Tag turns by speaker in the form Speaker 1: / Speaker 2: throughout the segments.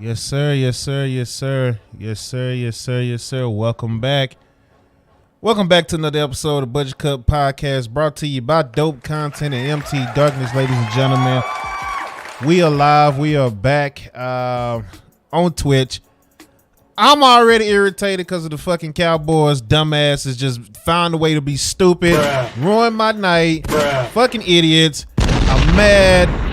Speaker 1: Yes, sir. Yes, sir. Yes, sir. Yes, sir. Yes, sir. Yes, sir. Welcome back. Welcome back to another episode of Budget Cup Podcast, brought to you by Dope Content and MT Darkness, ladies and gentlemen. We are live. We are back on Twitch. I'm already irritated because of the fucking Cowboys. Dumbasses just found a way to be stupid, ruin my night. Fucking idiots. I'm mad.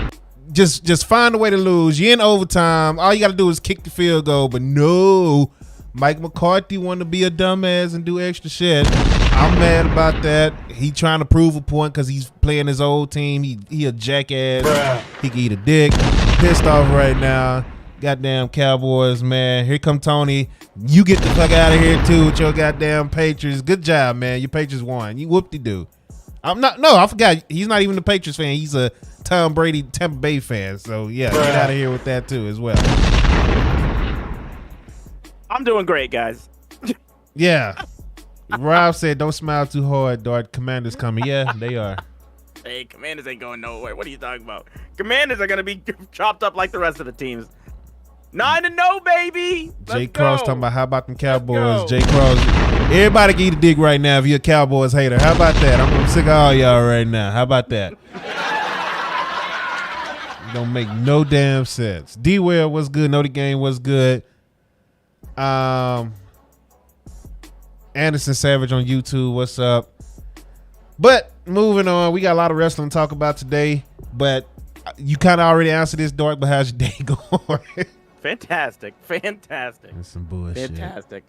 Speaker 1: Just find a way to lose. You're in overtime. All you got to do is kick the field goal. But no, Mike McCarthy wanted to be a dumbass and do extra shit. I'm mad about that. He trying to prove a point because he's playing his old team. He a jackass. He can eat a dick. Pissed off right now. Goddamn Cowboys, man. Here come Tony. You get the fuck out of here too with your goddamn Patriots. Good job, man. Your Patriots won. You whoop-de-doo. I forgot. He's not even a Patriots fan. He's a Tom Brady Tampa Bay fan. So yeah, get out of here with that too as well.
Speaker 2: I'm doing great, guys.
Speaker 1: Yeah. Rob said, "Don't smile too hard, Dart. Commanders coming." Yeah, they are.
Speaker 2: Hey, Commanders ain't going nowhere. What are you talking about? Commanders are gonna be chopped up like the rest of the teams. 9-0, baby.
Speaker 1: Jay Cross talking about how about them Cowboys? Jay Cross, everybody can eat a dig right now if you're a Cowboys hater. How about that? I'm sick of all y'all right now. How about that? Don't make no damn sense. D-Well was good. Know the game was good. Anderson Savage on YouTube. What's up? But moving on, we got a lot of wrestling to talk about today. But you kind of already answered this, Dark. But how's your day going?
Speaker 2: Fantastic.
Speaker 1: That's some bullshit.
Speaker 2: Fantastic.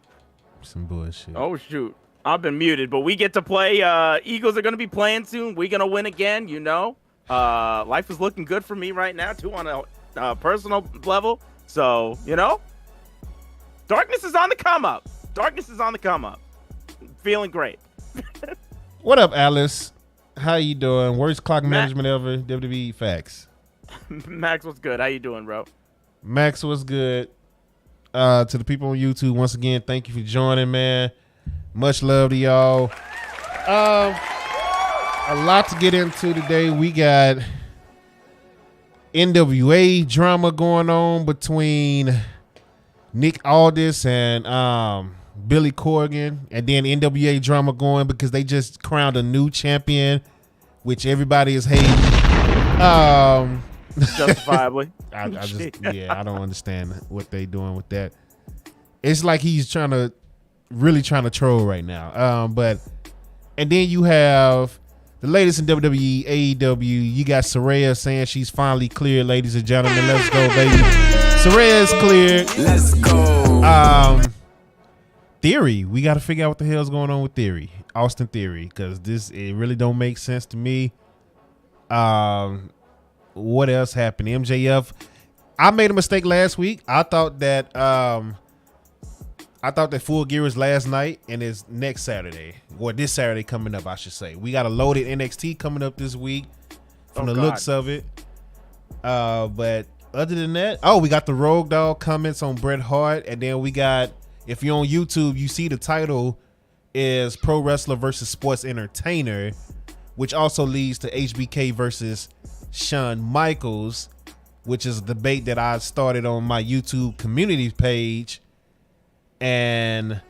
Speaker 1: Some bullshit.
Speaker 2: Oh, shoot. I've been muted, but we get to play. Eagles are going to be playing soon. We're going to win again, you know. Life is looking good for me right now, too, on a personal level. So, you know, darkness is on the come up. Feeling great.
Speaker 1: What up, Alice? How you doing? Worst clock management ever. WWE facts.
Speaker 2: Max, what's good? How you doing, bro?
Speaker 1: Max was good. To the people on YouTube, once again, thank you for joining, man. Much love to y'all. A lot to get into today. We got NWA drama going on between Nick Aldis and Billy Corgan, and then NWA drama going because they just crowned a new champion, which everybody is hating.
Speaker 2: Justifiably.
Speaker 1: I don't understand what they doing with that. It's like he's really trying to troll right now. And then you have the latest in WWE, AEW. You got Saraya saying she's finally cleared, ladies and gentlemen. Let's go, baby. Saraya is cleared.
Speaker 3: Let's go.
Speaker 1: Theory. We got to figure out what the hell's going on with Theory. Austin Theory. Because it really don't make sense to me. What else happened? MJF. I made a mistake last week. I thought that Full Gear was last night and it's next Saturday. Or this Saturday coming up, I should say. We got a loaded NXT coming up this week from the looks of it. But other than that, we got the Rogue Dogg comments on Bret Hart. And then we got, if you're on YouTube, you see the title is Pro Wrestler versus Sports Entertainer, which also leads to HBK versus Shawn Michaels, which is a debate that I started on my YouTube community page. And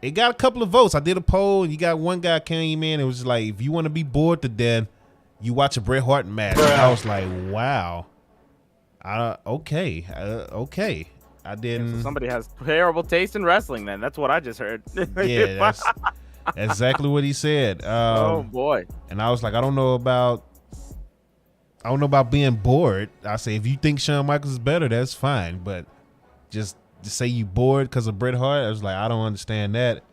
Speaker 1: it got a couple of votes. I did a poll, and you got one guy came in. It was like, if you want to be bored to death, you watch a Bret Hart match. And I was like, wow. Okay. I didn't.
Speaker 2: So somebody has terrible taste in wrestling. Then that's what I just heard.
Speaker 1: Yeah, that's exactly what he said.
Speaker 2: Oh boy.
Speaker 1: And I was like, I don't know about being bored. I say, if you think Shawn Michaels is better, that's fine. But just to say you bored because of Bret Hart, I was like, I don't understand that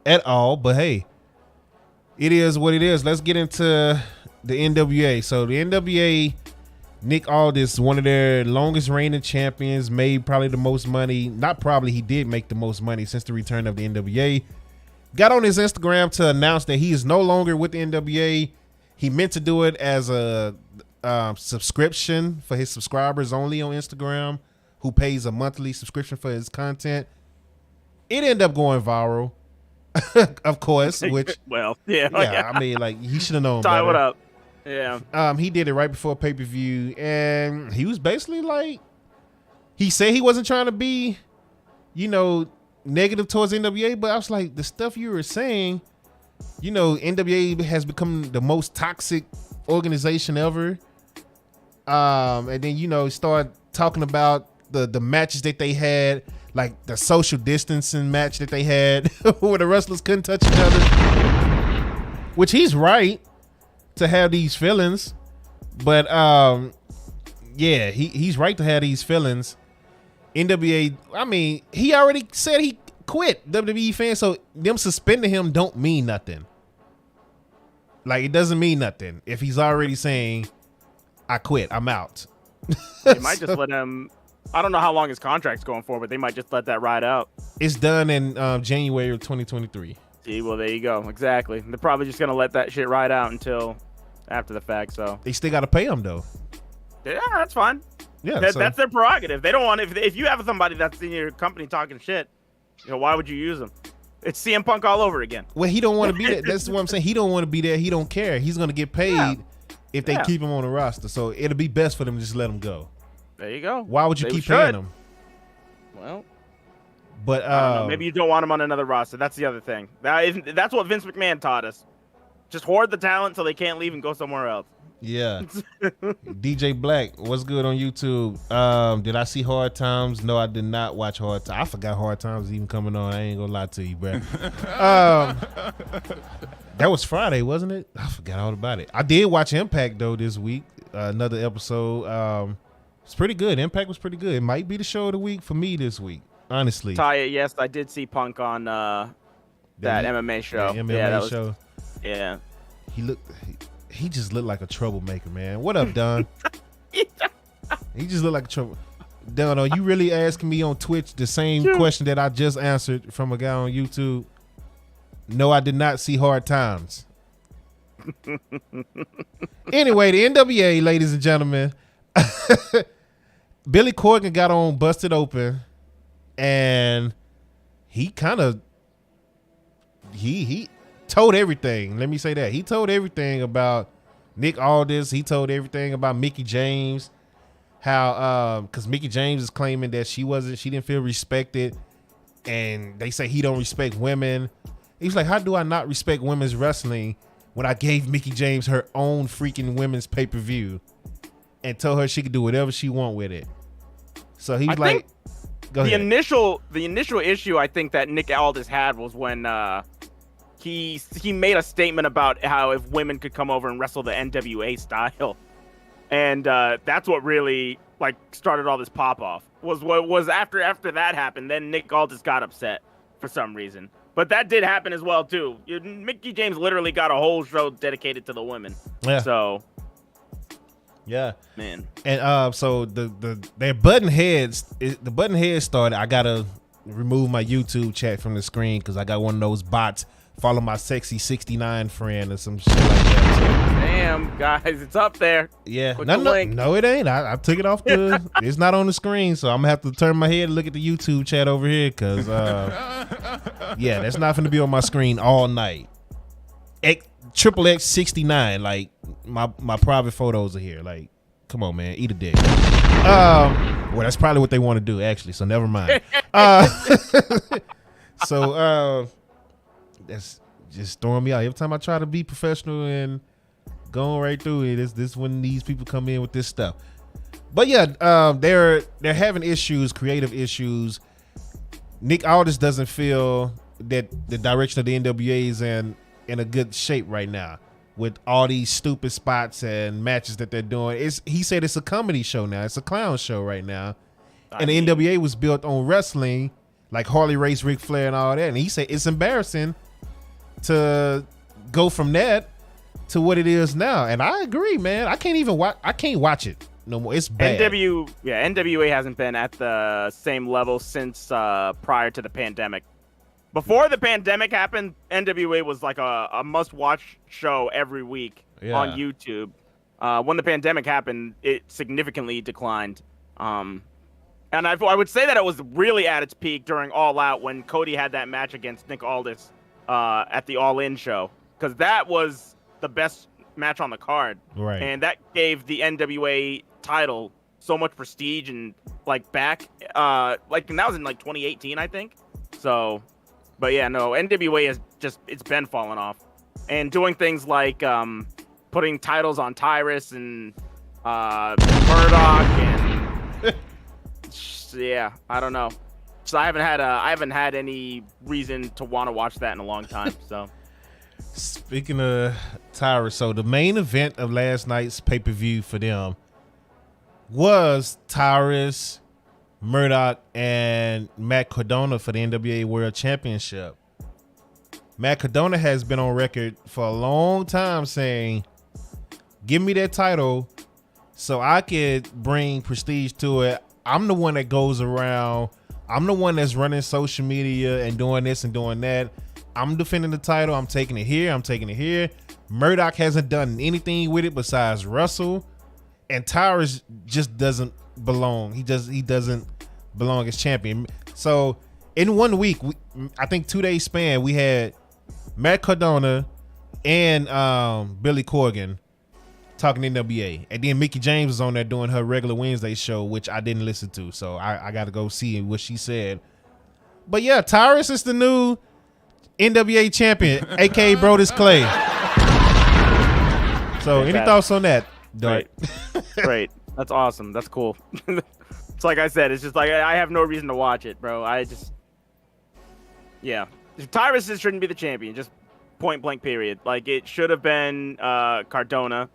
Speaker 1: at all. But hey, it is what it is. Let's get into the NWA. So the NWA, Nick Aldis, one of their longest reigning champions, made probably the most money. Not probably, he did make the most money since the return of the NWA. Got on his Instagram to announce that he is no longer with the NWA. He meant to do it as a subscription for his subscribers only on Instagram, who pays a monthly subscription for his content. It ended up going viral, of course, which
Speaker 2: yeah.
Speaker 1: I mean, like, he should have known
Speaker 2: Ty,
Speaker 1: better.
Speaker 2: what up? Yeah.
Speaker 1: He did it right before pay-per-view, and he was basically like, he said he wasn't trying to be, negative towards NWA, but I was like, the stuff you were saying, NWA has become the most toxic organization ever. And then, start talking about the matches that they had, like the social distancing match that they had where the wrestlers couldn't touch each other, which he's right to have these feelings. But yeah, he's right to have these feelings. NWA, I mean, he already said he quit, WWE fans, so them suspending him don't mean nothing. Like, it doesn't mean nothing if he's already saying, I quit, I'm out.
Speaker 2: They might just let him. I don't know how long his contract's going for, but they might just let that ride out.
Speaker 1: It's done in January of 2023.
Speaker 2: See, well, there you go. Exactly. They're probably just gonna let that shit ride out until after the fact. So
Speaker 1: they still got to pay him though.
Speaker 2: Yeah, that's fine.
Speaker 1: Yeah,
Speaker 2: that's their prerogative. They don't want if you have somebody that's in your company talking shit, why would you use them? It's CM Punk all over again.
Speaker 1: Well, he don't want to be there. That's what I'm saying. He don't want to be there. He don't care. He's gonna get paid if they keep him on the roster. So it'll be best for them to just let him go.
Speaker 2: There you go.
Speaker 1: Why would you keep paying him?
Speaker 2: Well,
Speaker 1: but
Speaker 2: I don't know. Maybe you don't want him on another roster. That's the other thing. That's what Vince McMahon taught us. Just hoard the talent so they can't leave and go somewhere else.
Speaker 1: Yeah. DJ Black, what's good on YouTube? Did I see Hard Times? No, I did not watch Hard Times. I forgot Hard Times was even coming on. I ain't gonna lie to you, bro. That was Friday, wasn't it? I forgot all about it. I did watch Impact though this week. Another episode. It's pretty good. Impact was pretty good. It might be the show of the week for me this week, honestly.
Speaker 2: Taya, yes, I did see Punk on that MMA show.
Speaker 1: The MMA show.
Speaker 2: Yeah.
Speaker 1: He just looked like a troublemaker, man. What up, Don? He just looked like a trouble. Don, are you really asking me on Twitch the same question that I just answered from a guy on YouTube? No, I did not see Hard Times. Anyway, the NWA, ladies and gentlemen. Billy Corgan got on Busted Open, and he kind of he told everything. Let me say that. He told everything about Nick Aldis. He told everything about Mickie James. How because Mickie James is claiming that she didn't feel respected, and they say he don't respect women. He's like, how do I not respect women's wrestling when I gave Mickie James her own freaking women's pay-per-view and told her she could do whatever she want with it? So he's like, go ahead.
Speaker 2: The initial issue I think that Nick Aldis had was when he made a statement about how if women could come over and wrestle the NWA style, and that's what really like started all this pop off. Was after that happened, then Nick Aldis got upset for some reason. But that did happen as well too. Mickie James literally got a whole show dedicated to the women.
Speaker 1: Yeah.
Speaker 2: So.
Speaker 1: Yeah,
Speaker 2: man.
Speaker 1: And so their button heads. The button heads started. I gotta remove my YouTube chat from the screen because I got one of those bots follow my sexy 69 friend or some shit like that. So,
Speaker 2: damn, guys, it's up there.
Speaker 1: Yeah, no, it ain't. I took it off the. It's not on the screen, so I'm gonna have to turn my head and look at the YouTube chat over here because yeah, that's not gonna be on my screen all night. Triple X 69, like my private photos are here. Like, come on, man, eat a dick. Well, that's probably what they want to do, actually. So never mind. So that's just throwing me out every time I try to be professional and going right through it. This when these people come in with this stuff. But yeah, they're having issues, creative issues. Nick Aldis doesn't feel that the direction of the NWA is in a good shape right now with all these stupid spots and matches that they're doing. He said it's a comedy show now. It's a clown show right now. And the NWA was built on wrestling, like Harley Race, Ric Flair, and all that. And he said it's embarrassing to go from that to what it is now. And I agree, man. I can't watch it no more. It's bad.
Speaker 2: NWA hasn't been at the same level since prior to the pandemic. Before the pandemic happened, NWA was like a must-watch show every week on YouTube. When the pandemic happened, it significantly declined. And I would say that it was really at its peak during All Out when Cody had that match against Nick Aldis at the All In show, because that was the best match on the card.
Speaker 1: Right.
Speaker 2: And that gave the NWA title so much prestige and like back, and that was in like 2018, I think. So, but yeah, no, NWA has it's been falling off, and doing things like putting titles on Tyrus and Murdoch and yeah, I don't know. So I haven't had any reason to want to watch that in a long time. So
Speaker 1: speaking of Tyrus, so the main event of last night's pay-per-view for them was Tyrus, Murdoch, and Matt Cardona for the NWA World Championship. Matt Cardona has been on record for a long time saying, give me that title so I could bring prestige to it. I'm the one that goes around. I'm the one that's running social media and doing this and doing that. I'm defending the title. I'm taking it here. I'm taking it here. Murdoch hasn't done anything with it besides wrestle. And Tyrus just doesn't belong. He doesn't belong as champion. So in 1 week, I think 2 days span, we had Matt Cardona and Billy Corgan talking NWA, and then Mickie James was on there doing her regular Wednesday show, which I didn't listen to, so I got to go see what she said. But yeah, Tyrus is the new NWA champion, aka Brodus Clay. So any thoughts on that, Dark?
Speaker 2: Great. That's awesome. That's cool. It's like I said, it's just like I have no reason to watch it, bro. Tyrus shouldn't be the champion, just point blank period. Like, it should have been Cardona.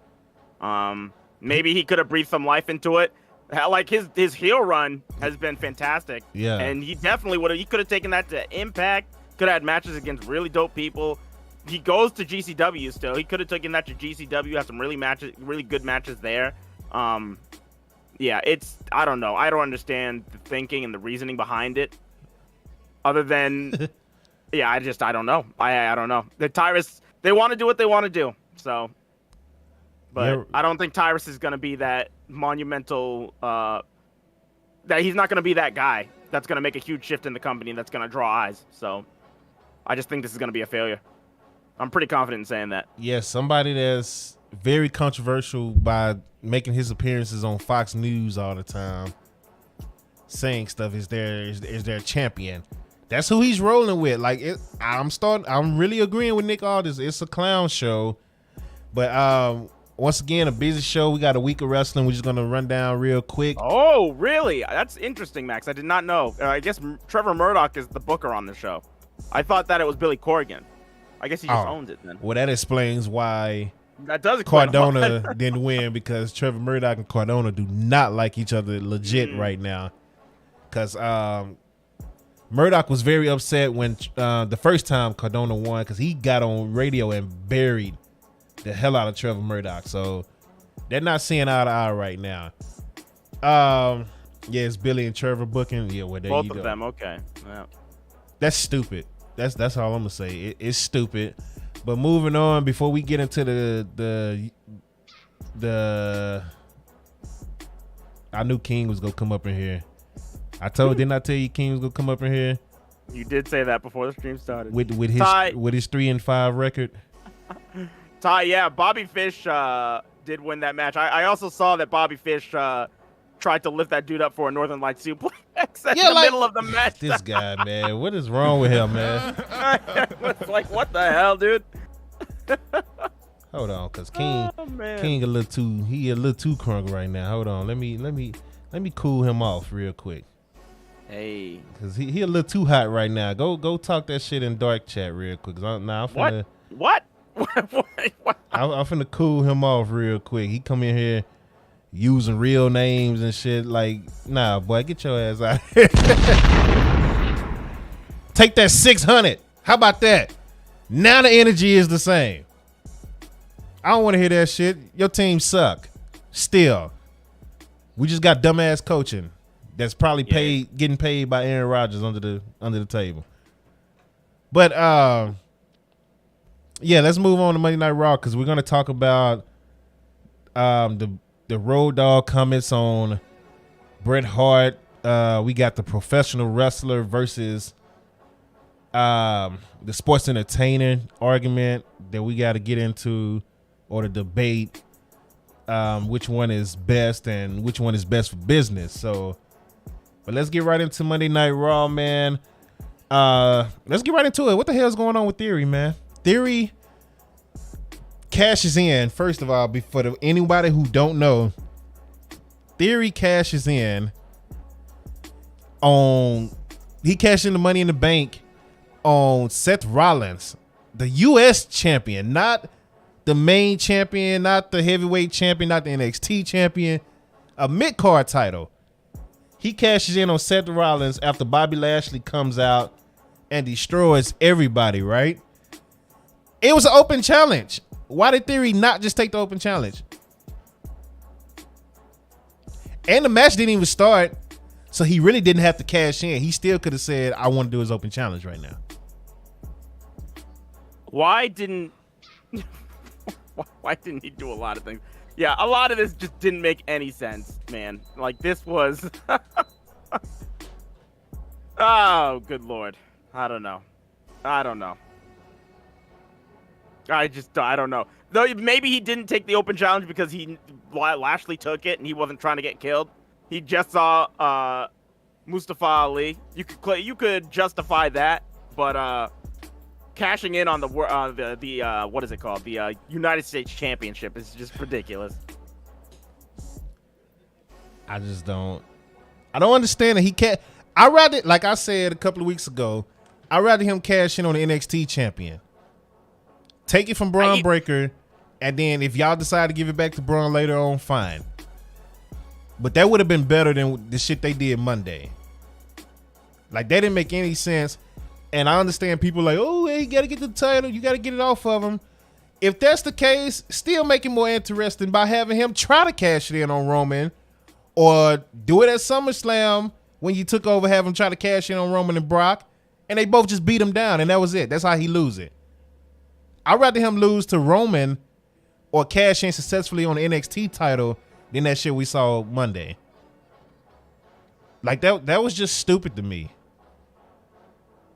Speaker 2: Maybe he could have breathed some life into it. Like, his heel run has been fantastic.
Speaker 1: Yeah. And
Speaker 2: he definitely he could have taken that to Impact, could have had matches against really dope people. He goes to GCW still. He could have taken that to GCW, had some really good matches there. Yeah, I don't know. I don't understand the thinking and the reasoning behind it. Other than, yeah, I don't know. I don't know. The Tyrus, they want to do what they want to do. So, but yeah. I don't think Tyrus is going to be that monumental, that he's not going to be that guy that's going to make a huge shift in the company and that's going to draw eyes. So I just think this is going to be a failure. I'm pretty confident in saying that.
Speaker 1: Yes, somebody that's very controversial by making his appearances on Fox News all the time, saying stuff is their champion. That's who he's rolling with. Like, I'm really agreeing with Nick Aldis. It's a clown show, but once again, a busy show. We got a week of wrestling. We're just gonna run down real quick.
Speaker 2: Oh, really? That's interesting, Max. I did not know. I guess Trevor Murdoch is the booker on the show. I thought that it was Billy Corgan. I guess he just owns it then.
Speaker 1: Well, that explains why
Speaker 2: that does
Speaker 1: Cardona didn't win, because Trevor Murdoch and Cardona do not like each other legit right now. Because Murdoch was very upset when the first time Cardona won, because he got on radio and buried the hell out of Trevor Murdoch. So they're not seeing eye to eye right now. Yeah, it's Billy and Trevor booking. Yeah, well, there
Speaker 2: both
Speaker 1: you go.
Speaker 2: Both of them, okay. Yeah.
Speaker 1: That's stupid. That's all I'm gonna say. It's stupid. But moving on, before we get into the I knew King was gonna come up in here. Didn't I tell you King was gonna come up in here?
Speaker 2: You did say that before the stream started.
Speaker 1: With his 3-5 record.
Speaker 2: Ty, yeah, Bobby Fish did win that match. I also saw that Bobby Fish tried to lift that dude up for a Northern Light suplex in the middle of the match.
Speaker 1: This guy, man, what is wrong with him, man?
Speaker 2: It's like, what the hell, dude?
Speaker 1: Hold on, cause King a little too crunk right now. Hold on, let me cool him off real quick.
Speaker 2: Hey,
Speaker 1: cause he a little too hot right now. Go talk that shit in dark chat real quick. I'm finna,
Speaker 2: what?
Speaker 1: I'm finna cool him off real quick. He come in here using real names and shit. Like, nah, boy, get your ass out. Take that 600. How about that? Now the energy is the same. I don't want to hear that shit. Your team suck. Still, we just got dumbass coaching that's probably getting paid by Aaron Rodgers under the table. But yeah, let's move on to Monday Night Raw, because we're gonna talk about the Road Dogg comments on Bret Hart. We got the professional wrestler versus the sports entertainer argument that we got to get into, or the debate. which one is best and which one is best for business. So, but let's get right into Monday Night Raw, man. Let's get right into it. What the hell is going on with Theory, man? Theory cashes in. First of all, before anybody who don't know, Theory cashes in on. He cashed in the Money in the Bank on Seth Rollins, the U.S. champion, not the main champion, not the heavyweight champion, not the NXT champion, a mid-card title. He cashes in on Seth Rollins after Bobby Lashley comes out and destroys everybody, right? It was an open challenge. Why did Theory not just take the open challenge? And the match didn't even start, so he really didn't have to cash in. He still could have said, I want to do his open challenge right now.
Speaker 2: Why didn't he do a lot of things? Yeah, a lot of this just didn't make any sense, man. Like, this was... Oh, good Lord. I don't know. I don't know. I don't know. Though maybe he didn't take the open challenge because Lashley took it and he wasn't trying to get killed. He just saw Mustafa Ali. You could justify that, but cashing in on the what is it called? The United States Championship is just ridiculous.
Speaker 1: I don't understand it. He can't. I rather, like I said a couple of weeks ago, I'd rather him cash in on the NXT champion. Take it from Braun Breaker, and then if y'all decide to give it back to Braun later on, fine. But that would have been better than the shit they did Monday. Like, that didn't make any sense. And I understand people like, oh, hey, you got to get the title. You got to get it off of him. If that's the case, still make it more interesting by having him try to cash it in on Roman, or do it at SummerSlam when you took over, have him try to cash in on Roman and Brock, and they both just beat him down, and that was it. That's how he lose it. I'd rather him lose to Roman or cash in successfully on the NXT title than that shit we saw Monday. Like, that was just stupid to me.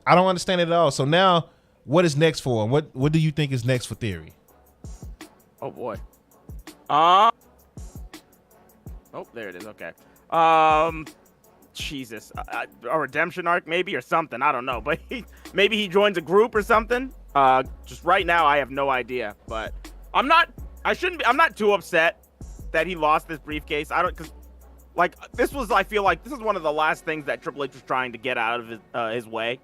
Speaker 1: I don't understand it at all. So now, what is next for him? What do you think is next for Theory?
Speaker 2: Oh boy. Oh, there it is. Okay. Jesus, a redemption arc maybe, or something. I don't know, but maybe he joins a group or something. Just right now, I have no idea. But I'm not too upset that he lost this briefcase. Because I feel like this is one of the last things that Triple H was trying to get out of his way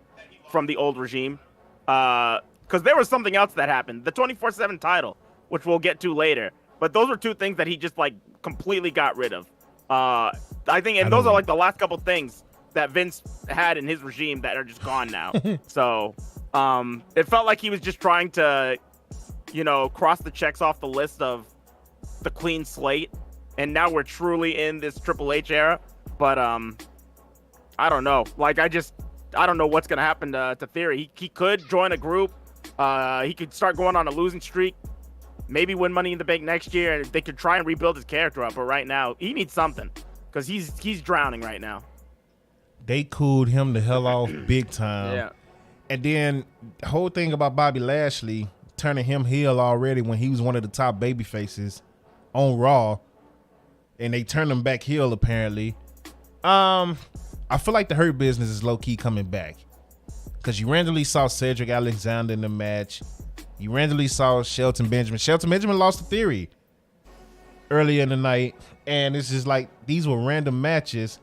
Speaker 2: from the old regime. Because there was something else that happened, the 24/7 title, which we'll get to later. But those were two things that he just completely got rid of. I think, and those are the last couple things that Vince had in his regime that are just gone now. So it felt like he was just trying to, cross the checks off the list of the clean slate. And now we're truly in this Triple H era. But I don't know. I don't know what's going to happen to Theory. He could join a group. He could start going on a losing streak. Maybe win Money in the Bank next year. And they could try and rebuild his character up. But right now, he needs something. Because he's drowning right now.
Speaker 1: They cooled him the hell off big time.
Speaker 2: Yeah.
Speaker 1: And then the whole thing about Bobby Lashley turning him heel already when he was one of the top baby faces on Raw. And they turned him back heel apparently. I feel like the Hurt Business is low-key coming back. Because you randomly saw Cedric Alexander in the match. You randomly saw Shelton Benjamin. Shelton Benjamin lost to Theory earlier in the night. And it's just like, these were random matches.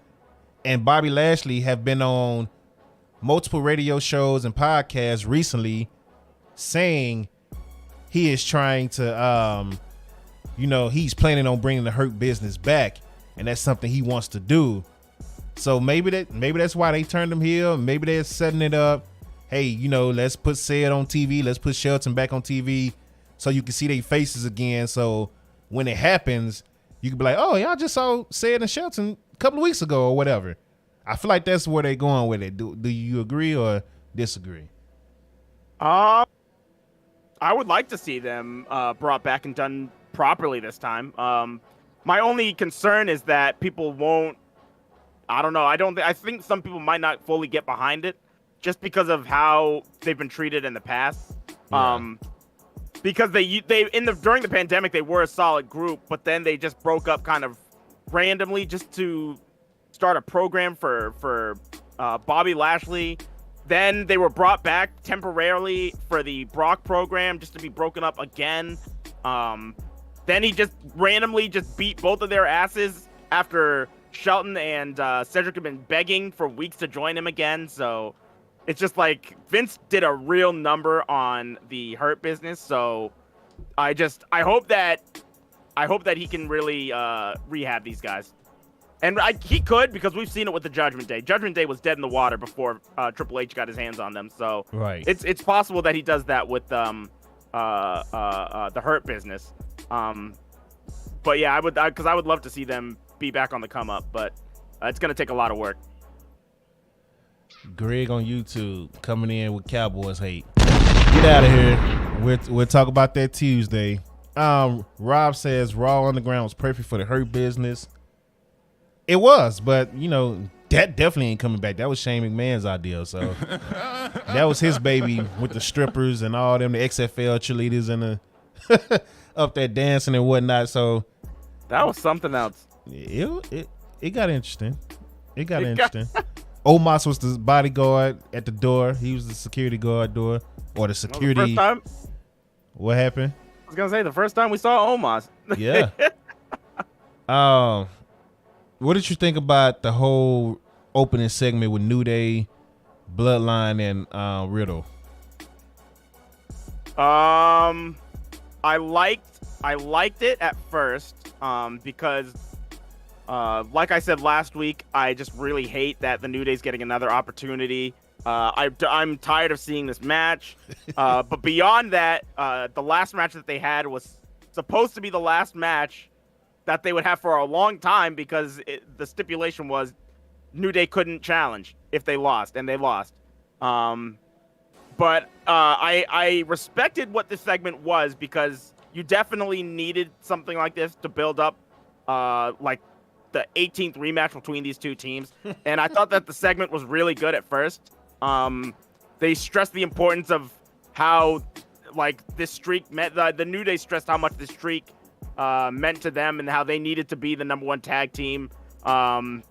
Speaker 1: And Bobby Lashley have been on multiple radio shows and podcasts recently saying he is trying to, he's planning on bringing the Hurt Business back. And that's something he wants to do. So maybe that's why they turned him heel. Maybe they're setting it up. Hey, let's put Ced on TV. Let's put Shelton back on TV so you can see their faces again. So when it happens, you can be like, oh, y'all just saw Ced and Shelton a couple of weeks ago or whatever. I feel like that's where they're going with it. Do you agree or disagree?
Speaker 2: I would like to see them brought back and done properly this time. My only concern is that people won't. I don't know. I think some people might not fully get behind it just because of how they've been treated in the past.
Speaker 1: Yeah.
Speaker 2: because during the pandemic they were a solid group, but then they just broke up kind of randomly just to start a program for Bobby Lashley. Then they were brought back temporarily for the Brock program just to be broken up again. Then he just randomly just beat both of their asses after Shelton and Cedric have been begging for weeks to join him again. So it's just like Vince did a real number on the Hurt business. So I hope that he can really rehab these guys. And he could, because we've seen it with the Judgment Day. Judgment Day was dead in the water before Triple H got his hands on them. So
Speaker 1: right.
Speaker 2: It's possible that he does that with the Hurt business. But yeah, because I would love to see them be back on the come up, but it's gonna take a lot of work.
Speaker 1: Greg on YouTube coming in with Cowboys hate. Get out of here. We'll talk about that Tuesday. Rob says Raw Underground was perfect for the Hurt business. It was, but that definitely ain't coming back. That was Shane McMahon's idea, so that was his baby with the strippers and all them, the XFL cheerleaders and the up there dancing and whatnot. So
Speaker 2: that was something else.
Speaker 1: It got interesting. It got interesting. Omos was the bodyguard at the door. He was the security guard door or the security.
Speaker 2: The first time,
Speaker 1: what happened?
Speaker 2: I was gonna say the first time we saw Omos.
Speaker 1: Yeah. What did you think about the whole opening segment with New Day, Bloodline, and Riddle?
Speaker 2: I liked it at first because like I said last week, I just really hate that the New Day's getting another opportunity. I'm tired of seeing this match. But beyond that, the last match that they had was supposed to be the last match that they would have for a long time because the stipulation was New Day couldn't challenge if they lost, and they lost. But I respected what this segment was because you definitely needed something like this to build up like the 18th rematch between these two teams. And I thought that the segment was really good at first. They stressed the importance of how like this streak meant. The New Day stressed how much this streak meant to them and how they needed to be the number one tag team. And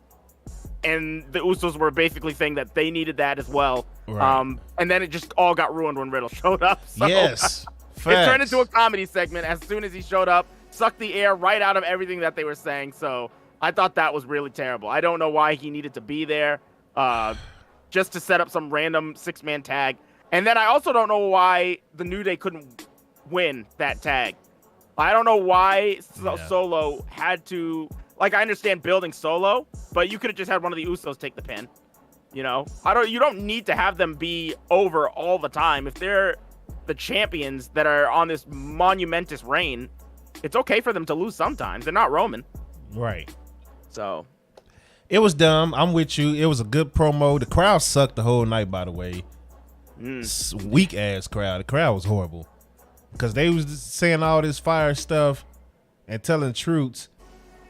Speaker 2: the Usos were basically saying that they needed that as well. Right. And then it just all got ruined when Riddle showed up. So,
Speaker 1: yes.
Speaker 2: It turned into a comedy segment as soon as he showed up, sucked the air right out of everything that they were saying. So I thought that was really terrible. I don't know why he needed to be there just to set up some random six-man tag. And then I also don't know why the New Day couldn't win that tag. I don't know why Solo had to, like, I understand building Solo, but you could have just had one of the Usos take the pin. You don't need to have them be over all the time. If they're the champions that are on this monumentous reign, it's okay for them to lose sometimes. They're not Roman.
Speaker 1: Right.
Speaker 2: So
Speaker 1: it was dumb. I'm with you. It was a good promo. The crowd sucked the whole night, by the way. Weak ass crowd. The crowd was horrible. Because they was saying all this fire stuff and telling truths.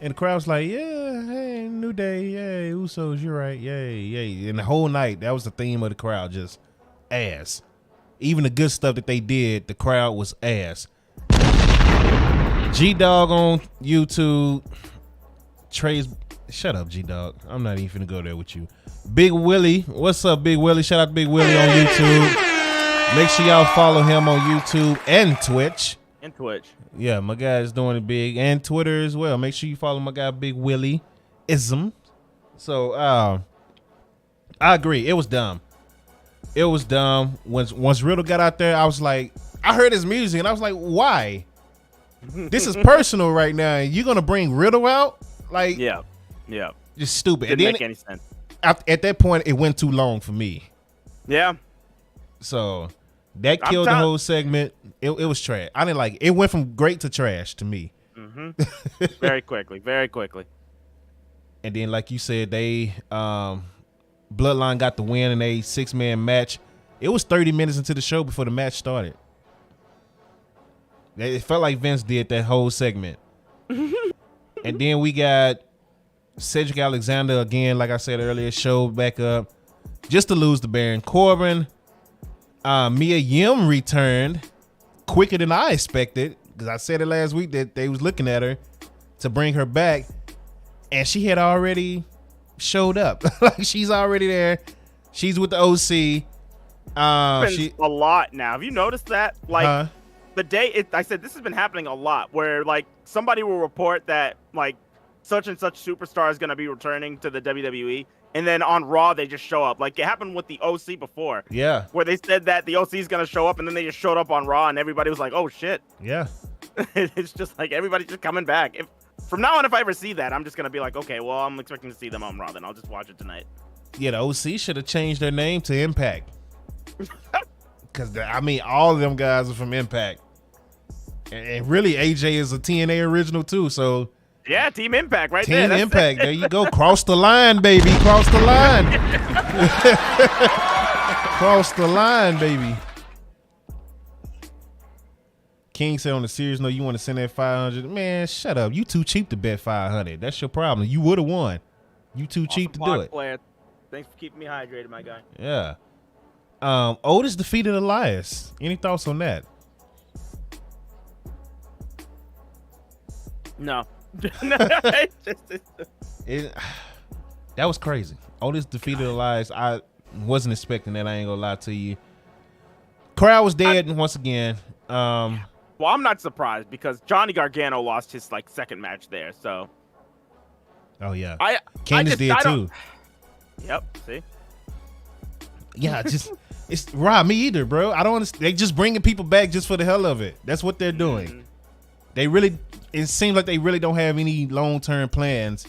Speaker 1: And the crowd was like, yeah, hey, New Day, yay, Usos, you're right, yay, yay. And the whole night, that was the theme of the crowd, just ass. Even the good stuff that they did, the crowd was ass. G-Dog on YouTube. Trey's, shut up, G-Dog. I'm not even finna go there with you. Big Willie, what's up, Big Willie? Shout out to Big Willie on YouTube. Make sure y'all follow him on YouTube and Twitch. Yeah, my guy is doing it big. And Twitter as well. Make sure you follow my guy, Big Willie Ism. So, I agree. It was dumb. It was dumb. Once Riddle got out there, I was like, I heard his music, and I was like, why? This is personal right now. And you're going to bring Riddle out? Like,
Speaker 2: yeah.
Speaker 1: Just stupid.
Speaker 2: Didn't make any sense.
Speaker 1: At that point, it went too long for me.
Speaker 2: Yeah.
Speaker 1: So that killed the whole segment. It was trash. I didn't like it. It went from great to trash to me.
Speaker 2: Mm-hmm. Very quickly.
Speaker 1: And then, like you said, they Bloodline got the win in a 6-man match. It was 30 minutes into the show before the match started. It felt like Vince did that whole segment. And then we got Cedric Alexander again, like I said earlier, showed back up just to lose to Baron Corbin. Mia Yim returned quicker than I expected, because I said it last week that they was looking at her to bring her back, and she had already showed up. Like, she's already there. She's with the OC.
Speaker 2: She a lot now. Have you noticed that? Like the day I said this has been happening a lot, where like somebody will report that like such and such superstar is going to be returning to the WWE, and then on Raw they just show up. Like it happened with the OC before.
Speaker 1: Yeah.
Speaker 2: Where they said that the OC is going to show up, and then they just showed up on Raw, and everybody was like, "Oh shit."
Speaker 1: Yeah.
Speaker 2: It's just like everybody's just coming back. From now on, if I ever see that, I'm just going to be like, "Okay, well, I'm expecting to see them on Raw, then I'll just watch it tonight."
Speaker 1: Yeah, the OC should have changed their name to Impact. Because, I mean, all of them guys are from Impact. And really, AJ is a TNA original, too. So,
Speaker 2: yeah, Team Impact right
Speaker 1: there.
Speaker 2: Team
Speaker 1: Impact. There you go. Cross the line, baby. Cross the line. Cross the line, baby. King said on the serious note, you want to send that 500? Man, shut up. You too cheap to bet 500. That's your problem. You would have won. You too cheap to do it.
Speaker 2: Player. Thanks for keeping me hydrated, my guy.
Speaker 1: Yeah. Otis defeated Elias. Any thoughts on that?
Speaker 2: No.
Speaker 1: That was crazy. Otis defeated Elias. I wasn't expecting that. I ain't gonna lie to you. Crowd was dead once again.
Speaker 2: Well, I'm not surprised because Johnny Gargano lost his like second match there. So.
Speaker 1: Oh yeah. Candace did too.
Speaker 2: Yep. See.
Speaker 1: Yeah, it's Rob, me either, bro. I don't understand. They just bringing people back just for the hell of it. That's what they're doing. It seems like they really don't have any long-term plans.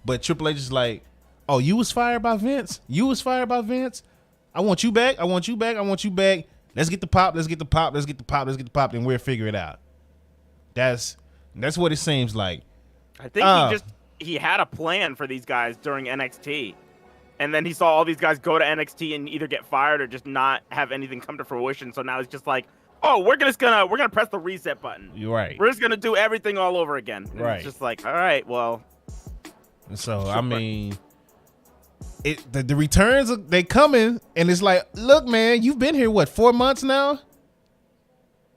Speaker 1: But Triple H is like, oh, you was fired by Vince? You was fired by Vince? I want you back. I want you back. I want you back. Let's get the pop. Let's get the pop. Let's get the pop. Let's get the pop. And we'll figure it out. That's what it seems like.
Speaker 2: I think he had a plan for these guys during NXT. And then he saw all these guys go to NXT and either get fired or just not have anything come to fruition. So now it's just like, oh, we're gonna press the reset button.
Speaker 1: You're right.
Speaker 2: We're just gonna do everything all over again. And
Speaker 1: right.
Speaker 2: It's just like, all right, well.
Speaker 1: So I mean, the returns they coming, and it's like, look, man, you've been here 4 months now?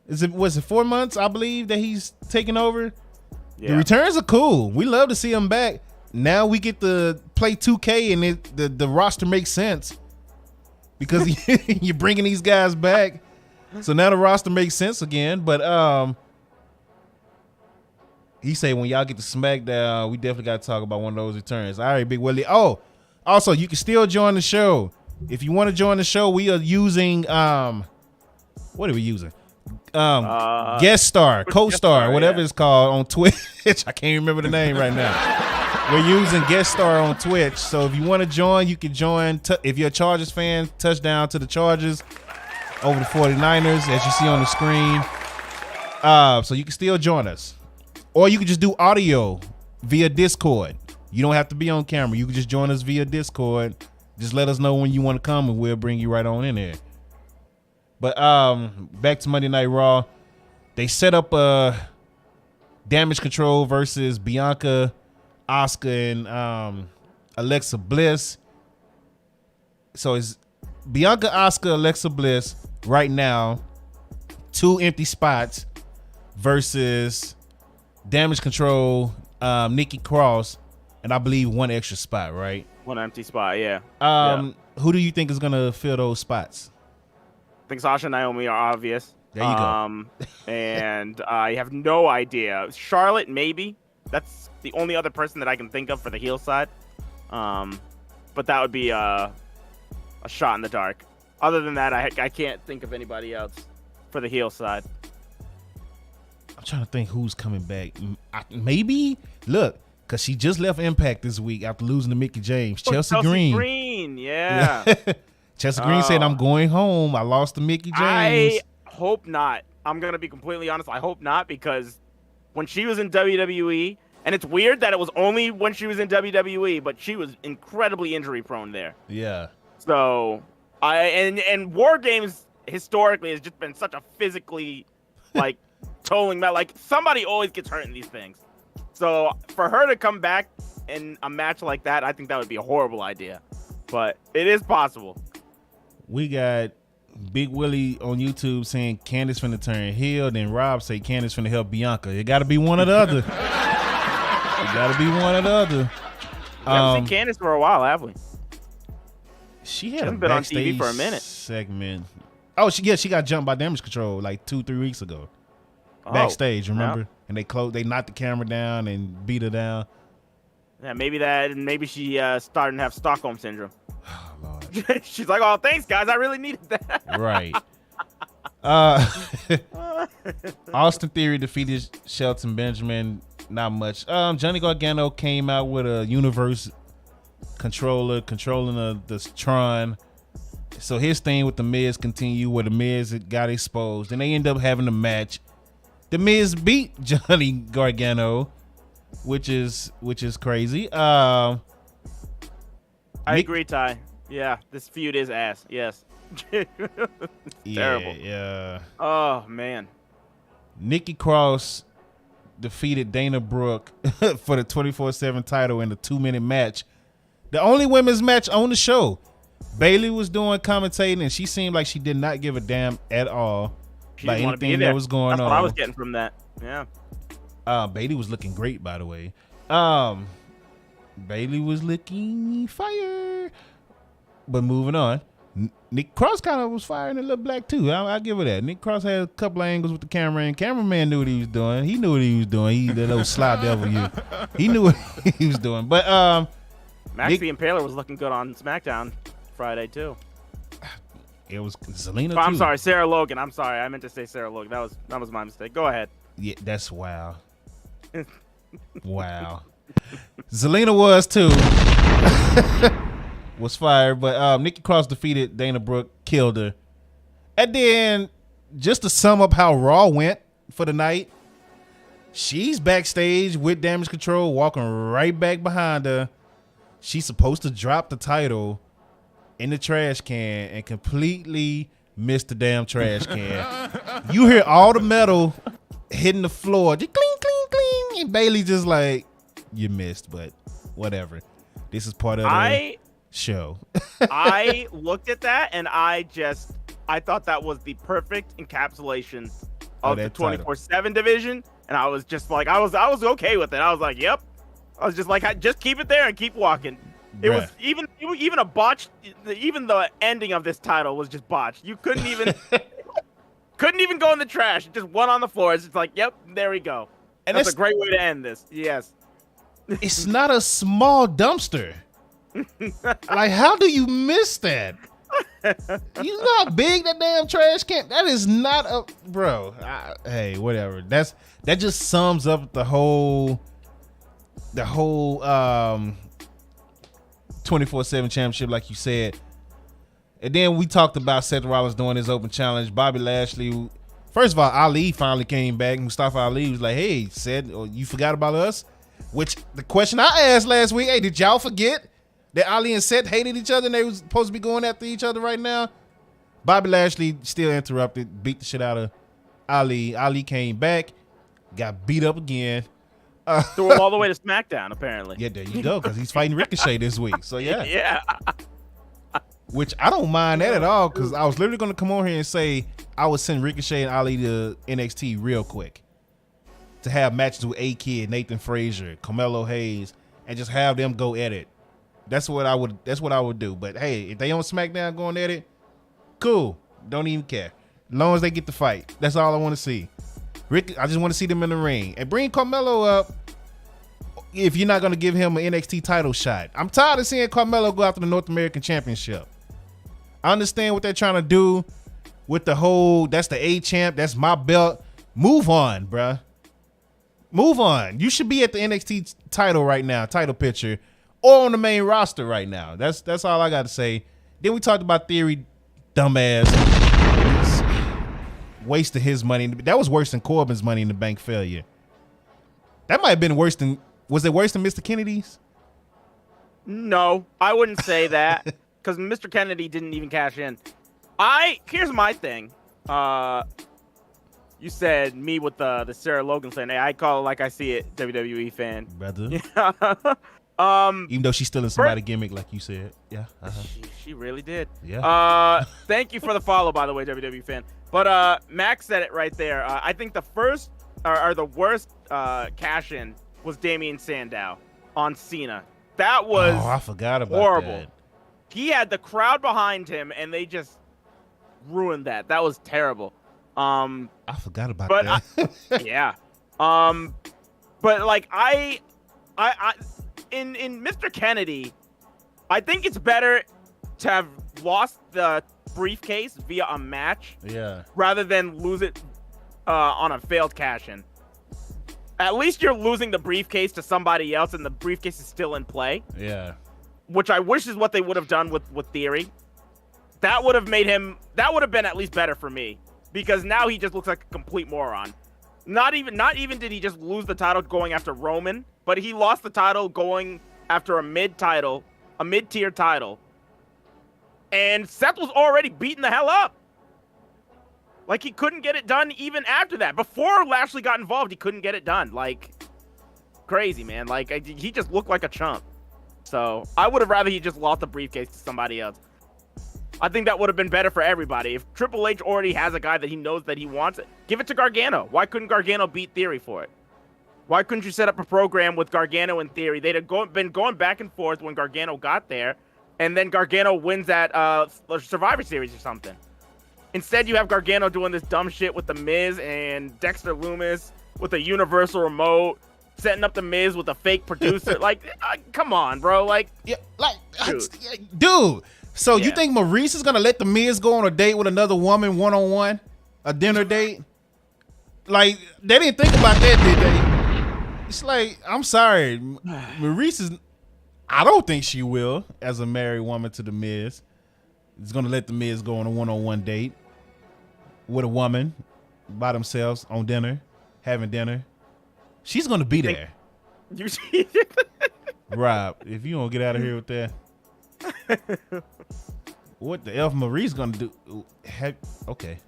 Speaker 1: Was it 4 months? I believe that he's taking over. Yeah. The returns are cool. We love to see him back. Now we get to play 2K and the roster makes sense because you're bringing these guys back. So now the roster makes sense again. But he said when y'all get to SmackDown, we definitely got to talk about one of those returns. All right, Big Willie. Oh, also, you can still join the show. If you want to join the show, we are using what are we using? Guest star, co-star, whatever it's called on Twitch. I can't remember the name right now. We're using guest star on Twitch. So if you want to join, you can join. If you're a Chargers fan, touchdown to the Chargers over the 49ers, as you see on the screen. So you can still join us. Or you can just do audio via Discord. You don't have to be on camera. You can just join us via Discord. Just let us know when you want to come, and we'll bring you right on in there. But back to Monday Night Raw. They set up Damage Control versus Bianca, Asuka, and Alexa Bliss. So it's Bianca, Asuka, Alexa Bliss right now. 2 empty spots versus Damage Control, Nikki Cross, and I believe 1 extra spot, right?
Speaker 2: 1 empty spot, yeah.
Speaker 1: Who do you think is gonna fill those spots?
Speaker 2: I think Sasha and Naomi are obvious.
Speaker 1: There you go.
Speaker 2: And I have no idea. Charlotte, maybe. That's the only other person that I can think of for the heel side. But that would be a shot in the dark. Other than that, I can't think of anybody else for the heel side.
Speaker 1: I'm trying to think who's coming back. Maybe, look, because she just left Impact this week after losing to Mickie James. Chelsea Green,
Speaker 2: yeah.
Speaker 1: Chelsea Green said, I'm going home. I lost to Mickie James.
Speaker 2: I hope not. I'm going to be completely honest. I hope not, because when she was in WWE, and it's weird that it was only when she was in WWE, but she was incredibly injury prone there.
Speaker 1: Yeah.
Speaker 2: So, and War Games historically has just been such a physically, like, tolling that. Like, somebody always gets hurt in these things. So, for her to come back in a match like that, I think that would be a horrible idea. But it is possible.
Speaker 1: We got Big Willie on YouTube saying Candace finna turn heel. Then Rob say Candace finna help Bianca. It got to be one or the other. It got to be one or the other.
Speaker 2: We haven't seen Candace for a while, have we?
Speaker 1: She hasn't
Speaker 2: been on TV for a minute.
Speaker 1: Segment. Oh, she got jumped by Damage Control like 2-3 weeks ago. Backstage, remember? Yeah. And they knocked the camera down and beat her down.
Speaker 2: Yeah, maybe she starting to have Stockholm syndrome.
Speaker 1: Oh, Lord.
Speaker 2: She's like, oh, thanks, guys. I really needed that.
Speaker 1: Right. Austin Theory defeated Shelton Benjamin. Not much. Johnny Gargano came out with a universe controller controlling the Tron. So his thing with the Miz continued where the Miz got exposed. And they end up having a match. The Miz beat Johnny Gargano, which is crazy.
Speaker 2: I agree, Ty. Yeah, this feud is ass. Yes. Terrible.
Speaker 1: Yeah.
Speaker 2: Oh man.
Speaker 1: Nikki Cross defeated Dana Brooke for the 24/7 title in a 2-minute match. The only women's match on the show. Bayley was doing commentating, and she seemed like she did not give a damn at all about anything that was going on.
Speaker 2: That's what I was getting from that. Yeah.
Speaker 1: Bayley was looking great, by the way. Bayley was looking fire. But moving on, Nick Cross kind of was firing a little black too. I'll give her that. Nick Cross had a couple of angles with the camera, and cameraman knew what he was doing. He knew what he was doing. He that little sly devil, he knew what he was doing. But
Speaker 2: Max the Impaler was looking good on SmackDown Friday too.
Speaker 1: It was Zelina.
Speaker 2: I'm sorry, Sarah Logan. I'm sorry, I meant to say Sarah Logan. That was my mistake. Go ahead.
Speaker 1: Yeah, that's wow. Wow. Zelina was too. Was fired, but Nikki Cross defeated Dana Brooke, killed her. And then, just to sum up how Raw went for the night, she's backstage with Damage Control, walking right back behind her. She's supposed to drop the title in the trash can and completely missed the damn trash can. You hear all the metal hitting the floor, just cling, cling, cling, and Bayley just like, you missed, but whatever. This is part of the show.
Speaker 2: I looked at that and I thought that was the perfect encapsulation of the 24/7 division, and I was just like, I was okay with it. I was like, yep. I was just like, just keep it there and keep walking. It was even a botched. Even the ending of this title was just botched. You couldn't even go in the trash. It just went on the floor. It's just like, yep, there we go. And that's a great way to end this. Yes.
Speaker 1: It's not a small dumpster. Like, how do you miss that? You know how big that damn trash can? That is not a bro. Hey, whatever. That just sums up the whole 24/7 championship, like you said. And then we talked about Seth Rollins doing his open challenge. Bobby Lashley. First of all, Ali finally came back. Mustafa Ali was like, "Hey, Seth, you forgot about us?" Which the question I asked last week, hey, did y'all forget that Ali and Seth hated each other and they was supposed to be going after each other right now? Bobby Lashley still interrupted, beat the shit out of Ali. Ali came back, got beat up again.
Speaker 2: Threw him all the way to SmackDown, apparently.
Speaker 1: Yeah, there you go, because he's fighting Ricochet this week. So, yeah.
Speaker 2: Yeah.
Speaker 1: Which I don't mind that at all, because I was literally going to come on here and say I would send Ricochet and Ali to NXT real quick to have matches with A-Kid, Nathan Frazier, Carmelo Hayes, and just have them go at it. That's what I would do. But hey, if they on SmackDown going at it, cool. Don't even care. As long as they get the fight. That's all I want to see. I just want to see them in the ring. And bring Carmelo up if you're not going to give him an NXT title shot. I'm tired of seeing Carmelo go after the North American Championship. I understand what they're trying to do with the whole, that's the A-champ, that's my belt. Move on, bruh. Move on. You should be at the NXT title right now, title picture, or on the main roster right now. That's all I got to say. Then we talked about Theory, dumbass. Wasted his money. That was worse than Corbin's Money in the Bank failure. That might have been worse than, was it worse than Mr. Kennedy's?
Speaker 2: No, I wouldn't say that, because Mr. Kennedy didn't even cash in. Here's my thing. You said me with the Sarah Logan saying, hey, I call it like I see it, WWE fan.
Speaker 1: Brother.
Speaker 2: Yeah.
Speaker 1: Even though she's still in somebody gimmick, like you said. Yeah.
Speaker 2: She really did.
Speaker 1: Yeah.
Speaker 2: Thank you for the follow, by the way, WWE fan. But Max said it right there. I think the first or the worst cash-in was Damian Sandow on Cena. That was
Speaker 1: I forgot about
Speaker 2: horrible.
Speaker 1: that.
Speaker 2: He had the crowd behind him, and they just ruined that. That was terrible.
Speaker 1: I forgot about that.
Speaker 2: Yeah. But like I in Mr. Kennedy, I think it's better to have lost the briefcase via a match, rather than lose it on a failed cash-in. At least you're losing the briefcase to somebody else, and the briefcase is still in play.
Speaker 1: Yeah. Which
Speaker 2: I wish is what they would have done with Theory. That would have made him. That would have been at least better for me, because now he just looks like a complete moron. Not even did he just lose the title going after Roman, but he lost the title going after a mid-tier title. And Seth was already beating the hell up. Like, he couldn't get it done even after that. Before Lashley got involved, he couldn't get it done. Like, crazy, man. Like, he just looked like a chump. So I would have rather he just lost the briefcase to somebody else. I think that would have been better for everybody. If Triple H already has a guy that he knows that he wants, give it to Gargano. Why couldn't Gargano beat Theory for it? Why couldn't you set up a program with Gargano and Theory? They'd have been going back and forth when Gargano got there, and then Gargano wins at Survivor Series or something. Instead, you have Gargano doing this dumb shit with The Miz and Dexter Lumis with a universal remote, setting up The Miz with a fake producer. Like, come on, bro. Like,
Speaker 1: yeah, like, dude. So you think Maurice is gonna let The Miz go on a date with another woman one-on-one, a dinner date? Like, they didn't think about that, did they? It's like, I'm sorry, Maurice is. I don't think she will, as a married woman to The Miz, is gonna let The Miz go on a one-on-one date with a woman by themselves on dinner, having dinner. She's gonna be there. Rob, if you don't get out of here with that. What the F Marie's gonna do? Okay.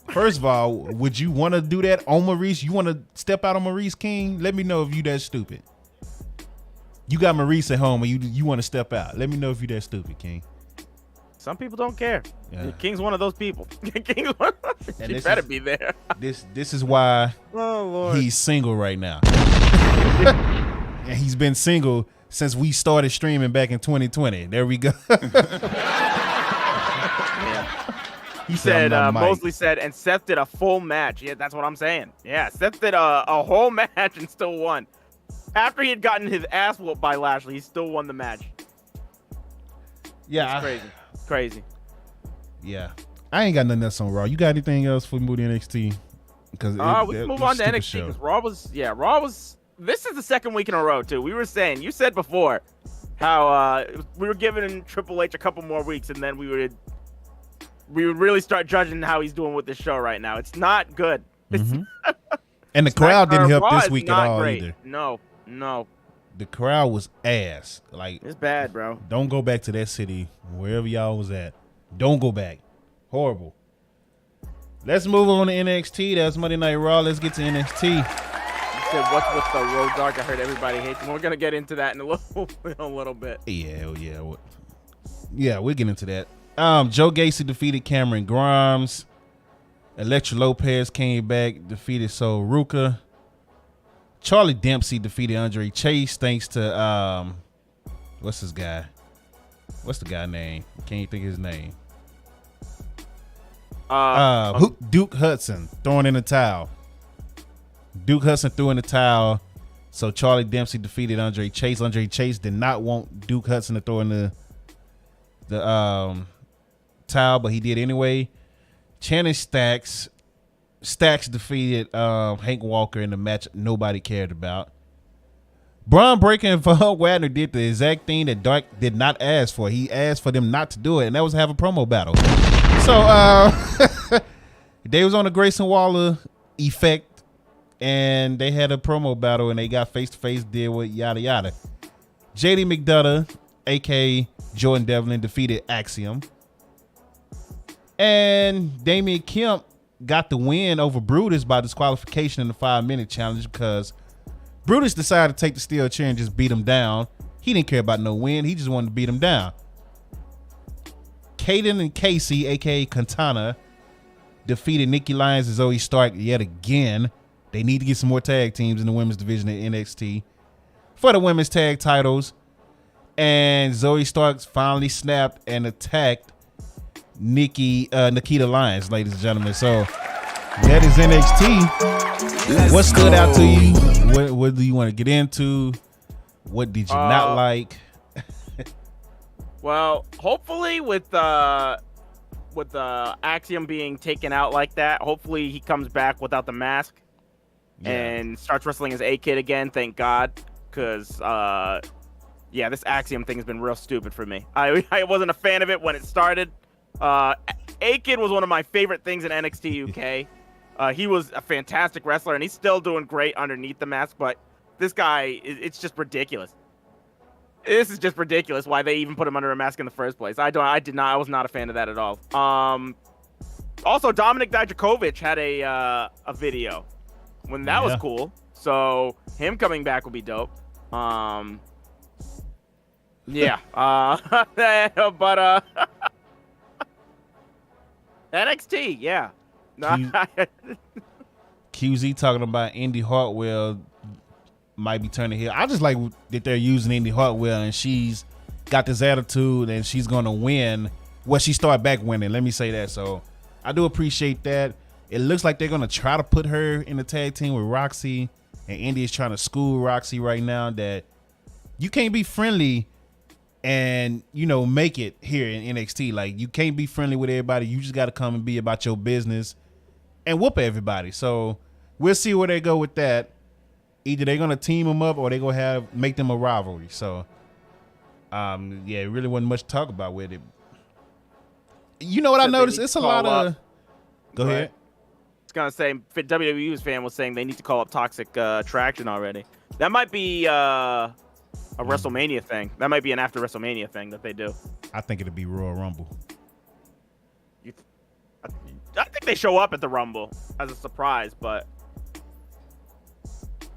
Speaker 1: First of all, would you want to do that on Maurice? You want to step out on Maurice King? Let me know if you that stupid. You got Maurice at home and you want to step out. Let me know if you that stupid, King.
Speaker 2: Some people don't care.
Speaker 1: Yeah.
Speaker 2: King's one of those people. King's one. She better be there.
Speaker 1: This is why he's single right now. And he's been single since we started streaming back in 2020. There we go.
Speaker 2: He said, Mosley said, and Seth did a full match. Yeah, that's what I'm saying. Yeah, Seth did a whole match and still won. After he had gotten his ass whooped by Lashley, he still won the match.
Speaker 1: Yeah.
Speaker 2: It's crazy. Crazy.
Speaker 1: Yeah. I ain't got nothing else on Raw. You got anything else for Moody NXT? Because
Speaker 2: we can move on to NXT because Raw was. This is the second week in a row too. We were saying, you said before how we were giving Triple H a couple more weeks, and then we would really start judging how he's doing with this show right now. It's not good.
Speaker 1: Mm-hmm. And the crowd didn't help this week at all
Speaker 2: great.
Speaker 1: either.
Speaker 2: No.
Speaker 1: The crowd was ass. Like,
Speaker 2: it's bad, bro.
Speaker 1: Don't go back to that city, wherever y'all was at. Don't go back. Horrible. Let's move on to NXT. That's Monday Night Raw. Let's get to NXT.
Speaker 2: You said what's with the Road Dogg? I heard everybody hates him. We're gonna get into that in a little bit.
Speaker 1: Yeah, we'll get into that. Joe Gacy defeated Cameron Grimes. Elektra Lopez came back, defeated Sol Ruka. Charlie Dempsey defeated Andre Chase thanks to what's this guy? What's the guy name? Can't think of his name. Duke Hudson throwing in the towel. Duke Hudson threw in the towel, so Charlie Dempsey defeated Andre Chase. Andre Chase did not want Duke Hudson to throw in the towel, but he did anyway. Channing Stacks defeated Hank Walker in the match nobody cared about. Braun Breaker and Von Wagner did the exact thing that Dark did not ask for. He asked for them not to do it, and that was to have a promo battle. So they was on the Grayson Waller effect, and they had a promo battle, and they got face-to-face deal with yada yada. JD McDonough, a.k.a. Jordan Devlin, defeated Axiom. And Damian Kemp got the win over Brutus by disqualification in the 5-minute challenge because Brutus decided to take the steel chair and just beat him down. He didn't care about no win. He just wanted to beat him down. Kaden and Casey, a.k.a. Katana, defeated Nikki Lyons and Zoe Stark yet again. They need to get some more tag teams in the women's division at NXT for the women's tag titles. And Zoe Stark finally snapped and attacked Nikita Lyons, ladies and gentlemen. So that is NXT. What stood out to you? What do you want to get into? What did you not like?
Speaker 2: Well, hopefully with Axiom being taken out like that, hopefully he comes back without the mask and starts wrestling as A-Kid again. Thank God, because this Axiom thing has been real stupid for me. I wasn't a fan of it when it started. A-Kid was one of my favorite things in NXT UK. He was a fantastic wrestler, and he's still doing great underneath the mask, but this guy, it's just ridiculous. This is just ridiculous why they even put him under a mask in the first place. I was not a fan of that at all. Also, Dominic Dijakovic had a video when that was cool. So him coming back will be dope. But NXT, yeah.
Speaker 1: QZ talking about Indy Hartwell might be turning heel. I just like that they're using Indy Hartwell, and she's got this attitude, and she's gonna win. Well, she started back winning. Let me say that. So I do appreciate that. It looks like they're gonna try to put her in the tag team with Roxy, and Indy is trying to school Roxy right now that you can't be friendly and make it here in NXT. Like, you can't be friendly with everybody. You just got to come and be about your business and whoop everybody. So we'll see where they go with that. Either they're gonna team them up or they're gonna make them a rivalry. So, it really wasn't much to talk about with it. You know what I noticed? It's a lot of. Go ahead.
Speaker 2: I was gonna say, WWE's fan was saying they need to call up Toxic Attraction already. That might be a WrestleMania thing. That might be an after WrestleMania thing that they do.
Speaker 1: I think it'll be Royal Rumble.
Speaker 2: I think they show up at the Rumble as a surprise, but.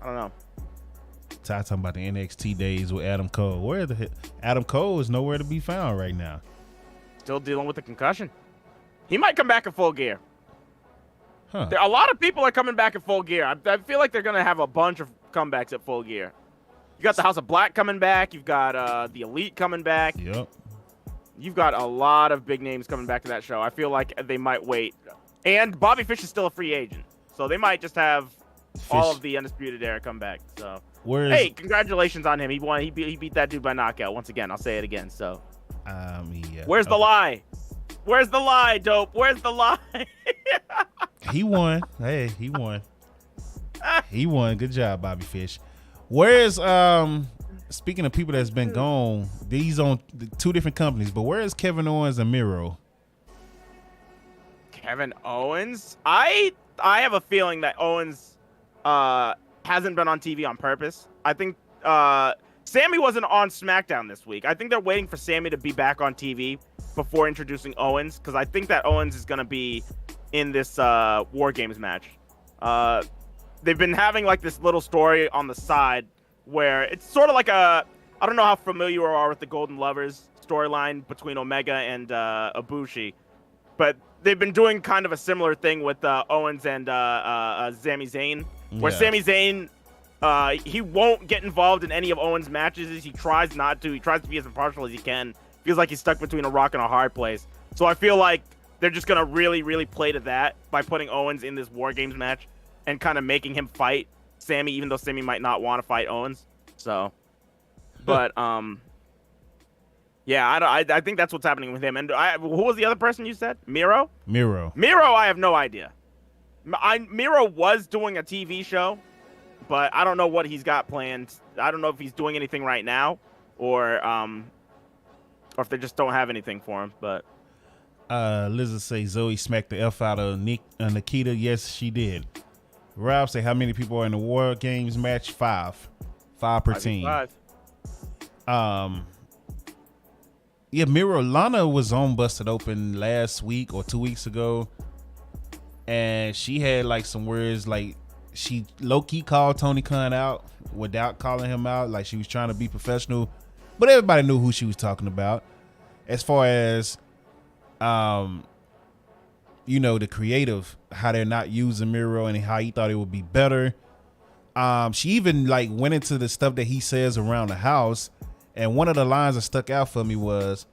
Speaker 2: I don't know.
Speaker 1: Ty talking about the NXT days with Adam Cole. Adam Cole is nowhere to be found right now.
Speaker 2: Still dealing with the concussion. He might come back in Full Gear.
Speaker 1: Huh.
Speaker 2: A lot of people are coming back in Full Gear. I feel like they're going to have a bunch of comebacks at Full Gear. You got the House of Black coming back. You've got the Elite coming back.
Speaker 1: Yep.
Speaker 2: You've got a lot of big names coming back to that show. I feel like they might wait. And Bobby Fish is still a free agent. So they might just have all of the Undisputed Era come back. So hey, congratulations on him. He won. He beat that dude by knockout. Once again, I'll say it again. So where's the lie? Where's the lie, Dope? Where's the lie?
Speaker 1: He won. Hey, he won. He won. Good job, Bobby Fish. Where's speaking of people that's been gone, these on two different companies, but where is Kevin Owens and Miro?
Speaker 2: Kevin Owens? I have a feeling that Owens hasn't been on TV on purpose. I think Sammy wasn't on SmackDown this week. I think they're waiting for Sammy to be back on TV before introducing Owens, because I think that Owens is going to be in this War Games match. They've been having like this little story on the side where it's sort of like I don't know how familiar you are with the Golden Lovers storyline between Omega and Ibushi, but they've been doing kind of a similar thing with Owens and Sami Zayn, where Sami Zayn, he won't get involved in any of Owens' matches. He tries not to. He tries to be as impartial as he can. Feels like he's stuck between a rock and a hard place. So I feel like they're just going to really, really play to that by putting Owens in this War Games match and kind of making him fight Sammy, even though Sammy might not want to fight Owens. So, but, yeah, I think that's what's happening with him. And who was the other person you said? Miro?
Speaker 1: Miro,
Speaker 2: I have no idea. Miro was doing a TV show, but I don't know what he's got planned. I don't know if he's doing anything right now or if they just don't have anything for him. But
Speaker 1: Liza say Zoe smacked the F out of Nikita. Yes, she did. Rob say how many people are in the War Games match? 5 per team.
Speaker 2: 5.
Speaker 1: Yeah, Miro, Lana was on Busted Open last week or 2 weeks ago, and she had like some words like she low-key called Tony Khan out without calling him out. Like, she was trying to be professional, but everybody knew who she was talking about. As far as, the creative, how they're not using Miro and how he thought it would be better. She even like went into the stuff that he says around the house. And one of the lines that stuck out for me was,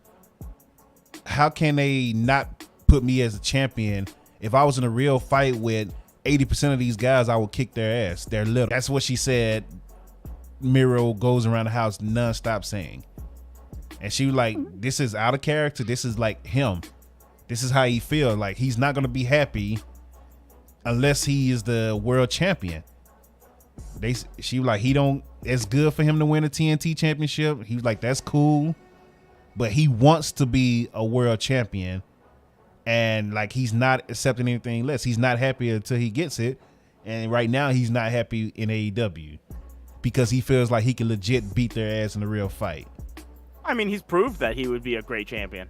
Speaker 1: how can they not put me as a champion? If I was in a real fight with 80% of these guys, I would kick their ass. They're little. That's what she said. Miro goes around the house nonstop saying. And she was like, this is out of character. This is like him. This is how he feels. Like, he's not going to be happy unless he is the world champion. She was like, it's good for him to win a TNT championship. He was like, that's cool. But he wants to be a world champion. And like, he's not accepting anything less. He's not happy until he gets it. And right now he's not happy in AEW because he feels like he can legit beat their ass in a real fight.
Speaker 2: I mean, he's proved that he would be a great champion.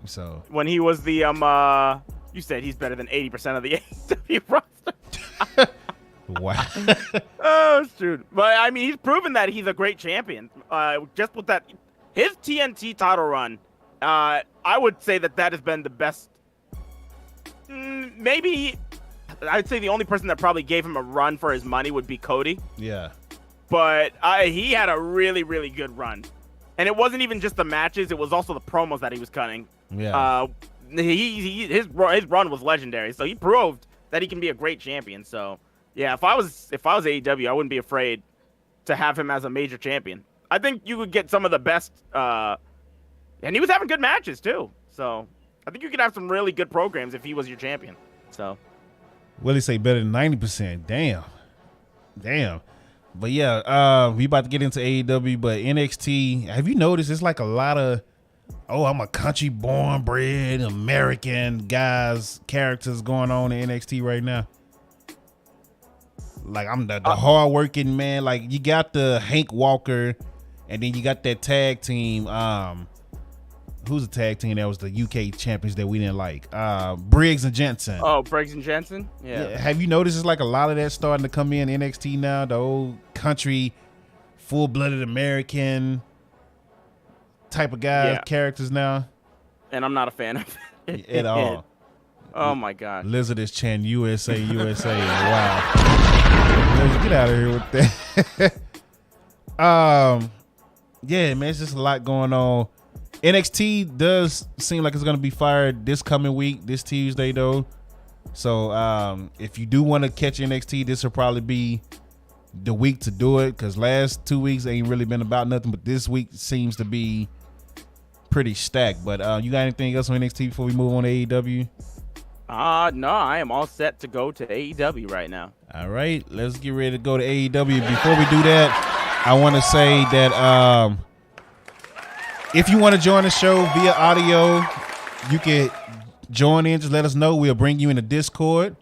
Speaker 1: So
Speaker 2: when he was the you said he's better than 80% of the AEW roster.
Speaker 1: Wow.
Speaker 2: Oh, shoot. But I mean, he's proven that he's a great champion. Just with that, his TNT title run, I would say that has been the best. Maybe I'd say the only person that probably gave him a run for his money would be Cody.
Speaker 1: Yeah.
Speaker 2: But he had a really, really good run. And it wasn't even just the matches, it was also the promos that he was cutting.
Speaker 1: Yeah.
Speaker 2: His run was legendary, so he proved that he can be a great champion. So, yeah, if I was AEW, I wouldn't be afraid to have him as a major champion. I think you could get some of the best and he was having good matches too. So, I think you could have some really good programs if he was your champion. So,
Speaker 1: Willie say better than 90%. Damn. But yeah, we about to get into AEW, but NXT, have you noticed it's like a lot of, I'm a country born bred American guys, characters going on in NXT right now? Like, I'm the hard working man. Like, you got the Hank Walker, and then you got that tag team. Who's the tag team that was the UK champions that we didn't like? Briggs and Jensen.
Speaker 2: Oh, Briggs and Jensen? Yeah.
Speaker 1: Have you noticed it's like a lot of that starting to come in NXT now? The old country, full-blooded American type of guy characters now.
Speaker 2: And I'm not a fan of it.
Speaker 1: At all.
Speaker 2: Oh, my God.
Speaker 1: Lizard is chanting USA, USA. Wow. Get out of here with that. Yeah, man, it's just a lot going on. NXT does seem like it's going to be fired this coming week, this Tuesday, though. So if you do want to catch NXT, this will probably be the week to do it, because last 2 weeks ain't really been about nothing, but this week seems to be pretty stacked. But you got anything else on NXT before we move on to AEW?
Speaker 2: No, I am all set to go to AEW right now.
Speaker 1: All right, let's get ready to go to AEW. Before we do that, I want to say that if you want to join the show via audio, you can join in. Just let us know. We'll bring you in the Discord.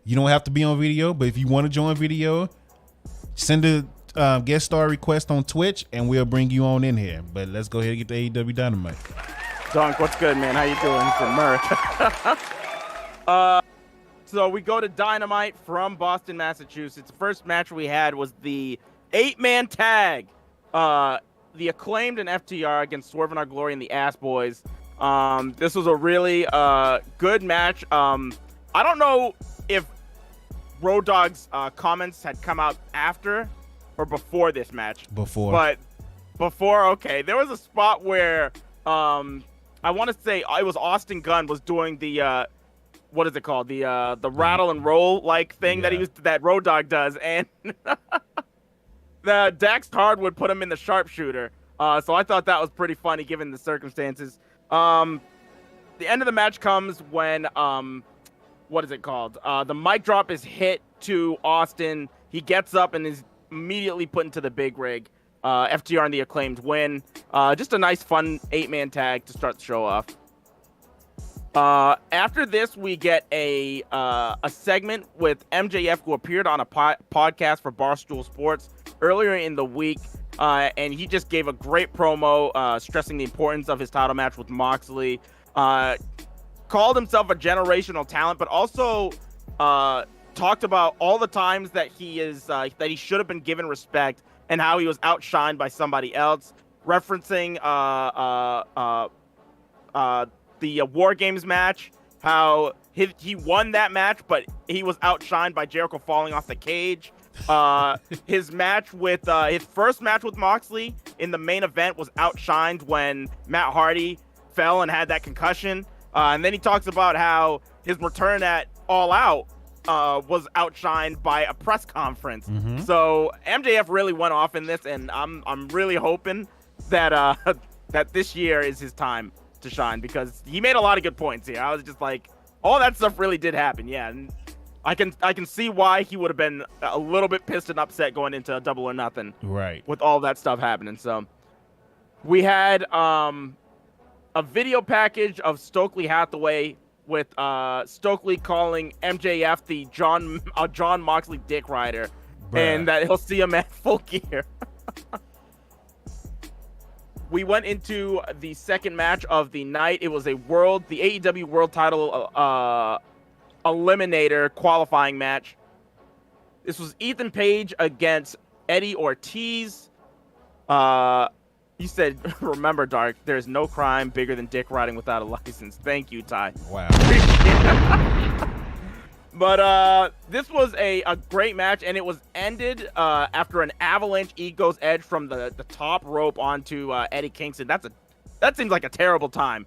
Speaker 1: You don't have to be on video, but if you want to join video, send a guest star request on Twitch, and we'll bring you on in here. But let's go ahead and get the AEW Dynamite.
Speaker 2: Dunk, what's good, man? How you doing? From Merck. So we go to Dynamite from Boston, Massachusetts. The first match we had was the 8-man tag. The Acclaimed and FTR against Swerve and Our Glory and the Ass Boys. This was a really good match. I don't know if Road Dogg's comments had come out after or before this match.
Speaker 1: Before.
Speaker 2: But before, okay. There was a spot where I want to say it was Austin Gunn was doing the what is it called? The rattle and roll like thing that Road Dogg does, and the Dax Hardwood put him in the sharpshooter. So I thought that was pretty funny given the circumstances. The end of the match comes when, what is it called? The mic drop is hit to Austin. He gets up and is immediately put into the big rig. FTR and the Acclaimed win. Just a nice, fun 8-man tag to start the show off. After this, we get a segment with MJF, who appeared on a podcast for Barstool Sports earlier in the week, and he just gave a great promo, stressing the importance of his title match with Moxley. Called himself a generational talent, but also talked about all the times that he should have been given respect and how he was outshined by somebody else, referencing the War Games match, how he won that match, but he was outshined by Jericho falling off the cage. His first match with Moxley in the main event was outshined when Matt Hardy fell and had that concussion. And then he talks about how his return at All Out was outshined by a press conference. So MJF really went off in this, and I'm really hoping that that this year is his time to shine, because he made a lot of good points here. I was just like, all that stuff really did happen, yeah. And I can see why he would have been a little bit pissed and upset going into Double or Nothing,
Speaker 1: right,
Speaker 2: with all that stuff happening. So we had a video package of Stokely Hathaway with Stokely calling MJF the John Moxley dick rider, and that he'll see him at Full Gear. We went into the second match of the night. It was the AEW World Title Eliminator qualifying match. This was Ethan Page against Eddie Ortiz. You said, remember, Dark, there's no crime bigger than dick riding without a license. Thank you, Ty.
Speaker 1: Wow.
Speaker 2: But this was a great match, and it was ended after an avalanche Ego's Edge from the top rope onto Eddie Kingston. That seems like a terrible time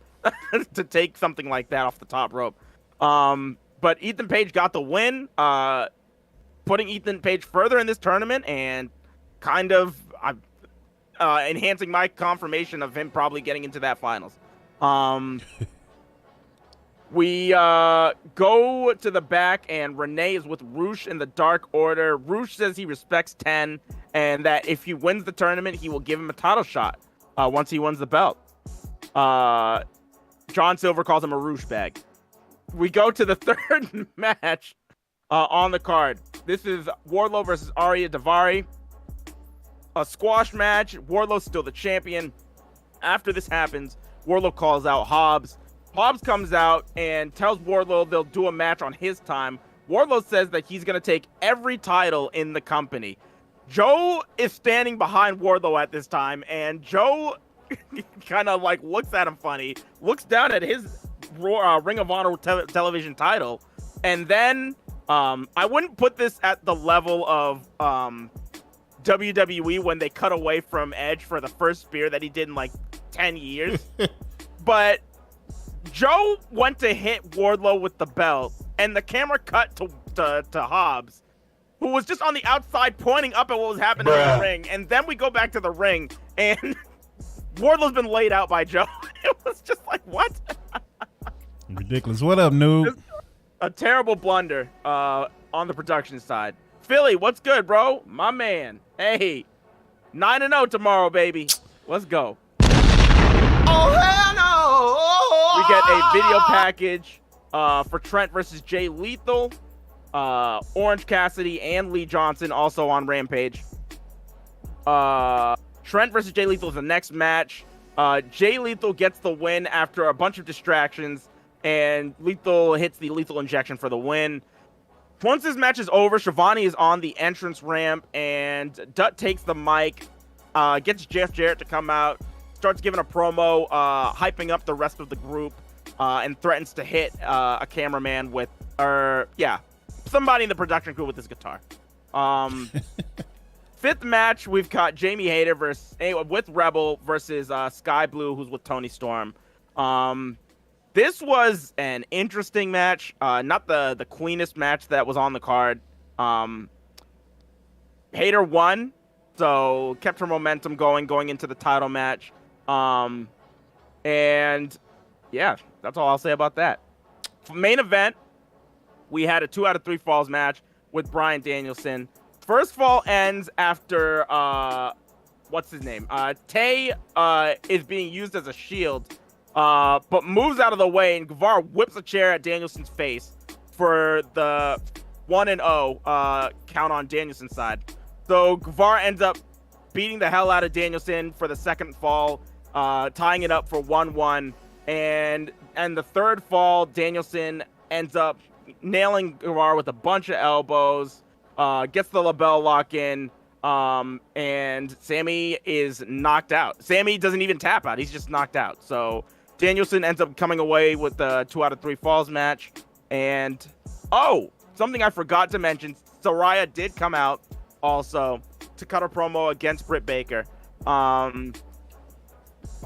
Speaker 2: to take something like that off the top rope. But Ethan Page got the win, putting Ethan Page further in this tournament and kind of enhancing my confirmation of him probably getting into that finals. We go to the back, and Renee is with Roosh in the Dark Order. Roosh says he respects 10, and that if he wins the tournament, he will give him a title shot once he wins the belt. John Silver calls him a Roosh bag. We go to the third match on the card. This is Wardlow versus Arya Daivari. A squash match. Wardlow's still the champion. After this happens, Wardlow calls out Hobbs. Hobbs comes out and tells Wardlow they'll do a match on his time. Wardlow says that he's going to take every title in the company. Joe is standing behind Wardlow at this time, and Joe kind of like looks at him funny, looks down at his Ring of Honor television title, and then I wouldn't put this at the level of WWE when they cut away from Edge for the first spear that he did in like 10 years. But Joe went to hit Wardlow with the belt, and the camera cut to Hobbs, who was just on the outside pointing up at what was happening in the ring. And then we go back to the ring, and Wardlow's been laid out by Joe. It was just like, what?
Speaker 1: Ridiculous. What up, noob?
Speaker 2: Just a terrible blunder on the production side. Philly, what's good, bro? My man. Hey, 9-0 tomorrow, baby. Let's go.
Speaker 3: Oh, hell no!
Speaker 2: We get a video package for Trent versus Jay Lethal. Orange Cassidy and Lee Johnson also on Rampage. Trent versus Jay Lethal is the next match. Jay Lethal gets the win after a bunch of distractions, and Lethal hits the lethal injection for the win. Once this match is over, Shivani is on the entrance ramp, and Dutt takes the mic, gets Jeff Jarrett to come out, starts giving a promo, hyping up the rest of the group, and threatens to hit a cameraman with, somebody in the production crew with his guitar. Fifth match, we've got Jamie Hayter with Rebel versus Sky Blue, who's with Tony Storm. This was an interesting match, not the cleanest match that was on the card. Hayter won, so kept her momentum going into the title match. And yeah, that's all I'll say about that. For main event, we had a 2 out of 3 falls match with Bryan Danielson. First fall ends after what's his name? Tay is being used as a shield. But moves out of the way, and Guevara whips a chair at Danielson's face for the 1-0 count on Danielson's side. So Guevara ends up beating the hell out of Danielson for the second fall, tying it up for 1-1. And the third fall, Danielson ends up nailing Guevara with a bunch of elbows, gets the label lock in, and Sammy is knocked out. Sammy doesn't even tap out. He's just knocked out. So Danielson ends up coming away with the 2 out of 3 falls match. And, something I forgot to mention, Saraya did come out also to cut a promo against Britt Baker. I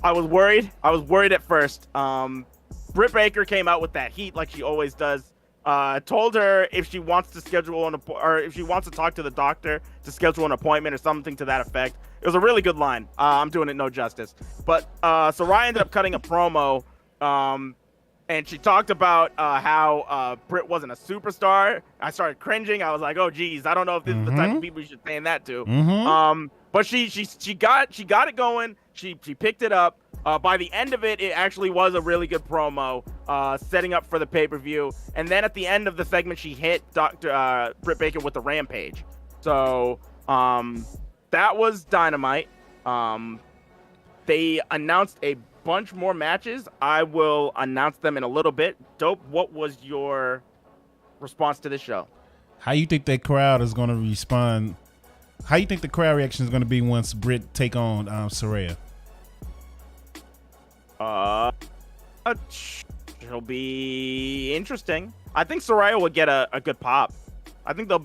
Speaker 2: was worried. At first. Britt Baker came out with that heat like she always does. Told her if she wants to schedule if she wants to talk to the doctor to schedule an appointment or something to that effect. It was a really good line. I'm doing it no justice. But Saraya ended up cutting a promo, and she talked about how Britt wasn't a superstar. I started cringing. I was like, oh geez, I don't know if this is the type of people you should say that to. But she got it going. She picked it up. By the end of it, it actually was a really good promo, setting up for the pay-per-view. And then at the end of the segment, she hit Britt Baker with the Rampage. So that was Dynamite. They announced a bunch more matches. I will announce them in a little bit. Dope, what was your response to this show?
Speaker 1: How you think that crowd is going to respond? How you think the crowd reaction is going to be once Britt take on Saraya?
Speaker 2: It'll be interesting. I think Saraya will get a good pop. I think they'll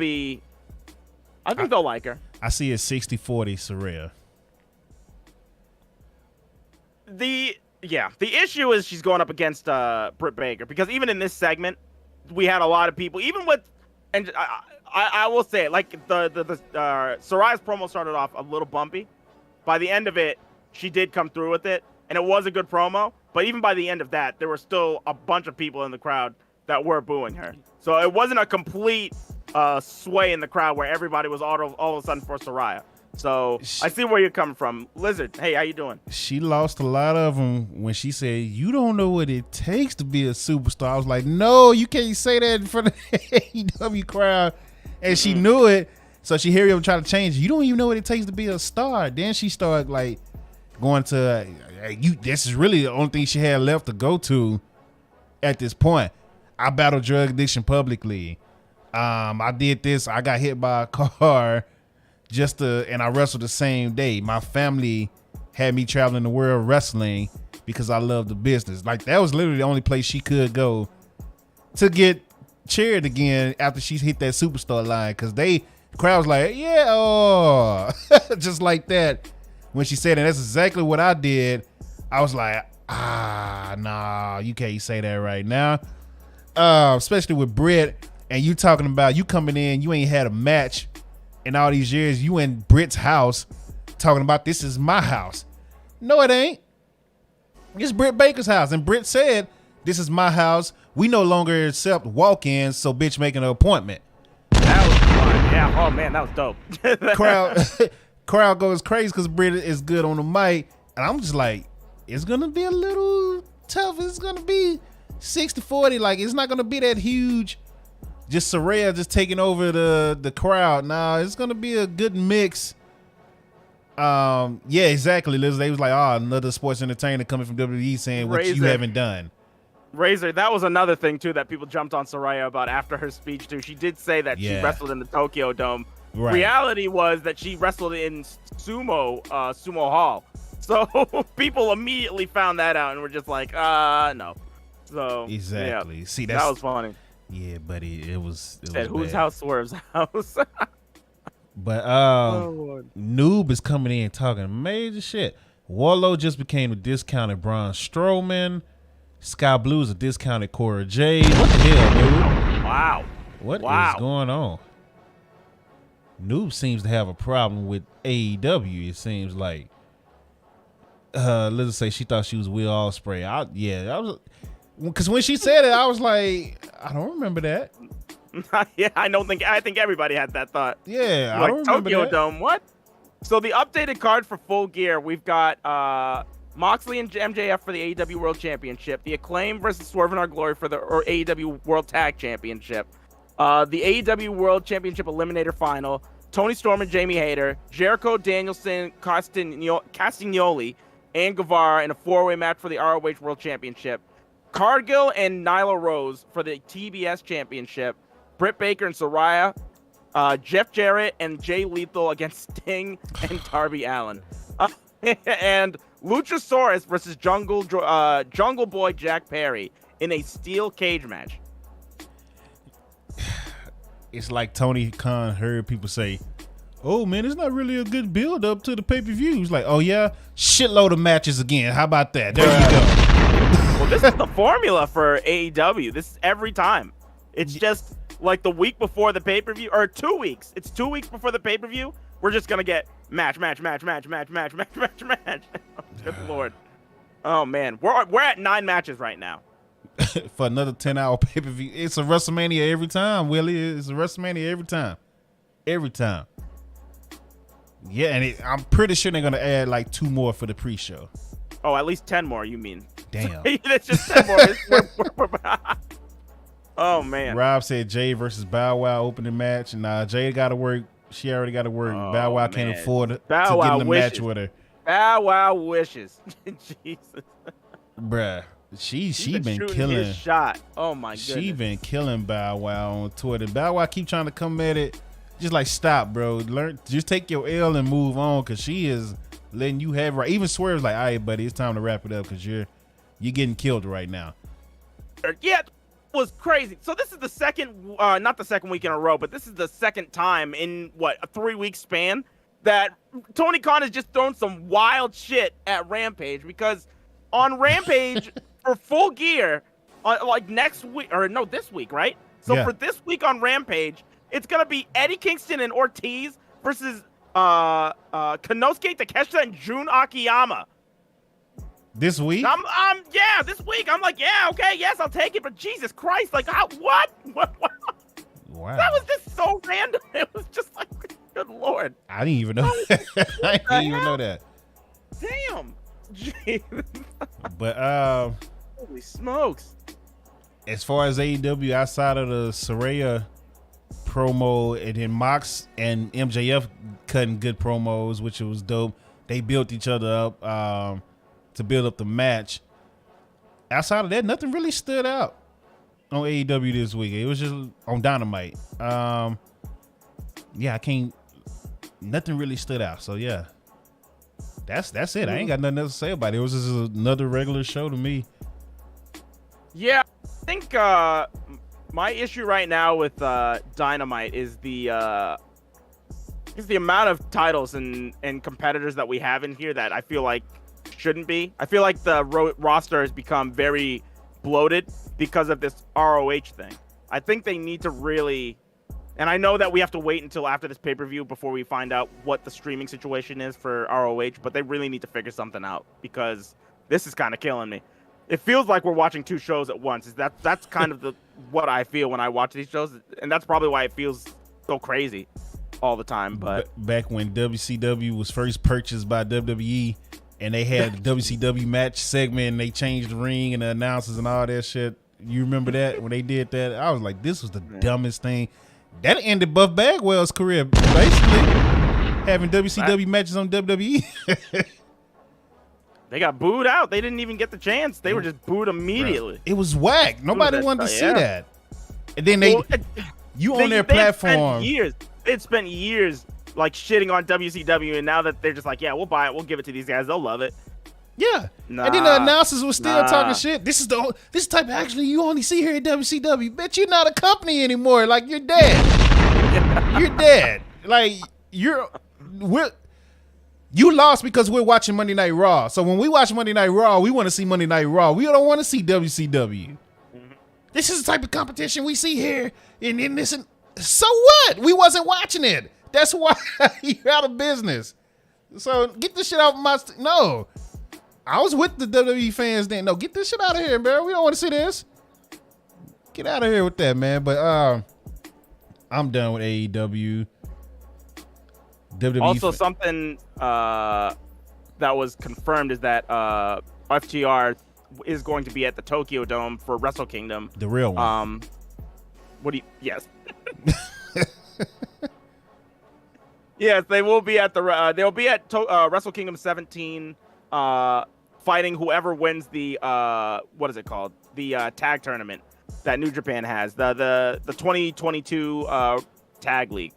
Speaker 2: like her.
Speaker 1: I see it 60-40 Saraya.
Speaker 2: The issue is she's going up against Britt Baker, because even in this segment, we had a lot of people, even with, and I will say it, like the Saraya's promo started off a little bumpy. By the end of it, she did come through with it, and it was a good promo. But even by the end of that, there were still a bunch of people in the crowd that were booing her. So it wasn't a complete sway in the crowd where everybody was all of a sudden for Saraya. So I see where you're coming from. Lizard, hey, how you doing?
Speaker 1: She lost a lot of them when she said, you don't know what it takes to be a superstar. I was like, no, you can't say that in front of the AEW crowd. And she knew it. So she hurried up and tried to change it. You don't even know what it takes to be a star. Then she started like going to, this is really the only thing she had left to go to at this point. I battled drug addiction publicly. I did this. I got hit by a car. And I wrestled the same day. My family had me traveling the world wrestling because I love the business. Like, that was literally the only place she could go to get cheered again after she hit that superstar line. Because the crowd was like, yeah, oh, just like that. When she said it, that's exactly what I did. I was like, nah, you can't say that right now. Especially with Britt, and you talking about you coming in, you ain't had a match in all these years. You in Britt's house talking about this is my house. No, it ain't. It's Britt Baker's house. And Britt said, this is my house. We no longer accept walk-ins, so bitch, making an appointment.
Speaker 2: That was fun. Yeah. Oh man, that was dope.
Speaker 1: Crowd goes crazy because Britt is good on the mic. And I'm just like, it's going to be a little tough. It's going to be 60-40. Like, it's not going to be that huge. Just Saraya just taking over the crowd. Nah, it's gonna be a good mix. Yeah, exactly, Liz. They was like, another sports entertainer coming from WWE saying what you haven't done.
Speaker 2: Razor, that was another thing too that people jumped on Saraya about after her speech too. She did say that she wrestled in the Tokyo Dome. Right. Reality was that she wrestled in sumo hall. So people immediately found that out and were just like, no. So
Speaker 1: exactly.
Speaker 2: Yeah,
Speaker 1: see,
Speaker 2: that was funny.
Speaker 1: Yeah, buddy, it was
Speaker 2: whose house Swerve's house.
Speaker 1: But Noob is coming in talking major shit. Warlow just became a discounted Braun Strowman. Sky Blue is a discounted Cora Jade. What the hell, Noob?
Speaker 2: Wow.
Speaker 1: What is going on? Noob seems to have a problem with AEW, it seems like. Let's say she thought she was Will Ospreay. Because when she said it, I was like, I don't remember that.
Speaker 2: Yeah, I think everybody had that thought.
Speaker 1: Yeah, I don't remember
Speaker 2: Tokyo
Speaker 1: that.
Speaker 2: Dome, what? So the updated card for Full Gear, we've got Moxley and MJF for the AEW World Championship, the Acclaim versus Swerve in Our Glory for the AEW World Tag Championship, the AEW World Championship Eliminator Final, Tony Storm and Jamie Hayter, Jericho, Danielson, Castagnoli, and Guevara in a 4-way match for the ROH World Championship. Cargill and Nyla Rose for the TBS Championship. Britt Baker and Saraya. Jeff Jarrett and Jay Lethal against Sting and Darby Allin. And Luchasaurus versus Jungle Boy Jack Perry in a steel cage match.
Speaker 1: It's like Tony Khan heard people say, "Oh man, it's not really a good build up to the pay-per-view." It's like, "Oh yeah, shitload of matches again. How about that?" There you go.
Speaker 2: Well, this is the formula for AEW. This is every time. It's just like the week before the pay-per-view, or 2 weeks. It's 2 weeks before the pay-per-view. We're just gonna get match. Good Lord. Oh man, we're at 9 matches right now.
Speaker 1: For another 10-hour pay-per-view. It's a WrestleMania every time, Willie. It's a WrestleMania every time. Every time. Yeah, and I'm pretty sure they're going to add like 2 more for the pre-show.
Speaker 2: Oh, at least 10 more, you mean.
Speaker 1: Damn.
Speaker 2: That's just 10 more. Oh, man.
Speaker 1: Rob said Jay versus Bow Wow opening match. And Jay got to work. She already got to work.
Speaker 2: Oh,
Speaker 1: Bow Wow
Speaker 2: man.
Speaker 1: can't afford to
Speaker 2: Bow
Speaker 1: get
Speaker 2: Wow
Speaker 1: in the
Speaker 2: wishes.
Speaker 1: match with her.
Speaker 2: Bow Wow wishes. Jesus.
Speaker 1: Bruh. She been
Speaker 2: shooting
Speaker 1: killing.
Speaker 2: his shot. Oh my goodness.
Speaker 1: She been killing Bow Wow on Twitter. Bow Wow keep trying to come at it. Just like, stop, bro. Just take your L and move on, because she is letting you have right. Even Swerve's like, all right, buddy, it's time to wrap it up because you're getting killed right now.
Speaker 2: Yeah, it was crazy. So this is the second, not the second week in a row, but this is the second time in a 3-week span that Tony Khan has just thrown some wild shit at Rampage, because on Rampage for Full Gear, like next week, or no, this week, right? So
Speaker 1: Yeah.
Speaker 2: for this week on Rampage, it's gonna be Eddie Kingston and Ortiz versus Konosuke Takeshita and Jun Akiyama.
Speaker 1: This week?
Speaker 2: Yeah, this week. I'm like, yeah, okay, yes, I'll take it. But Jesus Christ, like, what?
Speaker 1: Wow.
Speaker 2: That was just so random. It was just like, good Lord.
Speaker 1: I didn't even know. I didn't even know that.
Speaker 2: Damn. Jeez.
Speaker 1: But
Speaker 2: Holy smokes.
Speaker 1: as far as AEW, outside of the Saraya promo, and then Mox and MJF cutting good promos, which was dope. They built each other up to build up the match. Outside of that, nothing really stood out on AEW this week. It was just on Dynamite. Yeah, nothing really stood out. So yeah, that's it. I ain't got nothing else to say about it. It was just another regular show to me.
Speaker 2: Yeah, I think my issue right now with Dynamite is the amount of titles and competitors that we have in here that I feel like shouldn't be. I feel like the roster has become very bloated because of this ROH thing. I think they need to really, and I know that we have to wait until after this pay-per-view before we find out what the streaming situation is for ROH, but they really need to figure something out, because this is kind of killing me. It feels like we're watching 2 shows at once. That's kind of what I feel when I watch these shows, and that's probably why it feels so crazy all the time. But
Speaker 1: back when WCW was first purchased by WWE, and they had the WCW match segment, and they changed the ring and the announcers and all that shit. You remember that when they did that? I was like, this was the dumbest thing. That ended Buff Bagwell's career, basically, having WCW matches on WWE.
Speaker 2: they got booed out. They didn't even get the chance. They were just booed immediately.
Speaker 1: It was whack. Nobody wanted to see that. And then on their platform. They'd
Speaker 2: spent years like shitting on WCW, and now that they're just like, yeah, we'll buy it, we'll give it to these guys, they'll love it.
Speaker 1: Yeah. And then the announcers were still talking shit. This is type of action you only see here at WCW. Bet you're not a company anymore. Like, you're dead. You're dead. Like, you lost because we're watching Monday Night Raw. So when we watch Monday Night Raw, we want to see Monday Night Raw. We don't want to see WCW. Mm-hmm. This is the type of competition we see here. And then this. So what? We wasn't watching it. That's why you're out of business. So get this shit out of my... No. I was with the WWE fans then. No, get this shit out of here, man. We don't want to see this. Get out of here with that, man. But I'm done with AEW. WWE
Speaker 2: also, something that was confirmed is that FTR is going to be at the Tokyo Dome for Wrestle Kingdom.
Speaker 1: The real one.
Speaker 2: Yes. Yes, they will be at they'll be at Wrestle Kingdom 17, fighting whoever wins the what is it called? the tag tournament that New Japan has, the 2022 tag league.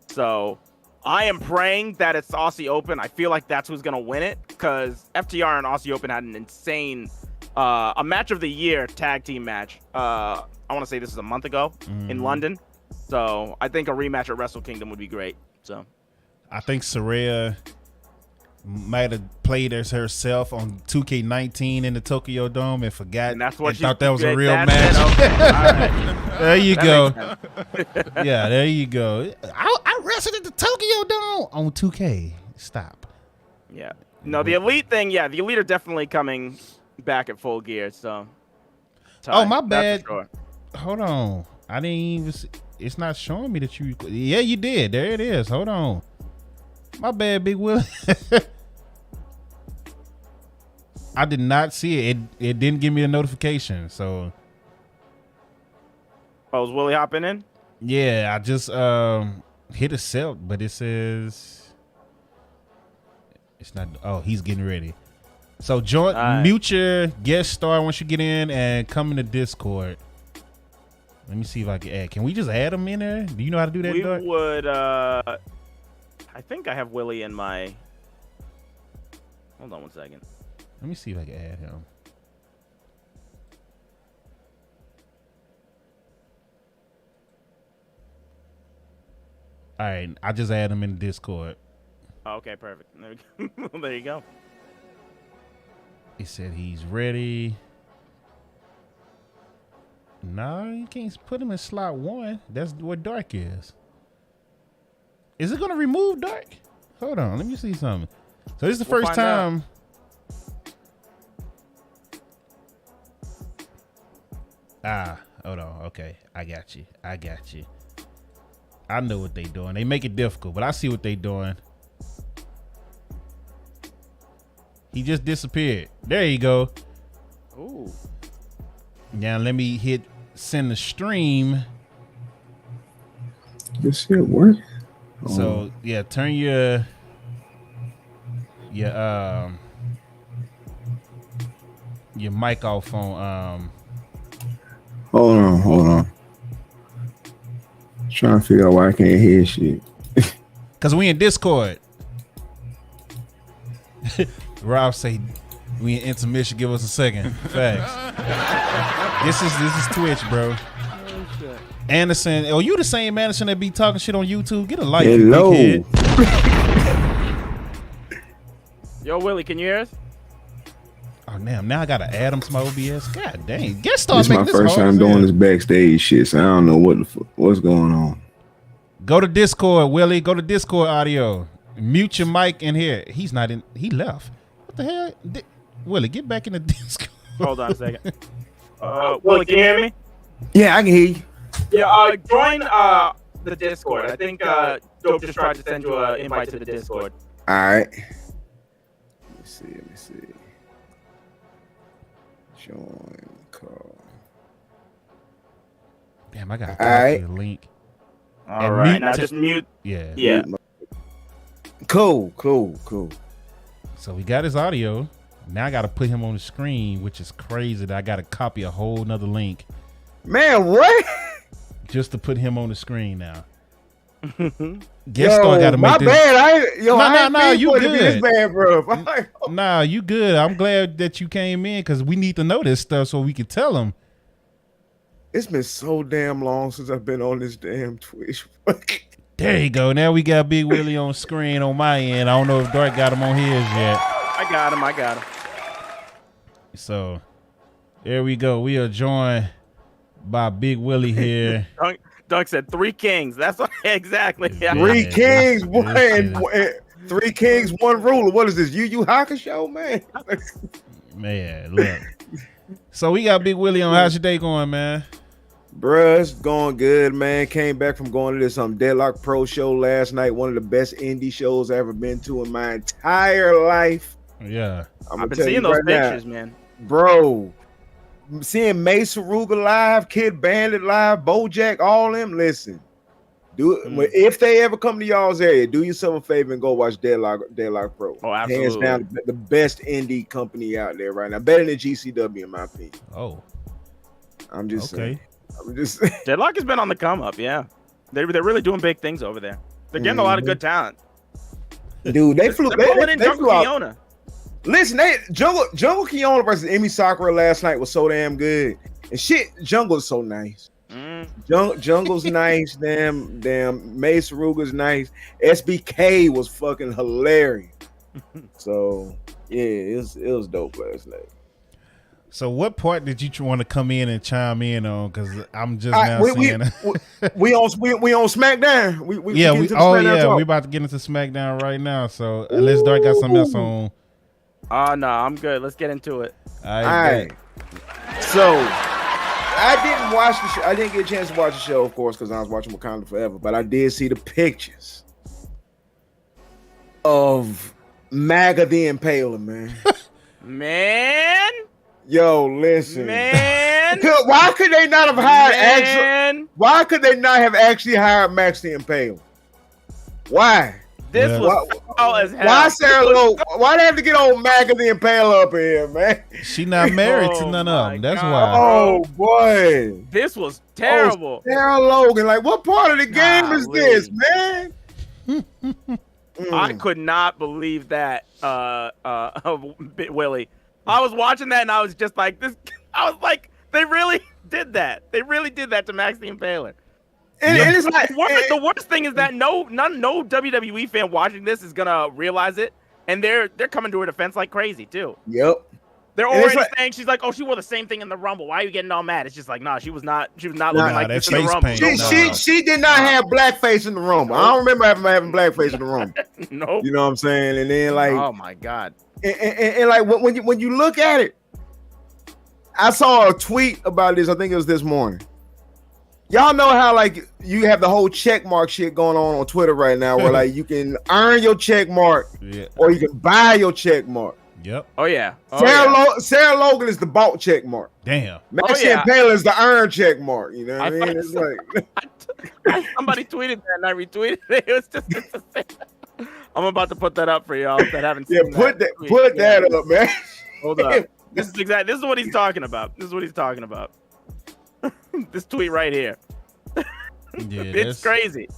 Speaker 2: So I am praying that it's the Aussie Open. I feel like that's who's gonna win it because FTR and Aussie Open had an insane a match of the year tag team match. I want to say this is a month ago in London. So I think a rematch at Wrestle Kingdom would be great. So
Speaker 1: I think Saraya might have played as herself on 2K19 in the Tokyo Dome and forgot
Speaker 2: and that's what she
Speaker 1: thought that was a real
Speaker 2: that's
Speaker 1: match.
Speaker 2: it. Okay. All right.
Speaker 1: There you
Speaker 2: That
Speaker 1: go.
Speaker 2: makes sense.
Speaker 1: Yeah, there you go. I wrestled at the Tokyo Dome on 2K. Stop.
Speaker 2: Yeah. No, the Elite thing, yeah, the Elite are definitely coming back at full gear. So.
Speaker 1: Oh, my
Speaker 2: That's
Speaker 1: bad.
Speaker 2: for sure.
Speaker 1: Hold on. I didn't even see. It's not showing me that you. Yeah, you did. There it is. Hold on. My bad, Big Willie. I did not see it. It didn't give me a notification. So.
Speaker 2: Oh, is Willie hopping in?
Speaker 1: Yeah, I just hit accept, but it says it's not. Oh, he's getting ready. So join, mute your guest star once you get in, and come in the Discord. Let me see if I can add. Can we just add him in there? Do you know how to do that?
Speaker 2: We
Speaker 1: Doug?
Speaker 2: would. I think I have Willie in my. Hold on one second.
Speaker 1: Let me see if I can add him. All right, I just add him in the Discord.
Speaker 2: Oh, okay, perfect. There, we go. There you go.
Speaker 1: He said he's ready. No, you can't put him in slot 1. That's what Dark is. Is it going to remove Dark? Hold on, let me see something. So this is the first time. Hold on. Okay, I got you. I know what they doing. They make it difficult, but I see what they doing. He just disappeared. There you go.
Speaker 2: Ooh.
Speaker 1: Now let me hit send the stream.
Speaker 4: This shit work?
Speaker 1: So yeah, turn your mic off on
Speaker 4: Hold on. Trying to figure out why I can't hear shit.
Speaker 1: Cause we in Discord. Rob say we in intermission. Give us a second. Facts. This is Twitch, bro. Anderson, you the same Anderson that be talking shit on YouTube? Get a light.
Speaker 4: Hello.
Speaker 1: You big head.
Speaker 2: Yo, Willie, can you hear us?
Speaker 1: Oh damn! Now I gotta add him to my OBS. God dang! Guest star
Speaker 4: This is
Speaker 1: making
Speaker 4: my
Speaker 1: this
Speaker 4: first
Speaker 1: hard
Speaker 4: time
Speaker 1: as
Speaker 4: doing
Speaker 1: hell.
Speaker 4: this backstage shit, so I don't know what's going on.
Speaker 1: Go to Discord, Willie. Go to Discord audio. Mute your mic in here. He's not in. He left. What the hell? Willie, get back in the Discord.
Speaker 2: Hold on a second. Willie, can you hear me?
Speaker 4: Yeah, I can hear you.
Speaker 2: Yeah, join the Discord. I think Dope just tried to send you an invite to the Discord.
Speaker 4: All right. Let me see. Join call.
Speaker 1: Damn, I got
Speaker 4: All right.
Speaker 1: the link.
Speaker 2: All right, now just mute.
Speaker 1: Yeah.
Speaker 2: Yeah.
Speaker 4: Cool.
Speaker 1: So we got his audio. Now I got to put him on the screen, which is crazy that I got to copy a whole nother link
Speaker 4: Man, what?
Speaker 1: just to put him on the screen now. Guest star got to make
Speaker 4: my
Speaker 1: this.
Speaker 4: bad.
Speaker 1: No, you
Speaker 4: to be this
Speaker 1: good.
Speaker 4: bad, bro.
Speaker 1: Nah, you good. I'm glad that you came in because we need to know this stuff so we can tell him.
Speaker 4: It's been so damn long since I've been on this damn Twitch.
Speaker 1: There you go. Now we got Big Willie on screen on my end. I don't know if Dark got him on his yet.
Speaker 2: I got him.
Speaker 1: So there we go. We are joined by Big Willie here.
Speaker 2: Doug said 3 kings. That's what, exactly.
Speaker 1: Yeah.
Speaker 4: Three kings,
Speaker 1: this
Speaker 4: boy, and 3 kings, 1 ruler. What is this? Yu Hakusho, man?
Speaker 1: Man, look. So we got Big Willie on. How's your day going, man?
Speaker 4: Bruh, it's going good, man. Came back from going to this Deadlock Pro show last night. One of the best indie shows I've ever been to in my entire life.
Speaker 1: Yeah.
Speaker 2: I've been seeing those pictures, man.
Speaker 4: Bro, seeing Mace Saruga live, Kid Bandit live, Bojack, all them. Listen, if they ever come to y'all's area, do yourself a favor and go watch Deadlock Pro.
Speaker 2: Oh, absolutely.
Speaker 4: Hands down, the best indie company out there right now. Better than GCW, in my opinion.
Speaker 1: Oh.
Speaker 4: I'm just
Speaker 1: Okay.
Speaker 4: saying. I'm just
Speaker 2: Deadlock has been on the come up. Yeah, they're really doing big things over there. They're getting a lot of good talent.
Speaker 4: dude. They flew.
Speaker 2: They're
Speaker 4: They
Speaker 2: pulling in Jungle
Speaker 4: flew out.
Speaker 2: Kiona.
Speaker 4: Listen, Jungle Kiona versus Emi Sakura last night was so damn good. And shit, Jungle's so nice. Jungle's nice. Damn, Mace Ruger's nice. SBK was fucking hilarious. So yeah, it was dope last night.
Speaker 1: So what part did you want to come in and chime in on? Because I'm just now
Speaker 4: we
Speaker 1: seeing.
Speaker 4: we on SmackDown. We
Speaker 1: we about to get into SmackDown right now. So unless Dark got something else on.
Speaker 2: Oh no, I'm good. Let's get into it.
Speaker 1: All right.
Speaker 4: So I didn't watch the show. I didn't get a chance to watch the show, of course, because I was watching Wakanda Forever. But I did see the pictures of MAGA the Impaler, man.
Speaker 2: Man.
Speaker 4: Yo, listen,
Speaker 2: man.
Speaker 4: Why could they not have hired Why could they not have actually hired Max the Impaler? Why?
Speaker 2: This was foul as hell.
Speaker 4: Why Sarah Logan? Why they have to get old MAGA the Impaler up in here, man?
Speaker 1: She not married to none of them. That's why.
Speaker 4: Oh boy,
Speaker 2: this was terrible.
Speaker 4: Sarah Logan, like what part of the game is this, man?
Speaker 2: I could not believe that, Willie. I was watching that and I was just like, this. I was like, they really did that. They really did that to Max the Impaler.
Speaker 4: And it's like
Speaker 2: the worst thing is that no WWE fan watching this is gonna realize it, and they're coming to her defense like crazy too.
Speaker 4: Yep.
Speaker 2: They're already saying she's like, oh, she wore the same thing in the Rumble. Why are you getting all mad? It's just like, nah, she was not looking like this in the Rumble.
Speaker 4: She did not have blackface in the Rumble. I don't remember having blackface in the Rumble.
Speaker 2: Nope.
Speaker 4: You know what I'm saying? And then like,
Speaker 2: oh my god.
Speaker 4: And like when you look at it, I saw a tweet about this. I think it was this morning. Y'all know how like you have the whole check mark shit going on Twitter right now, where like you can earn your check mark, or you can buy your check mark.
Speaker 1: Yep.
Speaker 2: Oh yeah.
Speaker 4: Sarah Logan is the bought check mark.
Speaker 1: Damn.
Speaker 4: Max Impaler is the earned check mark. You know what I mean? It's like
Speaker 2: somebody tweeted that and I retweeted it. It was just it's the same. I'm about to put that up for y'all that haven't seen
Speaker 4: put that up, man.
Speaker 2: Hold up. This is what he's talking about. This is what he's talking about. This tweet right here.
Speaker 1: Yeah,
Speaker 2: it's crazy.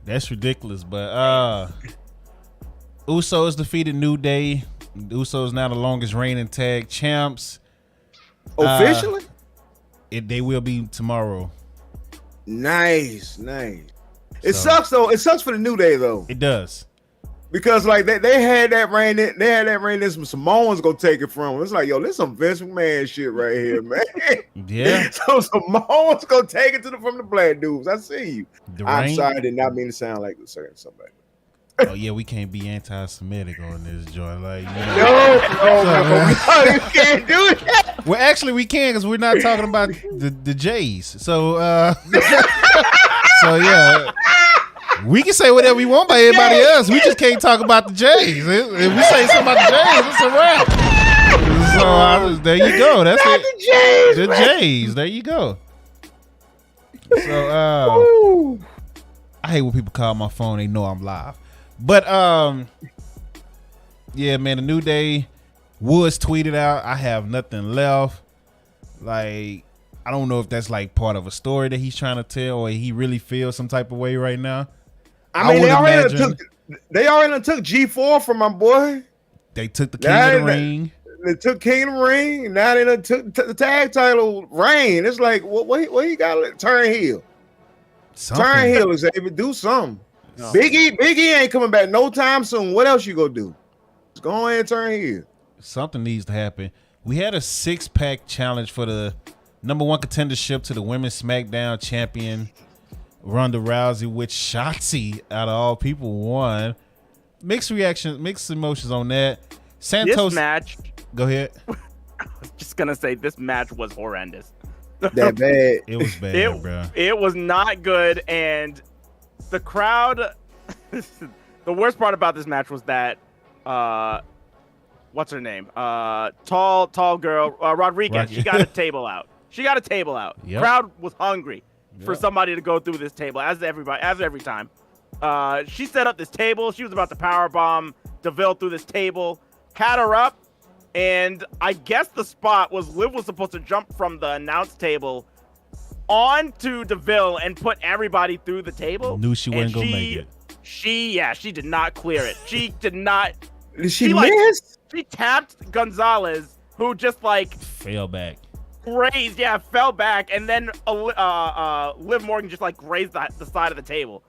Speaker 1: That's ridiculous, but Usos defeated New Day. The Usos now the longest reigning tag champs.
Speaker 4: Officially?
Speaker 1: They will be tomorrow.
Speaker 4: Nice. It sucks though. It sucks for the New Day though.
Speaker 1: It does.
Speaker 4: Because like they had that reign, then some Samoans go take it from them. It's like, yo, this some Vince McMahon shit right here, man.
Speaker 1: Yeah.
Speaker 4: So Samoans go take it from the black dudes. I see you. I'm sorry, I did not mean to sound like somebody.
Speaker 1: Oh yeah, we can't be anti-Semitic on this joint. Like,
Speaker 4: no, you can't do that.
Speaker 1: Well, actually, we can because we're not talking about the Jays. So, so yeah. We can say whatever we want by everybody else. We just can't talk about the Jays. If we say something about the Jays, it's a wrap. So there you go. That's it. The Jays. There you go. So I hate when people call my phone. They know I'm live. But yeah, man. The New Day. Woods tweeted out, "I have nothing left." Like, I don't know if that's like part of a story that he's trying to tell, or he really feels some type of way right now.
Speaker 4: I mean, they already took G4 from my boy.
Speaker 1: They took the King of the Ring.
Speaker 4: They took King of the Ring. Now they took the tag title reign. It's like, what you got to turn heel? Turn heel, Xavier. Do something. No. Big E ain't coming back no time soon. What else you gonna do? Just go ahead and turn heel.
Speaker 1: Something needs to happen. We had a 6-pack challenge for the #1 contendership to the Women's SmackDown champion Ronda Rousey, which Shotzi, out of all people, won. Mixed reactions, mixed emotions on that. Santos
Speaker 2: this match.
Speaker 1: Go ahead.
Speaker 2: I was just gonna say this match was horrendous.
Speaker 4: That bad.
Speaker 1: It was bad, bro.
Speaker 2: It was not good, and the crowd. The worst part about this match was that, what's her name? Tall girl, Rodriguez. She got a table out. Yep. Crowd was hungry for somebody to go through this table, as every time. She set up this table. She was about to powerbomb DeVille through this table. Had her up. And I guess the spot was Liv was supposed to jump from the announce table onto DeVille and put everybody through the table.
Speaker 1: Knew she wasn't gonna make it.
Speaker 2: She did not clear it. She did not.
Speaker 4: Did she miss?
Speaker 2: She tapped Gonzalez, who just like
Speaker 1: fell back.
Speaker 2: Grazed, fell back, and then Liv Morgan just like grazed the side of the table.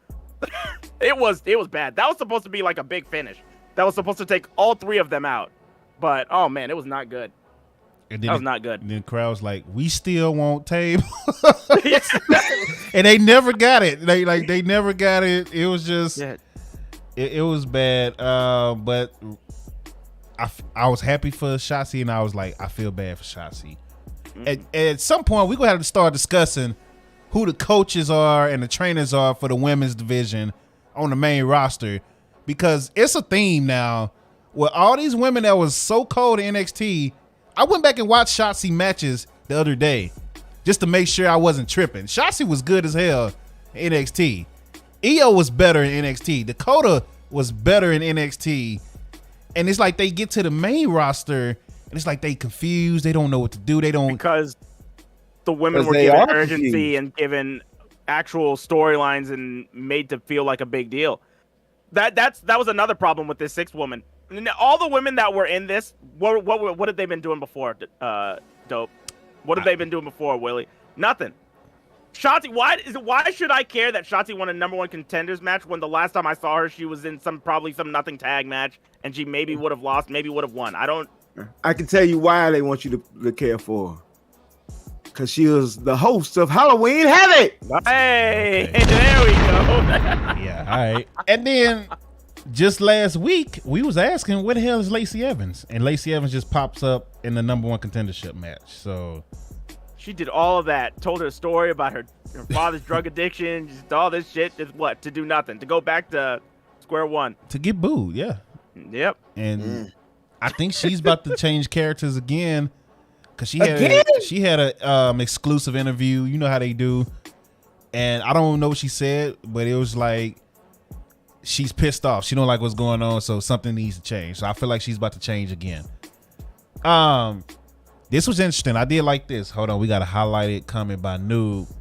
Speaker 2: It was bad. That was supposed to be like a big finish. That was supposed to take all three of them out. But oh man, it was not good. That was not good.
Speaker 1: And then the crowd was like, "We still want table," and they never got it. They never got it. It was just it was bad. But I was happy for Shotzi, and I was like, I feel bad for Shotzi. At some point, we're gonna have to start discussing who the coaches are and the trainers are for the women's division on the main roster, because it's a theme now with all these women that was so cold in NXT. I went back and watched Shotzi matches the other day just to make sure I wasn't tripping. Shotzi was good as hell in NXT. Io was better in NXT. Dakota was better in NXT. And it's like they get to the main roster and it's like they confused. They don't know what to do. They don't,
Speaker 2: because the women were given urgency and given actual storylines and made to feel like a big deal. That was another problem with this sixth woman. All the women that were in this, what had they been doing before? Dope. What have they been doing before, Willie? Nothing. Shotzi, why should I care that Shotzi won a #1 contenders match when the last time I saw her, she was in probably some nothing tag match and she maybe would have lost, maybe would have won.
Speaker 4: I can tell you why they want you to care for her. Because she was the host of Halloween Havoc.
Speaker 2: Hey, there we go.
Speaker 1: Yeah, all right. And then just last week, we was asking, where the hell is Lacey Evans? And Lacey Evans just pops up in the #1 contendership match. So
Speaker 2: she did all of that, told her a story about her father's drug addiction, just all this shit, just what? To do nothing, to go back to square one.
Speaker 1: To get booed, yeah.
Speaker 2: Yep.
Speaker 1: And I think she's about to change characters again, because she had a exclusive interview. You know how they do. And I don't know what she said, but it was like she's pissed off. She don't like what's going on, so something needs to change. So I feel like she's about to change again. This was interesting. I did like this. Hold on, we got a highlighted comment by Noob.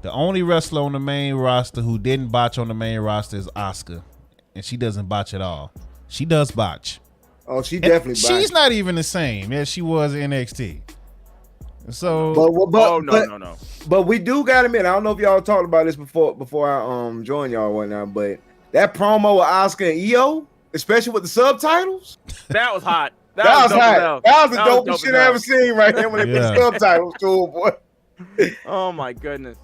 Speaker 1: The only wrestler on the main roster who didn't botch on the main roster is Asuka, and she doesn't botch at all. She does botch.
Speaker 4: Oh, she definitely botched.
Speaker 1: She's not even the same as she was in NXT. So,
Speaker 2: no.
Speaker 4: But we do got to admit, I don't know if y'all talked about this before I joined y'all right now, but that promo with Asuka and Io, especially with the subtitles,
Speaker 2: that was hot.
Speaker 4: That was hot. That was the dopest shit I ever seen right there when they put subtitles to it, boy.
Speaker 2: Oh my goodness.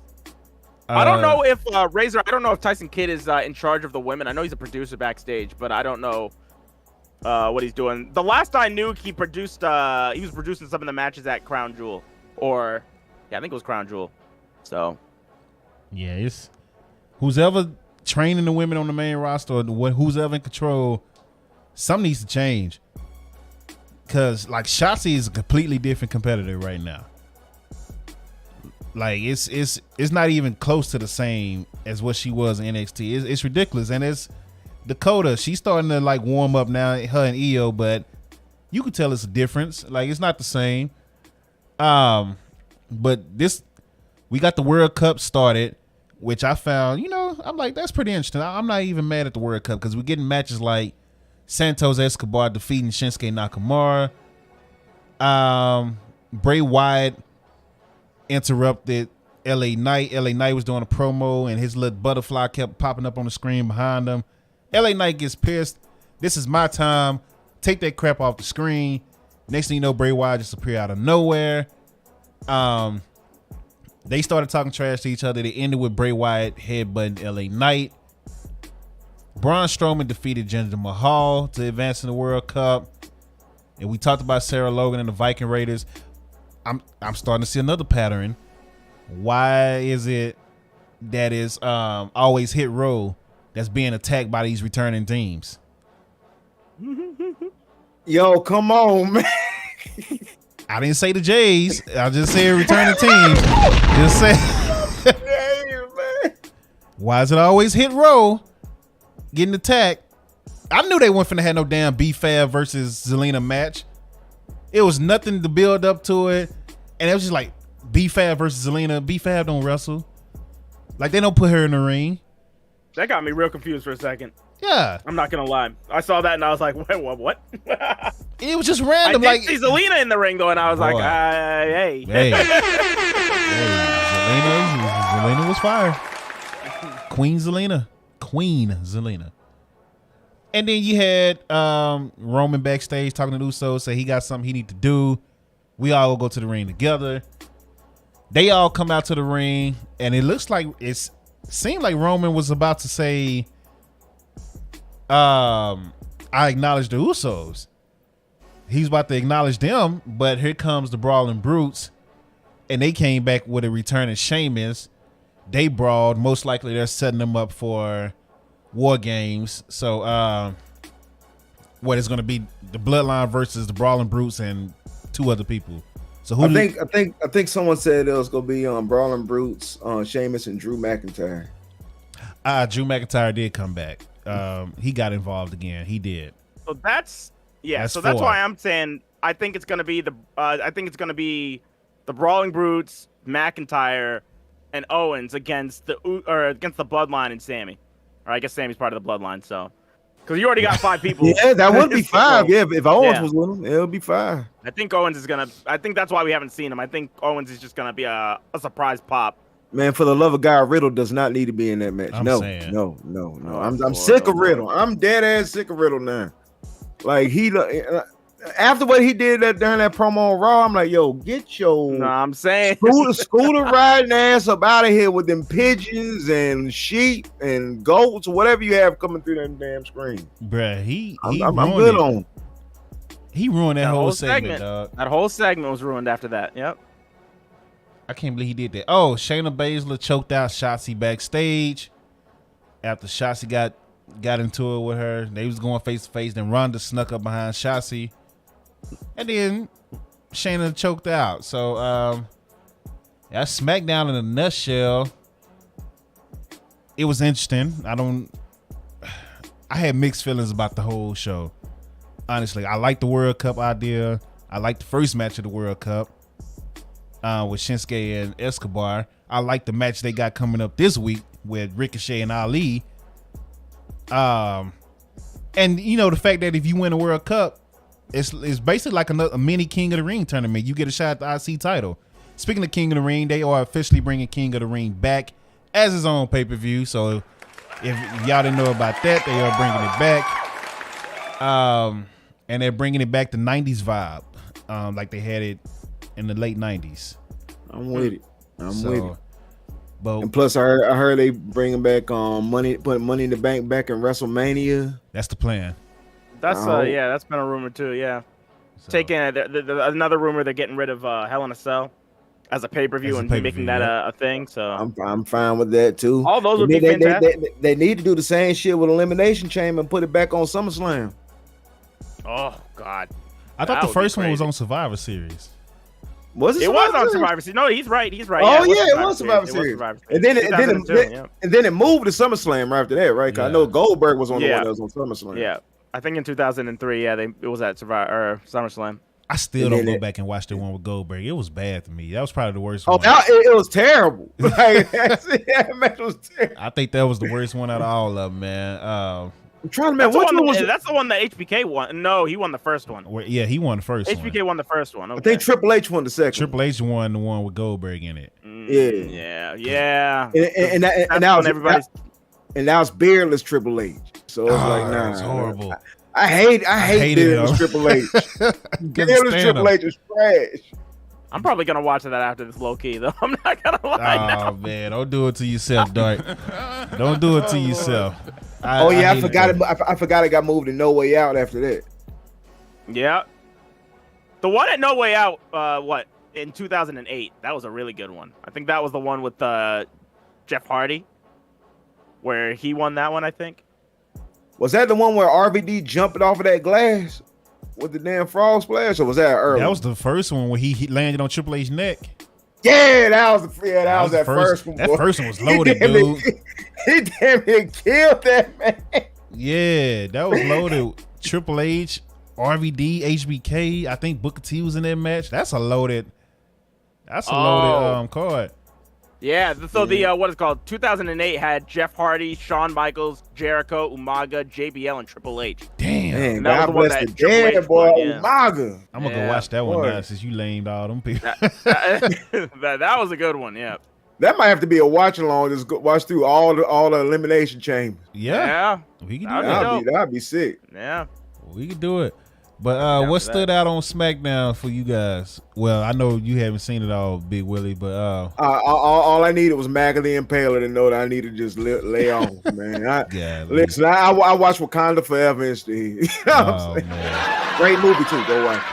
Speaker 2: I don't know if Razor. I don't know if Tyson Kidd is in charge of the women. I know he's a producer backstage, but I don't know what he's doing. The last I knew, he produced. He was producing some of the matches at Crown Jewel, I think it was Crown Jewel. So,
Speaker 1: yeah, it's who's ever training the women on the main roster, or who's ever in control. Something needs to change, because like Shotzi is a completely different competitor right now. Like it's not even close to the same as what she was in NXT. It's ridiculous. And it's Dakota. She's starting to like warm up now, her and Io, but you can tell it's a difference. Like it's not the same. But we got the World Cup started, which I found, I'm like, that's pretty interesting. I'm not even mad at the World Cup, because we're getting matches like Santos Escobar defeating Shinsuke Nakamura. Bray Wyatt interrupted LA Knight. LA Knight was doing a promo and his little butterfly kept popping up on the screen behind him. LA Knight gets pissed. This is my time. Take that crap off the screen. Next thing you know, Bray Wyatt just appeared out of nowhere. They started talking trash to each other. They ended with Bray Wyatt headbutting LA Knight. Braun Strowman defeated Jinder Mahal to advance in the World Cup. And we talked about Sarah Logan and the Viking Raiders. I'm starting to see another pattern. Why is it that is always Hit Row that's being attacked by these returning teams?
Speaker 4: Yo, come on, man.
Speaker 1: I didn't say the Jays. I just said returning teams. Just say. Why is it always Hit Row getting attacked? I knew they weren't finna have no damn B-Fab versus Zelina match. It was nothing to build up to it, and it was just like B-Fab versus Zelina. B-Fab don't wrestle. Like they don't put her in the ring.
Speaker 2: That got me real confused for a second.
Speaker 1: Yeah,
Speaker 2: I'm not gonna lie. I saw that and I was like, wait, what?
Speaker 1: it was just random.
Speaker 2: I
Speaker 1: Like
Speaker 2: did see Zelina in the ring though, and I was like, hey.
Speaker 1: Zelina was fire. Queen Zelina. And then you had Roman backstage talking to Usos, say he got something he need to do. We all go to the ring together. They all come out to the ring, and it looks like it seemed like Roman was about to say, I acknowledge the Usos. He's about to acknowledge them, but here comes the Brawling Brutes, and they came back with a returning Sheamus. They brawled. Most likely they're setting them up for War Games. So what is going to be the Bloodline versus the Brawling Brutes and 2 other people. So who
Speaker 4: I think someone said it was going to be Brawling Brutes, Sheamus and Drew McIntyre.
Speaker 1: Drew McIntyre did come back. He got involved again. He did.
Speaker 2: So that's
Speaker 1: 4.
Speaker 2: That's why I'm saying I think it's going to be the Brawling Brutes, McIntyre, and Owens against the Bloodline and Sammy. Or I guess Sammy's part of the Bloodline, so because you already got 5 people.
Speaker 4: Yeah, that would be 5. Yeah, if Owens was with him, it would be 5.
Speaker 2: I think Owens is gonna. I think that's why we haven't seen him. I think Owens is just gonna be a surprise pop.
Speaker 4: Man, for the love of God, Riddle does not need to be in that match. No. I'm sick of Riddle. I'm dead ass sick of Riddle now. Like after what he did during that promo on Raw, I'm like, yo, get your
Speaker 2: I'm saying
Speaker 4: scooter riding ass up out of here with them pigeons and sheep and goats or whatever you have coming through that damn screen.
Speaker 1: Bruh,
Speaker 4: I'm good on.
Speaker 1: He ruined that whole segment, dog.
Speaker 2: That whole segment was ruined after that. Yep.
Speaker 1: I can't believe he did that. Oh, Shayna Baszler choked out Shotzi backstage after Shotzi got into it with her. They was going face to face. Then Ronda snuck up behind Shotzi, and then Shayna choked out. So that's SmackDown in a nutshell. It was interesting. I had mixed feelings about the whole show. Honestly, I like the World Cup idea. I like the first match of the World Cup with Shinsuke and Escobar. I like the match they got coming up this week with Ricochet and Ali. And you know, the fact that if you win a World Cup, it's basically like a mini King of the Ring tournament. You get a shot at the IC title. Speaking of King of the Ring, they are officially bringing King of the Ring back as his own pay-per-view. So if y'all didn't know about that, they are bringing it back. And they're bringing it back to 90s vibe, like they had it in the late 90s.
Speaker 4: I'm with it. I'm with it.
Speaker 1: But
Speaker 4: and plus, I heard they bringing back putting Money in the Bank back in WrestleMania.
Speaker 1: That's the plan.
Speaker 2: That's that's been a rumor too. Yeah, so, taking another rumor they're getting rid of Hell in a Cell as a pay-per-view and making that a thing. So
Speaker 4: I'm fine with that too.
Speaker 2: All those would be fantastic.
Speaker 4: They need to do the same shit with Elimination Chamber and put it back on SummerSlam.
Speaker 2: Oh God!
Speaker 1: I thought the first one was on Survivor Series.
Speaker 4: Was it?
Speaker 2: It was on Survivor Series. No, he's right. He's right.
Speaker 4: Oh yeah, it was Survivor Series. And then it moved to SummerSlam right after that, right? Because I know Goldberg was on the one that was on SummerSlam.
Speaker 2: Yeah, I think in 2003. Yeah, it was at SummerSlam.
Speaker 1: I still don't go back and watch the one with Goldberg. It was bad to me. That was probably the worst one.
Speaker 4: It was terrible. Like, that match was terrible.
Speaker 1: I think that was the worst one out of all of them, man.
Speaker 4: I'm trying to remember which one was.
Speaker 2: That's the one that HBK won. No, he won the first one.
Speaker 1: Yeah, he won the first one.
Speaker 2: HBK won the first one. Okay.
Speaker 4: I think Triple H won the second.
Speaker 1: Triple H won the one with Goldberg in it.
Speaker 2: Yeah.
Speaker 4: And now it's beardless Triple H. So it's like, nah,
Speaker 1: it's horrible.
Speaker 4: I hate beardless Triple H. Beardless Triple H is trash.
Speaker 2: I'm probably gonna watch that after this low key though. I'm not gonna lie.
Speaker 1: Oh man, don't do it to yourself, Dark. Don't do it to yourself.
Speaker 4: I forgot it got moved to No Way Out after that.
Speaker 2: Yeah. The one at No Way Out, in 2008, that was a really good one. I think that was the one with Jeff Hardy, where he won that one, I think.
Speaker 4: Was that the one where RVD jumped off of that glass with the damn frog splash, or was that early?
Speaker 1: That was the first one where he landed on Triple H's neck.
Speaker 4: Yeah, that was that first one.
Speaker 1: That first one was loaded, dude.
Speaker 4: He damn near killed that man.
Speaker 1: Yeah, that was loaded. Triple H RVD, HBK. I think Booker T was in that match. That's a loaded card.
Speaker 2: Yeah, so the what is called 2008 had Jeff Hardy, Shawn Michaels, Jericho, Umaga, JBL, and Triple H.
Speaker 1: Damn.
Speaker 2: And that was the one that Triple H
Speaker 4: boy,
Speaker 2: won, yeah.
Speaker 4: Umaga.
Speaker 1: I'm gonna go watch that one now since you lamed all them people.
Speaker 2: That was a good one, yeah.
Speaker 4: That might have to be a watch along. Just watch through all the elimination chambers.
Speaker 1: Yeah. We can do that.
Speaker 4: That'd be sick.
Speaker 2: Yeah.
Speaker 1: We could do it. But what stood out on SmackDown for you guys? Well, I know you haven't seen it all, Big Willie, but
Speaker 4: all I needed was Maga the Impaler to know that I need to just lay off, man. Listen, I watched Wakanda Forever and Steve. You know what I'm saying? Man. Great movie too. Go watch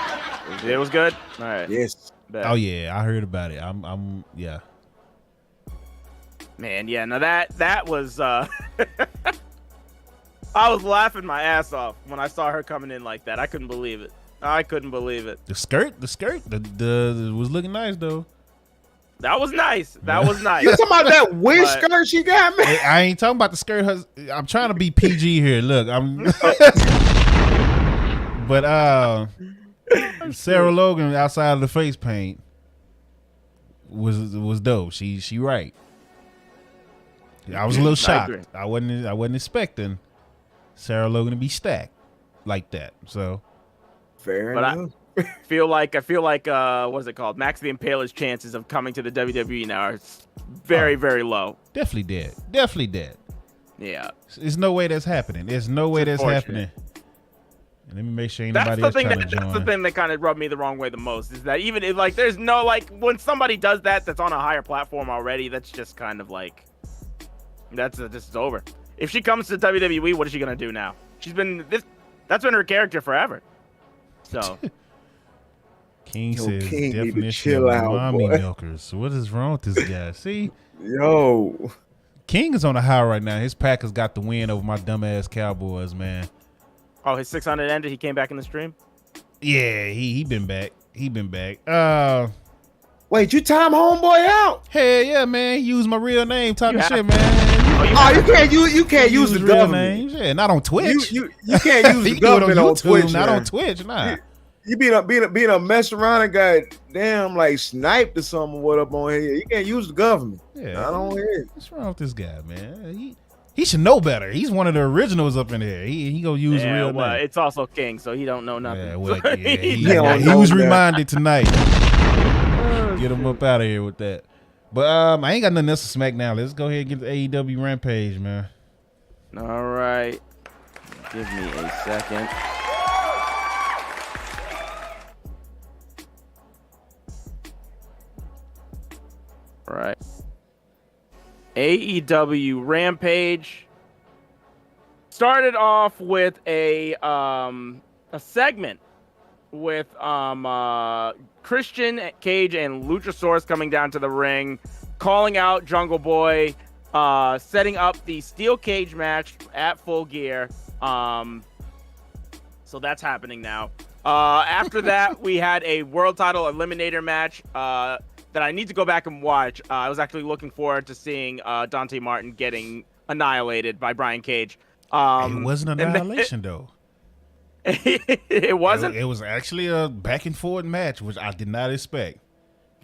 Speaker 4: it.
Speaker 2: It was good. All right.
Speaker 4: Yes.
Speaker 1: Oh yeah, I heard about it. I'm yeah.
Speaker 2: Man, yeah. Now that was. I was laughing my ass off when I saw her coming in like that. I couldn't believe it. The skirt, the was looking nice though. That was nice. That was nice.
Speaker 4: You talking about that wish skirt she got, man?
Speaker 1: I ain't talking about the skirt. I'm trying to be PG here. Look, but Sarah Logan outside of the face paint was dope. She right. I was a little shocked. I wasn't expecting Sarah Logan to be stacked like that. So
Speaker 4: fair enough.
Speaker 2: I feel like what is it called? Max the Impaler's chances of coming to the WWE now are very, very low.
Speaker 1: Definitely dead.
Speaker 2: Yeah.
Speaker 1: There's no way that's happening. There's no way that's happening. And let me make sure anybody else trying to join.
Speaker 2: That's the thing that kind of rubbed me the wrong way the most is that even if like there's no like when somebody does that's on a higher platform already, that's just kind of like this is over. If she comes to WWE, what is she gonna do now? That's been her character forever. So
Speaker 1: King says definition of mommy milkers. What is wrong with this guy? See?
Speaker 4: Yo.
Speaker 1: King is on a high right now. His Packers got the win over my dumbass Cowboys, man.
Speaker 2: Oh, his 600 ended. He came back in the stream?
Speaker 1: Yeah, he been back.
Speaker 4: Wait, you time homeboy out?
Speaker 1: Hell yeah, man. Use my real name talking shit, man.
Speaker 4: You can't use the government.
Speaker 1: Names. Yeah, not on Twitch.
Speaker 4: You can't use the government on Twitch.
Speaker 1: Not on Twitch, nah.
Speaker 4: You being a mess around and got damn like sniped or something. What up on here? You can't use the government.
Speaker 1: Yeah,
Speaker 4: not on here.
Speaker 1: What's wrong with this guy, man? He should know better. He's one of the originals up in here. He gonna use real name.
Speaker 2: It's also King, so he don't know nothing.
Speaker 1: Yeah, well, he was reminded tonight. Get him up out of here with that. But I ain't got nothing else to smack now. Let's go ahead and get the AEW Rampage, man.
Speaker 2: All right. Give me a second. All right. AEW Rampage started off with a segment with Christian Cage and Luchasaurus coming down to the ring, calling out Jungle Boy, setting up the steel cage match at Full Gear. So that's happening now. After that, we had a world title eliminator match that I need to go back and watch. I was actually looking forward to seeing Dante Martin getting annihilated by Brian Cage.
Speaker 1: It wasn't annihilation, though.
Speaker 2: It wasn't?
Speaker 1: It was actually a back and forth match, which I did not expect.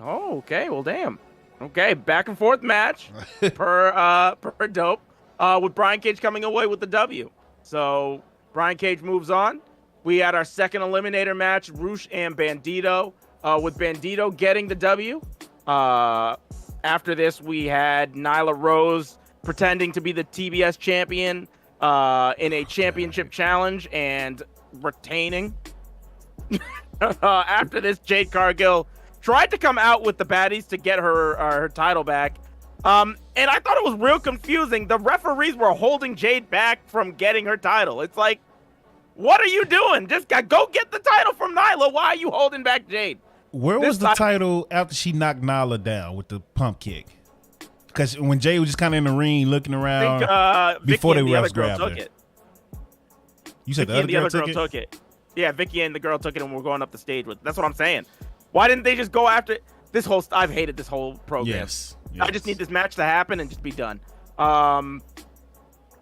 Speaker 2: Oh, okay. Well, damn. Okay, back and forth match per dope, with Brian Cage coming away with the W. So Brian Cage moves on. We had our second eliminator match, Rush and Bandito, with Bandito getting the W. After this, we had Nyla Rose pretending to be the TBS champion in a championship challenge and retaining. After this, Jade Cargill tried to come out with the baddies to get her title back. And I thought it was real confusing. The referees were holding Jade back from getting her title. It's like, what are you doing? Just go get the title from Nyla. Why are you holding back Jade?
Speaker 1: Where was the title after she knocked Nyla down with the pump kick? Because when Jade was just kind of in the ring looking around,
Speaker 2: I think,
Speaker 1: before
Speaker 2: Vicky
Speaker 1: they
Speaker 2: and
Speaker 1: refs grabbed her.
Speaker 2: it.
Speaker 1: You said
Speaker 2: Vicky
Speaker 1: the other girl took
Speaker 2: it? Yeah, Vicky and the girl took it and we're going up the stage with. That's what I'm saying. Why didn't they just go after it? I've hated this whole program.
Speaker 1: Yes.
Speaker 2: I just need this match to happen and just be done.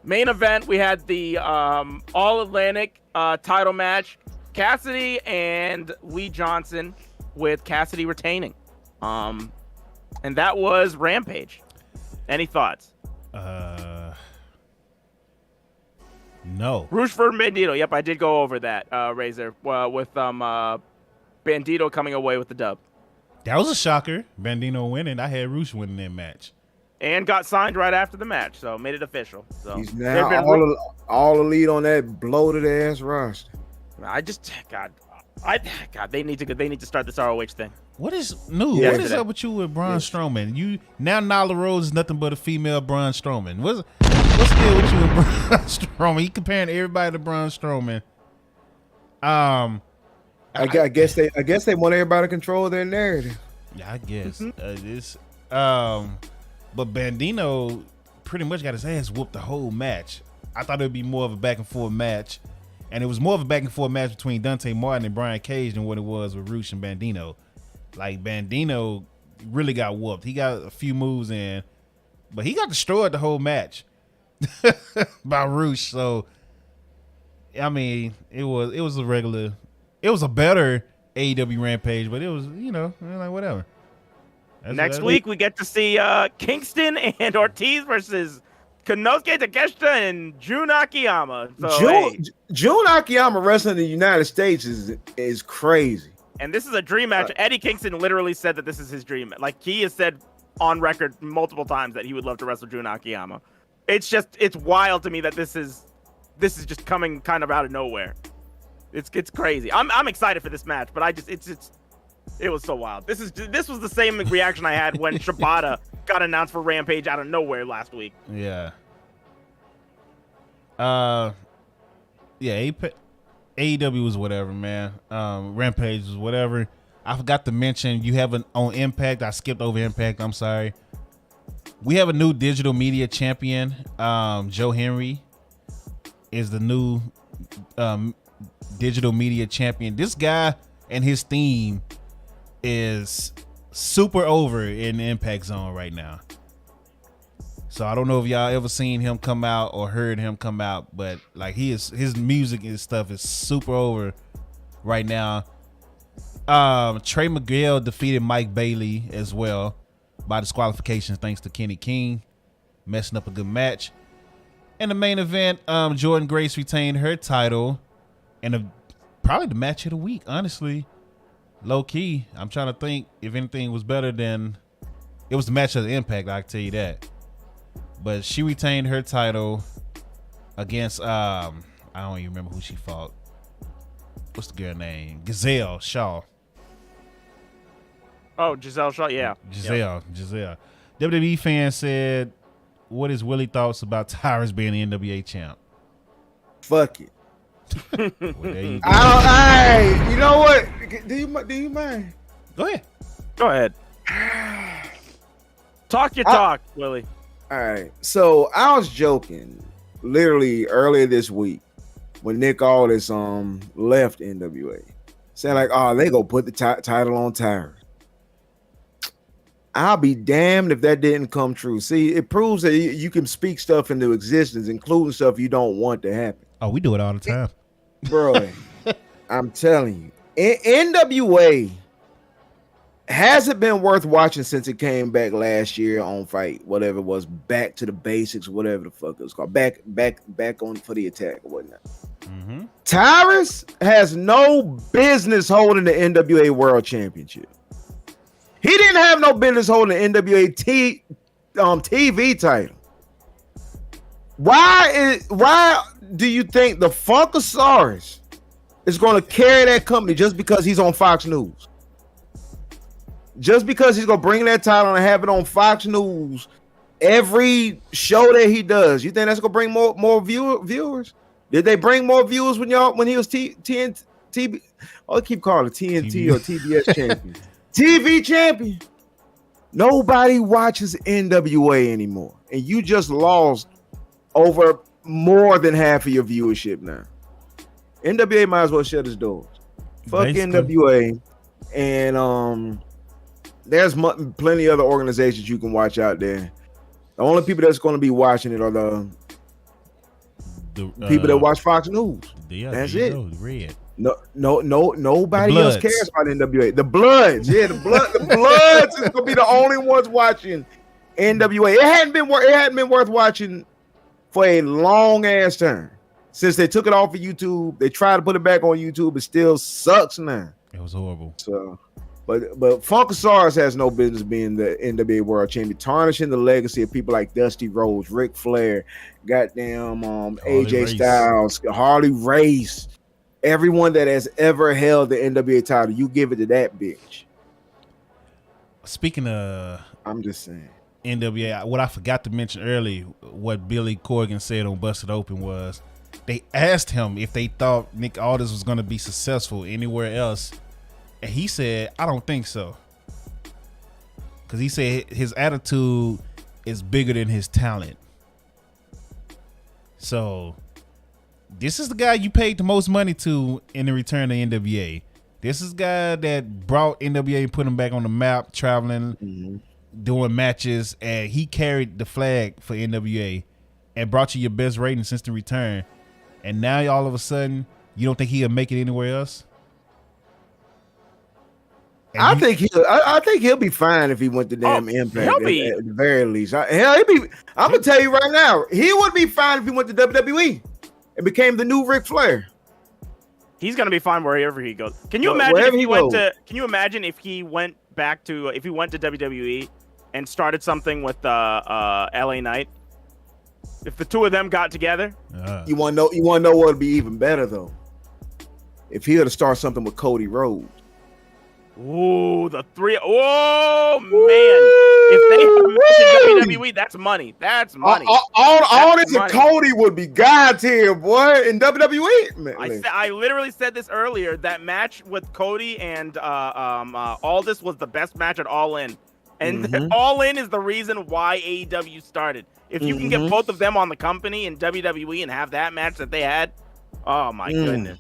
Speaker 2: Main event, we had the All Atlantic title match. Cassidy and Lee Johnson, with Cassidy retaining. And that was Rampage. Any thoughts?
Speaker 1: No.
Speaker 2: Rouge for Bandito. Yep, I did go over that, Razor, with Bandito coming away with the dub.
Speaker 1: That was a shocker. Bandito winning. I had Rouge winning that match.
Speaker 2: And got signed right after the match, so made it official. So
Speaker 4: he's now all elite on that bloated ass roster.
Speaker 2: They need to start this ROH thing.
Speaker 1: What is new?
Speaker 4: Yeah,
Speaker 1: what is up with you with Braun Strowman? You now Nyla Rose is nothing but a female Braun Strowman. What's the deal with you and Braun Strowman? You comparing everybody to Braun Strowman.
Speaker 4: I guess they want everybody to control their narrative.
Speaker 1: Yeah, I guess but Bandito pretty much got his ass whooped the whole match. I thought it would be more of a back and forth match, and it was more of a back and forth match between Dante Martin and Brian Cage than what it was with Rouge and Bandito. Like Bandito really got whooped. He got a few moves in, but he got destroyed the whole match by Rouge. So I mean, it was a better AEW Rampage, but it was, like whatever.
Speaker 2: Next week we get to see Kingston and Ortiz versus Konosuke Takeshita and Jun Akiyama. So,
Speaker 4: Jun Akiyama wrestling in the United States is crazy.
Speaker 2: And this is a dream match. Eddie Kingston literally said that this is his dream. Like, he has said on record multiple times that he would love to wrestle Jun Akiyama. It's wild to me that this is just coming kind of out of nowhere. It's crazy. I'm excited for this match, but it was so wild. This was the same reaction I had when Shibata got announced for Rampage out of nowhere last week.
Speaker 1: Yeah. AEW was whatever, man. Rampage was whatever. I forgot to mention you have on Impact. I skipped over Impact. I'm sorry. We have a new digital media champion. Joe Henry is the new digital media champion. This guy and his theme is super over in the Impact Zone right now. So I don't know if y'all ever seen him come out or heard him come out, but like his music and stuff is super over right now. Trey Miguel defeated Mike Bailey as well by disqualification thanks to Kenny King messing up a good match. In the main event, Jordan Grace retained her title and probably the match of the week, honestly. Low key, I'm trying to think if anything was better than it was the match of the Impact. I can tell you that. But she retained her title against I don't even remember who she fought. What's the girl name? Giselle Shaw.
Speaker 2: Oh, Giselle Shaw, yeah.
Speaker 1: Giselle. WWE fans said, "What is Willie thoughts about Tyrus being the NWA champ?"
Speaker 4: Fuck it.
Speaker 1: Well, there you go.
Speaker 4: You know what? Do you mind?
Speaker 1: Go
Speaker 2: ahead. Talk your talk, Willie.
Speaker 4: All right. So I was joking literally earlier this week when Nick Aldis left NWA, saying like, "Oh, they gonna put the title on Tyrus." I'll be damned if that didn't come true. See, it proves that you can speak stuff into existence, including stuff you don't want to happen.
Speaker 1: Oh, we do it all the time.
Speaker 4: Bro, I'm telling you, NWA hasn't been worth watching since it came back last year on Fight, whatever it was, back to the basics, whatever the fuck it was called, back on for the attack or whatnot.
Speaker 1: Mm-hmm.
Speaker 4: Tyrus has no business holding the NWA World Championship. He didn't have no business holding the NWA TV title. Why do you think the Funkasaurus is going to carry that company just because he's on Fox News? Just because he's going to bring that title and have it on Fox News every show that he does, you think that's going to bring more viewers? Did they bring more viewers when he was TNT? I keep calling it TNT or TBS champion. TV champion. Nobody watches NWA anymore, and you just lost over more than half of your viewership now. NWA might as well shut its doors. Fuck basically. NWA, and there's plenty other organizations you can watch out there. The only people that's going to be watching it are the people that watch Fox News. That's it.
Speaker 1: Red.
Speaker 4: Nobody else cares about NWA. The Bloods, the Bloods is gonna be the only ones watching NWA. It hadn't been worth watching for a long ass time since they took it off of YouTube. They tried to put it back on YouTube. It still sucks now.
Speaker 1: It was horrible.
Speaker 4: So, but Funkasaurus has no business being the NWA World Champion, tarnishing the legacy of people like Dusty Rhodes, Ric Flair, goddamn AJ Styles, Harley Race. Everyone that has ever held the NWA title, you give it to that bitch.
Speaker 1: Speaking of,
Speaker 4: I'm just saying
Speaker 1: NWA. What I forgot to mention earlier, what Billy Corgan said on Busted Open was, they asked him if they thought Nick Aldis was going to be successful anywhere else, and he said, "I don't think so," because he said his attitude is bigger than his talent. So. This is the guy you paid the most money to in the return to NWA. This is the guy that brought NWA and put him back on the map, traveling, doing matches, and he carried the flag for NWA and brought you your best rating since the return. And now all of a sudden, you don't think he'll make it anywhere else? And
Speaker 4: I think he'll be fine if he went to damn Impact at the very least. I'm gonna tell you right now, he would be fine if he went to WWE. And became the new Ric Flair.
Speaker 2: He's gonna be fine wherever he goes. Can you imagine if he went to? Can you imagine if he went back to? If he went to WWE and started something with LA Knight? If the two of them got together,
Speaker 4: you want to know what would be even better though? If he were to start something with Cody Rhodes.
Speaker 2: Ooh, the three. Oh man! If they have mentioned WWE, that's money. That's money.
Speaker 4: All this and Cody would be God tier, boy, in WWE. Man.
Speaker 2: I literally said this earlier. That match with Cody and Aldis was the best match at All In, and All In is the reason why AEW started. If you can get both of them on the company in WWE and have that match that they had, oh my goodness.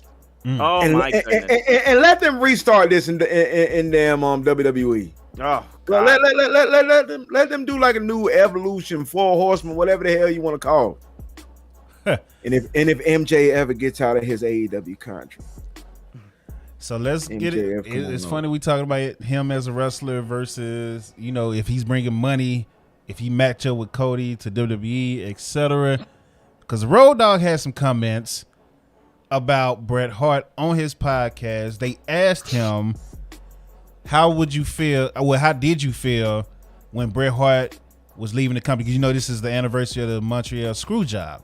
Speaker 2: Oh my goodness!
Speaker 4: And let them restart this in damn WWE.
Speaker 2: Oh,
Speaker 4: God. Let them do like a new Evolution, 4 Horsemen, whatever the hell you want to call it. and if MJ ever gets out of his AEW contract,
Speaker 1: so let's get it. It's funny we talking about him as a wrestler versus if he's bringing money, if he match up with Cody to WWE, etc. Because Road Dogg had some comments about Bret Hart on his podcast. They asked him, how would you feel? Well, how did you feel when Bret Hart was leaving the company? Because this is the anniversary of the Montreal screw job.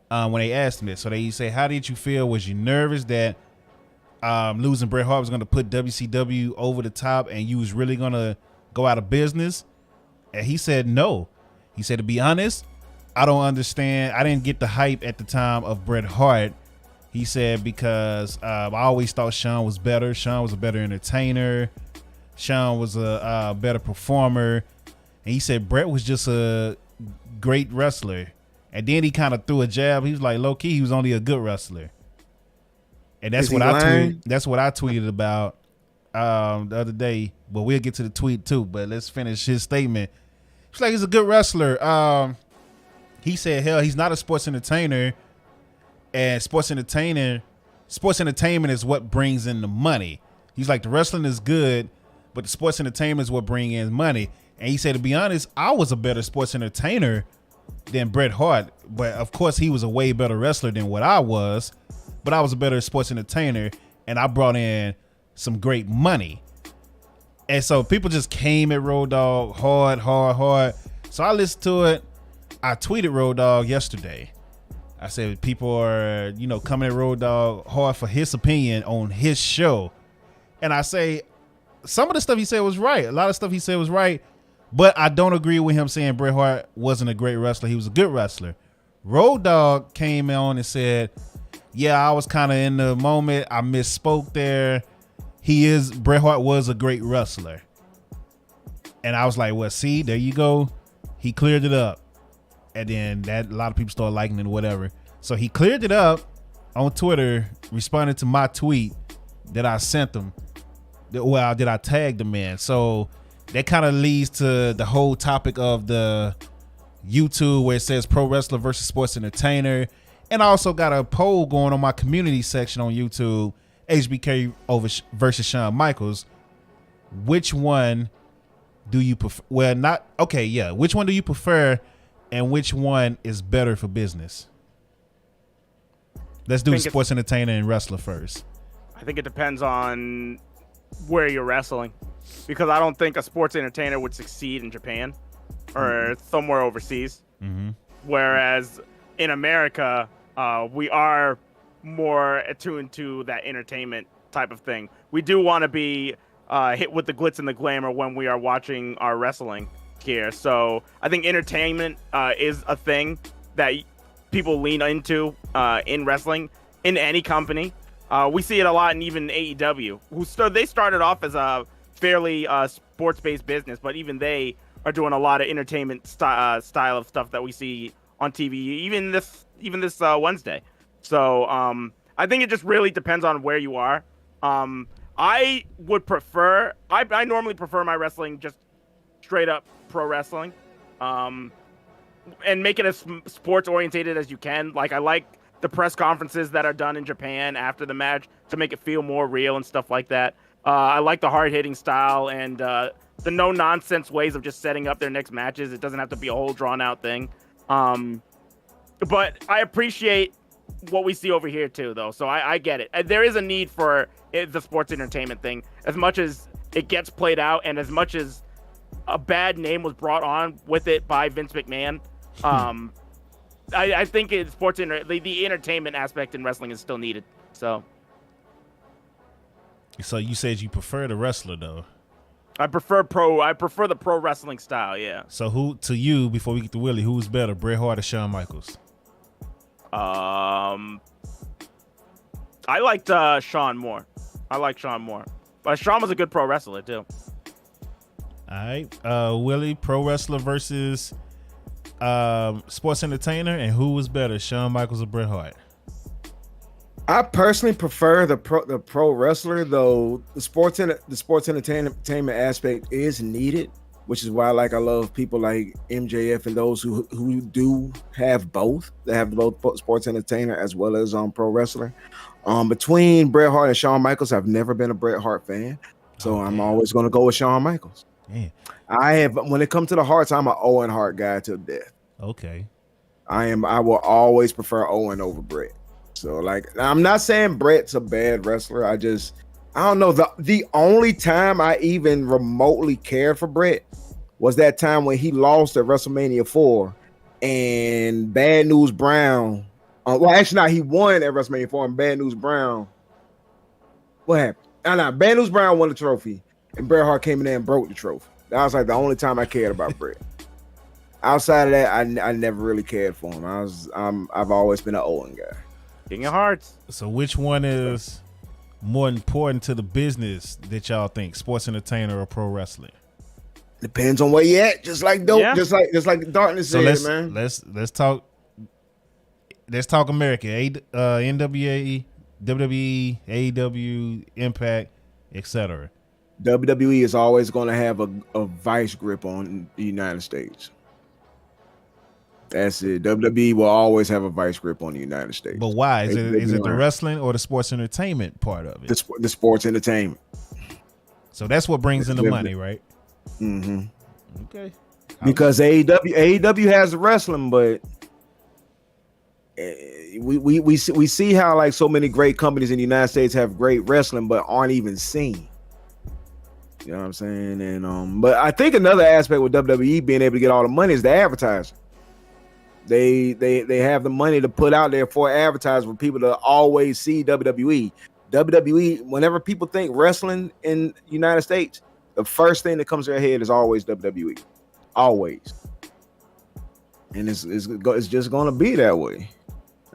Speaker 1: When they asked him this, so they say, how did you feel? Was you nervous that losing Bret Hart was going to put WCW over the top and you was really going to go out of business? And he said no. He said, to be honest, I don't understand. I didn't get the hype at the time of Bret Hart. He said, because I always thought Shawn was better. Shawn was a better entertainer. Shawn was a better performer. And he said Bret was just a great wrestler. And then he kind of threw a jab. He was like, low key, he was only a good wrestler. And that's what I tweeted about the other day. But we'll get to the tweet too. But let's finish his statement. He's like, he's a good wrestler. He said, hell, he's not a sports entertainer. And sports entertainment is what brings in the money. He's like, the wrestling is good, but the sports entertainment is what brings in money. And he said, to be honest, I was a better sports entertainer than Bret Hart. But of course, he was a way better wrestler than what I was. But I was a better sports entertainer, and I brought in some great money. And so people just came at Road Dogg hard. So I listened to it. I tweeted Road Dogg yesterday. I said people are, coming at Road Dogg hard for his opinion on his show. And I say some of the stuff he said was right. A lot of stuff he said was right. But I don't agree with him saying Bret Hart wasn't a great wrestler. He was a good wrestler. Road Dogg came on and said, yeah, I was kind of in the moment. I misspoke there. Bret Hart was a great wrestler. And I was like, well, see, there you go. He cleared it up. And then a lot of people started liking it or whatever. So he cleared it up on Twitter, responding to my tweet that I sent him. That I tagged him in. So that kind of leads to the whole topic of the YouTube where it says pro wrestler versus sports entertainer. And I also got a poll going on my community section on YouTube HBK versus Shawn Michaels, which one do you prefer? Well, not okay. Yeah, which one do you prefer, and which one is better for business? Let's do sports entertainer and wrestler first.
Speaker 2: I think it depends on where you're wrestling, because I don't think a sports entertainer would succeed in Japan or somewhere overseas. Whereas in America, we are more attuned to that entertainment type of thing. We do want to be hit with the glitz and the glamour when we are watching our wrestling here. So I think entertainment is a thing that people lean into in wrestling, in any company. We see it a lot in even AEW, they started off as a fairly sports-based business, but even they are doing a lot of entertainment style of stuff that we see on TV, even this Wednesday. So I think it just really depends on where you are. I normally prefer my wrestling just straight up pro wrestling, and make it as sports orientated as you can. Like, I like the press conferences that are done in Japan after the match to make it feel more real and stuff like that. I like the hard hitting style and the no nonsense ways of just setting up their next matches. It doesn't have to be a whole drawn out thing. But I appreciate what we see over here too, though. So I get it. There is a need for the sports entertainment thing, as much as it gets played out and as much as a bad name was brought on with it by Vince McMahon. I think the entertainment aspect in wrestling is still needed. So
Speaker 1: you said you prefer the wrestler though.
Speaker 2: I prefer the pro wrestling style. Yeah.
Speaker 1: So who, to you, before we get to Willie, who's better, Bret Hart or Shawn Michaels?
Speaker 2: I liked Shawn more. But Shawn was a good pro wrestler too.
Speaker 1: All right, Willie, pro wrestler versus sports entertainer, and who was better, Shawn Michaels or Bret Hart?
Speaker 4: I personally prefer the pro wrestler, though the sports entertainment aspect is needed, which is why I love people like MJF and those who do have both. They have both sports entertainer as well as pro wrestler. Between Bret Hart and Shawn Michaels, I've never been a Bret Hart fan, so I'm always going to go with Shawn Michaels.
Speaker 1: Yeah.
Speaker 4: When it comes to the Harts, I'm an Owen Hart guy till death.
Speaker 1: Okay.
Speaker 4: I will always prefer Owen over Bret. So I'm not saying Bret's a bad wrestler. I don't know. The only time I even remotely cared for Bret was that time when he lost at WrestleMania 4 and Bad News Brown. He won at WrestleMania 4 and Bad News Brown. What happened? Bad News Brown won the trophy and Bret Hart came in there and broke the trophy. That was the only time I cared about Bret. Outside of that, I never really cared for him. I've always been an Owen guy.
Speaker 2: King of Hearts.
Speaker 1: So which one is more important to the business that y'all think, sports entertainer or pro wrestling?
Speaker 4: Depends on where you at. Just like dope. Yeah. Just like Darkness said, man.
Speaker 1: Let's talk America. NWA, WWE, AEW, Impact, etc.
Speaker 4: WWE is always going to have a vice grip on the United States. That's it. WWE will always have a vice grip on the United States.
Speaker 1: But why? Is it the wrestling or the sports entertainment part of it?
Speaker 4: The sports entertainment.
Speaker 1: So that's what brings in the money, right?
Speaker 4: Mm-hmm.
Speaker 1: Okay.
Speaker 4: Because AEW has the wrestling, but we see how so many great companies in the United States have great wrestling, but aren't even seen. You know what I'm saying? And but I think another aspect with WWE being able to get all the money is the advertising. They have the money to put out there for advertising for people to always see WWE. WWE, whenever people think wrestling in the United States, the first thing that comes to their head is always WWE. Always. And it's just going to be that way.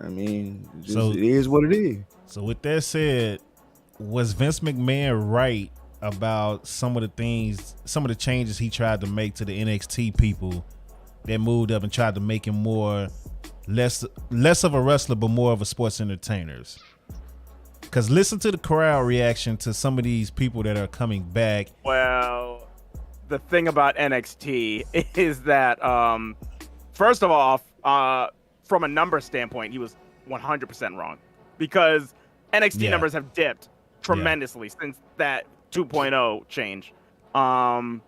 Speaker 4: I mean, it is what it is.
Speaker 1: So with that said, was Vince McMahon right about some of the changes he tried to make to the NXT people that moved up and tried to make him less of a wrestler but more of a sports entertainer? Because listen to the crowd reaction to some of these people that are coming back.
Speaker 2: Well, the thing about NXT is that first of all, from a number standpoint, he was 100% wrong, because NXT numbers have dipped tremendously since that 2.0 change. I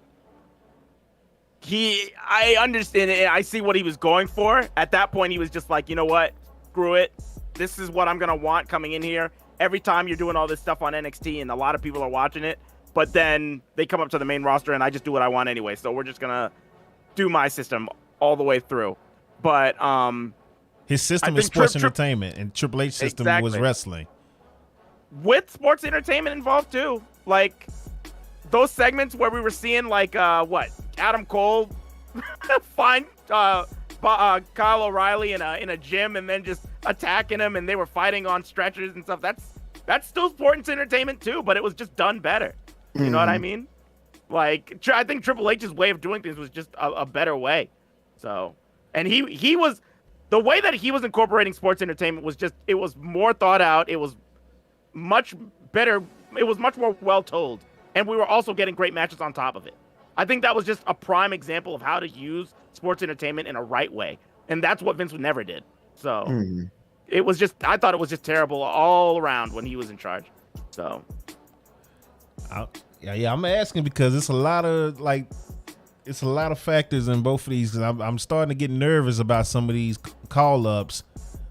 Speaker 2: understand it. I see what he was going for. At that point, he was just like, you know what? Screw it. This is what I'm going to want coming in here. Every time you're doing all this stuff on NXT and a lot of people are watching it, but then they come up to the main roster and I just do what I want anyway. So we're just going to do my system all the way through. But
Speaker 1: his system is sports entertainment and Triple H system was wrestling.
Speaker 2: With sports entertainment involved too. Like those segments where we were seeing like Adam Cole find Kyle O'Reilly in a gym and then just attacking him and they were fighting on stretchers and stuff. That's still sports entertainment too, but it was just done better. You know what I mean? Like I think Triple H's way of doing things was just a better way. So, and he was the way that he was incorporating sports entertainment was just, it was more thought out. It was much better. It was much more well told. And we were also getting great matches on top of it. I think that was just a prime example of how to use sports entertainment in a right way. And that's what Vince never did. So it was just, I thought it was just terrible all around when he was in charge. So.
Speaker 1: Yeah, I'm asking because it's a lot of factors in both of these. Cause I'm starting to get nervous about some of these call ups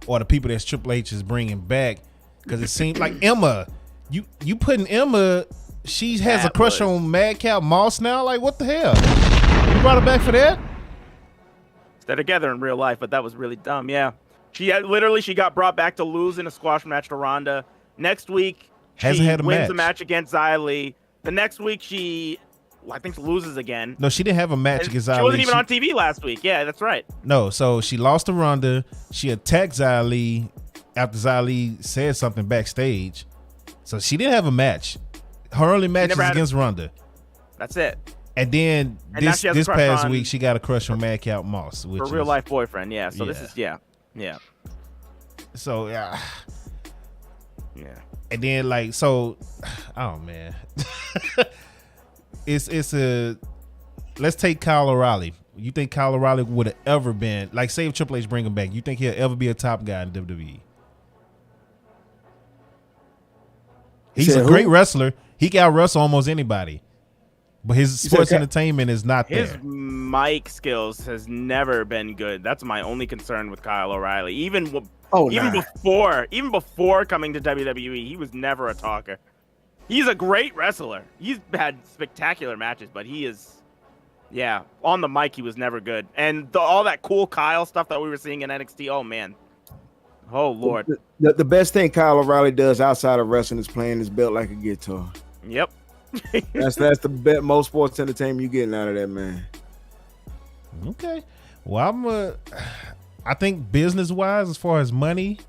Speaker 1: or the people that Triple H is bringing back. Cause it seems like Emma, you putting Emma, she has a crush on Madcap Moss now. Like, what the hell? You brought her back for that?
Speaker 2: They're together in real life, but that was really dumb. Yeah, she got brought back to lose in a squash match to Ronda. Next week,
Speaker 1: hasn't had a
Speaker 2: wins
Speaker 1: match.
Speaker 2: a match against Xia Li. The next week, I think loses again.
Speaker 1: No, she didn't have a match against Xia Li.
Speaker 2: She wasn't even on TV last week. Yeah, that's right.
Speaker 1: No, so she lost to Ronda. She attacked Xia Li after Xia Li said something backstage. So she didn't have a match. Her only match is against Ronda.
Speaker 2: That's it.
Speaker 1: And then this past week, she got a crush on Madcap Moss. Which
Speaker 2: her real life boyfriend, yeah. So this is, yeah.
Speaker 1: So,
Speaker 2: yeah.
Speaker 1: And then, like, so, oh, man. Let's take Kyle O'Reilly. You think Kyle O'Reilly would have ever been, like, say if Triple H bring him back, you think he'll ever be a top guy in WWE? He's a great wrestler. He can wrestle almost anybody. But his sports entertainment is not there.
Speaker 2: His mic skills has never been good. That's my only concern with Kyle O'Reilly. Even before coming to WWE, he was never a talker. He's a great wrestler. He's had spectacular matches, but he is, on the mic he was never good. And all that cool Kyle stuff that we were seeing in NXT, oh man. Oh Lord.
Speaker 4: The best thing Kyle O'Reilly does outside of wrestling is playing his belt like a guitar.
Speaker 2: Yep.
Speaker 4: that's the most sports entertainment you getting out of that man.
Speaker 1: Okay. Well, I think business wise, as far as money,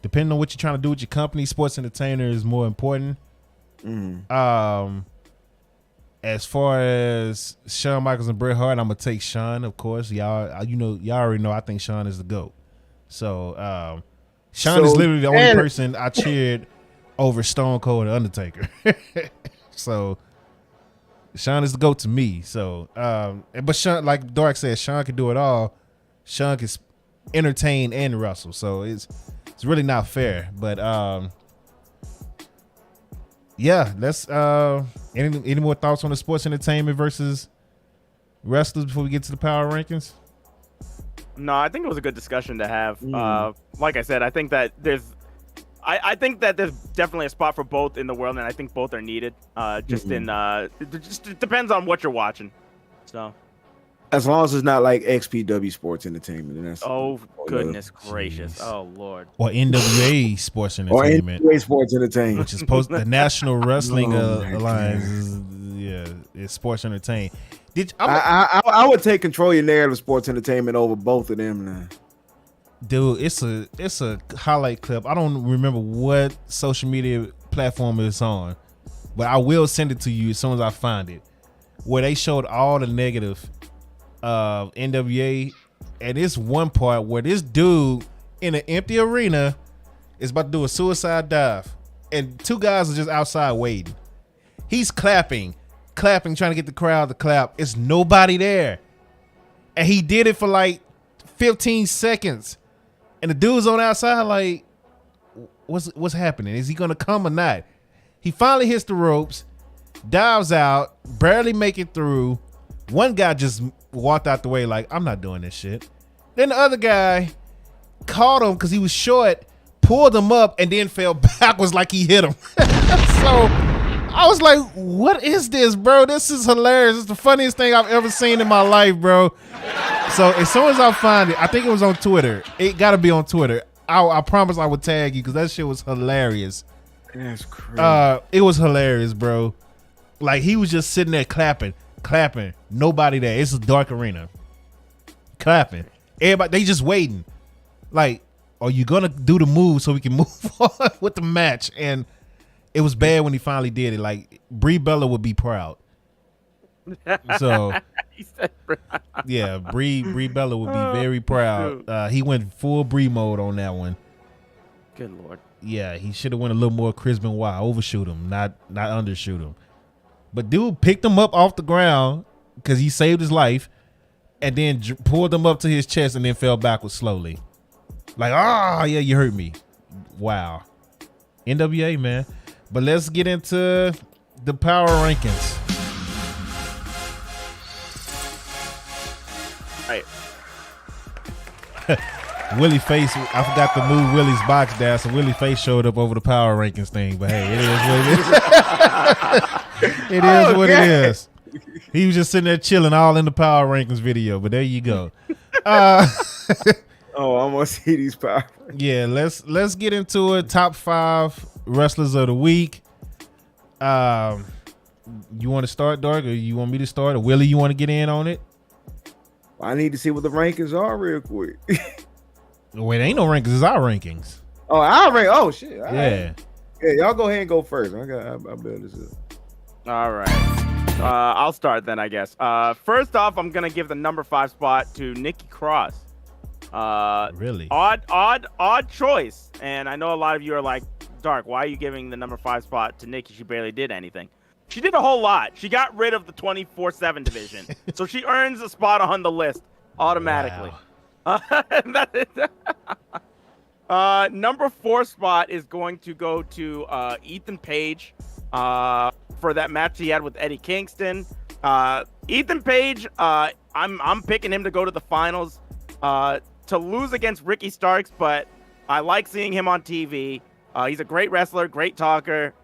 Speaker 1: depending on what you're trying to do with your company, sports entertainer is more important. As far as Shawn Michaels and Bret Hart, I'm gonna take Shawn, of course. Y'all already know I think Shawn is the GOAT. So Shawn is literally the only person I cheered over Stone Cold and Undertaker. So Shawn is the GOAT to me. So but Shawn, like Dark said, Shawn can do it all. Shawn can entertain and wrestle. So it's really not fair. But let's any more thoughts on the sports entertainment versus wrestlers before we get to the power rankings?
Speaker 2: No, I think it was a good discussion to have. Like I said, I think that there's definitely a spot for both in the world, and I think both are needed. It just depends on what you're watching. So,
Speaker 4: as long as it's not like XPW Sports Entertainment, and that's
Speaker 2: goodness gracious, oh Lord,
Speaker 1: or NWA Sports Entertainment,
Speaker 4: or NWA Sports Entertainment,
Speaker 1: which is the National Wrestling Alliance. It's Sports Entertainment.
Speaker 4: I would take control of your narrative sports entertainment over both of them now.
Speaker 1: Dude, it's a highlight clip. I don't remember what social media platform it's on, but I will send it to you as soon as I find it, where they showed all the negative of NWA, and it's one part where this dude in an empty arena is about to do a suicide dive, and two guys are just outside waiting. He's clapping, trying to get the crowd to clap. It's nobody there, and he did it for like 15 seconds. And the dude's on the outside like, what's happening? Is he gonna come or not? He finally hits the ropes, dives out, barely make it through. One guy just walked out the way like, I'm not doing this shit. Then the other guy caught him because he was short, pulled him up, and then fell backwards like he hit him. So I was like, what is this, bro? This is hilarious. It's the funniest thing I've ever seen in my life, bro. So as soon as I find it, I think it was on Twitter. It got to be on Twitter. I promise I would tag you because that shit was hilarious.
Speaker 4: That's crazy.
Speaker 1: It was hilarious, bro. Like, he was just sitting there clapping. Nobody there. It's a dark arena. Clapping. Everybody, they just waiting. Like, are you gonna do the move so we can move on with the match? And it was bad when he finally did it. Like, Brie Bella would be proud. So, yeah, Brie Bella would be very proud. He went full Brie mode on that one.
Speaker 2: Good Lord.
Speaker 1: Yeah, he should have went a little more Chris Benoit, overshoot him, not undershoot him. But dude picked him up off the ground because he saved his life, and then pulled him up to his chest and then fell backwards slowly. Like, yeah, you hurt me. Wow. NWA, man. But let's get into the power rankings.
Speaker 2: Right.
Speaker 1: Willie Face, I forgot to move Willie's box down, so Willie Face showed up over the power rankings thing. But hey, it is what it is. It is what it is. He was just sitting there chilling all in the power rankings video, but there you go.
Speaker 4: Oh, I'm gonna see these power.
Speaker 1: Yeah, let's get into it. Top 5 wrestlers of the week. You want to start, Dark, or you want me to start, or Willie, you want to get in on it?
Speaker 4: I need to see what the rankings are real quick.
Speaker 1: Wait, ain't no rankings. It's our rankings.
Speaker 4: Oh, I'll rank. Oh shit. All
Speaker 1: Yeah.
Speaker 4: right. Yeah, y'all go ahead and go first. I'll build this up.
Speaker 2: All right. I'll start then, I guess. First off, I'm gonna give the number 5 spot to Nikki Cross.
Speaker 1: Really?
Speaker 2: Odd choice. And I know a lot of you are like, Dark, why are you giving the number 5 spot to Nikki? She barely did anything. She did a whole lot. She got rid of the 24/7 division, so she earns a spot on the list automatically.
Speaker 1: Wow.
Speaker 2: Number 4 spot is going to go to Ethan Page for that match he had with Eddie Kingston. Ethan Page, I'm picking him to go to the finals to lose against Ricky Starks, but I like seeing him on TV. He's a great wrestler, great talker.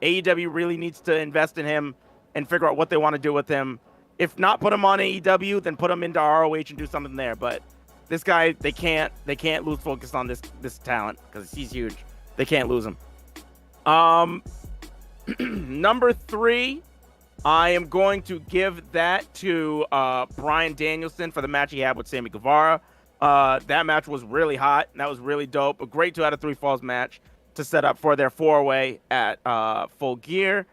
Speaker 2: AEW really needs to invest in him and figure out what they want to do with him. If not put him on AEW, then put him into ROH and do something there. But this guy, they can't lose focus on this talent because he's huge. They can't lose him. Number 3, I am going to give that to Bryan Danielson for the match he had with Sammy Guevara. That match was really hot. And that was really dope. A great 2 out of 3 falls match to set up for their 4-way at Full Gear.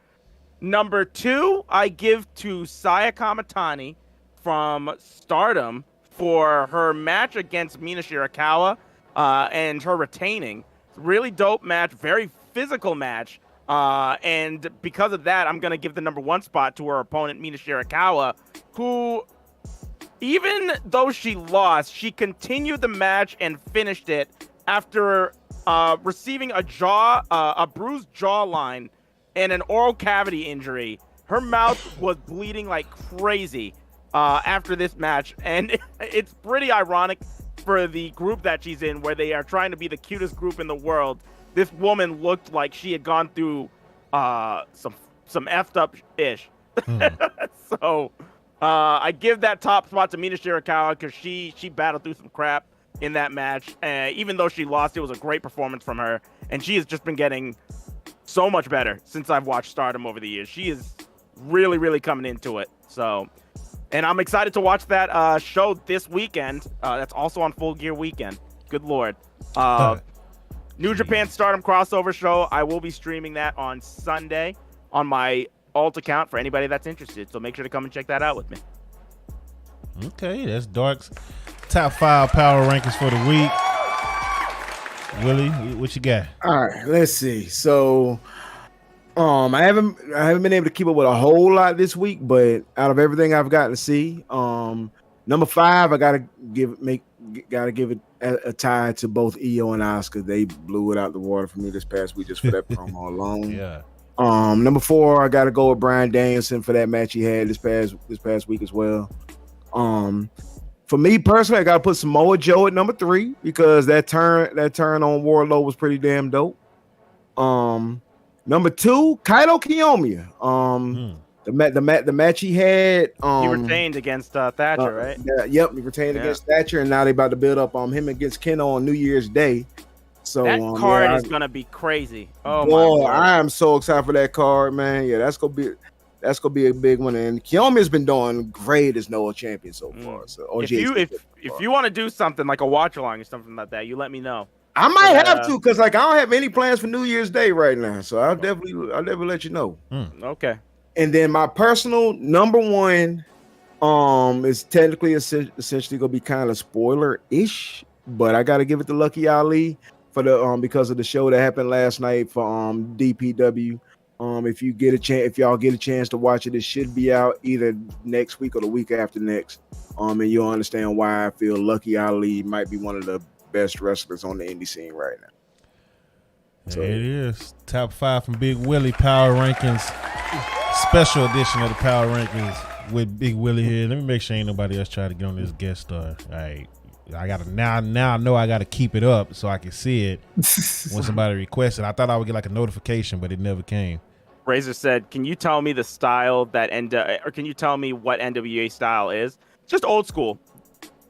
Speaker 2: Number 2, I give to Saya Kamitani from Stardom for her match against Mina Shirakawa and her retaining. Really dope match, very physical match. And because of that, I'm going to give the number 1 spot to her opponent, Mina Shirakawa, who, even though she lost, she continued the match and finished it after receiving a bruised jawline and an oral cavity injury. Her mouth was bleeding like crazy after this match, and it's pretty ironic for the group that she's in, where they are trying to be the cutest group in the world. This woman looked like she had gone through some effed up ish. So I give that top spot to Mina Shirakawa because she battled through some crap in that match. Even though she lost, it was a great performance from her, and she has just been getting so much better since I've watched Stardom over the years. She is really, really coming into it. So, and I'm excited to watch that show this weekend. That's also on Full Gear weekend. Good Lord. New Japan Stardom crossover show. I will be streaming that on Sunday on my alt account for anybody that's interested. So make sure to come and check that out with me.
Speaker 1: Okay, that's Dark's top 5 power rankings for the week. Willie, what you got?
Speaker 4: All right, let's see. So, I haven't been able to keep up with a whole lot this week, but out of everything I've gotten to see, number 5, I gotta give it a tie to both Io and Asuka. They blew it out the water for me this past week just for that promo alone.
Speaker 1: Yeah.
Speaker 4: Number 4, I got to go with Bryan Danielson for that match he had this past week as well. For me personally, I got to put Samoa Joe at number 3 because that turn on Wardlow was pretty damn dope. Number 2, Kaito Kiyomiya. The match he had.
Speaker 2: He retained against Thatcher, right?
Speaker 4: Yep, he retained against Thatcher, and now they about to build up him against Keno on New Year's Day. So
Speaker 2: that card is gonna be crazy. Oh my God.
Speaker 4: I am so excited for that card, man. Yeah, that's gonna be a big one. And Kiyomiya's been doing great as Noah champion so far. So
Speaker 2: if you want to do something like a watch along or something like that, you let me know.
Speaker 4: I might have to, because like I don't have any plans for New Year's Day right now. So I'll definitely let you know.
Speaker 2: Okay.
Speaker 4: And then my personal number 1 is technically essentially gonna be kind of spoiler-ish, but I gotta give it to Lucky Ali for the because of the show that happened last night for DPW. If y'all get a chance to watch it, it should be out either next week or the week after next. And you'll understand why I feel Lucky Ali might be one of the best wrestlers on the indie scene right now.
Speaker 1: So, there it is. Top 5 from Big Willie Power Rankings. Special edition of the Power Rankings with Big Willie here. Let me make sure ain't nobody else try to get on this guest star. All right. I gotta now I know I gotta keep it up so I can see it when somebody requests it. I thought I would get like a notification, but it never came.
Speaker 2: Razor said, "Can you tell me the style that or can you tell me what NWA style is? Just old school.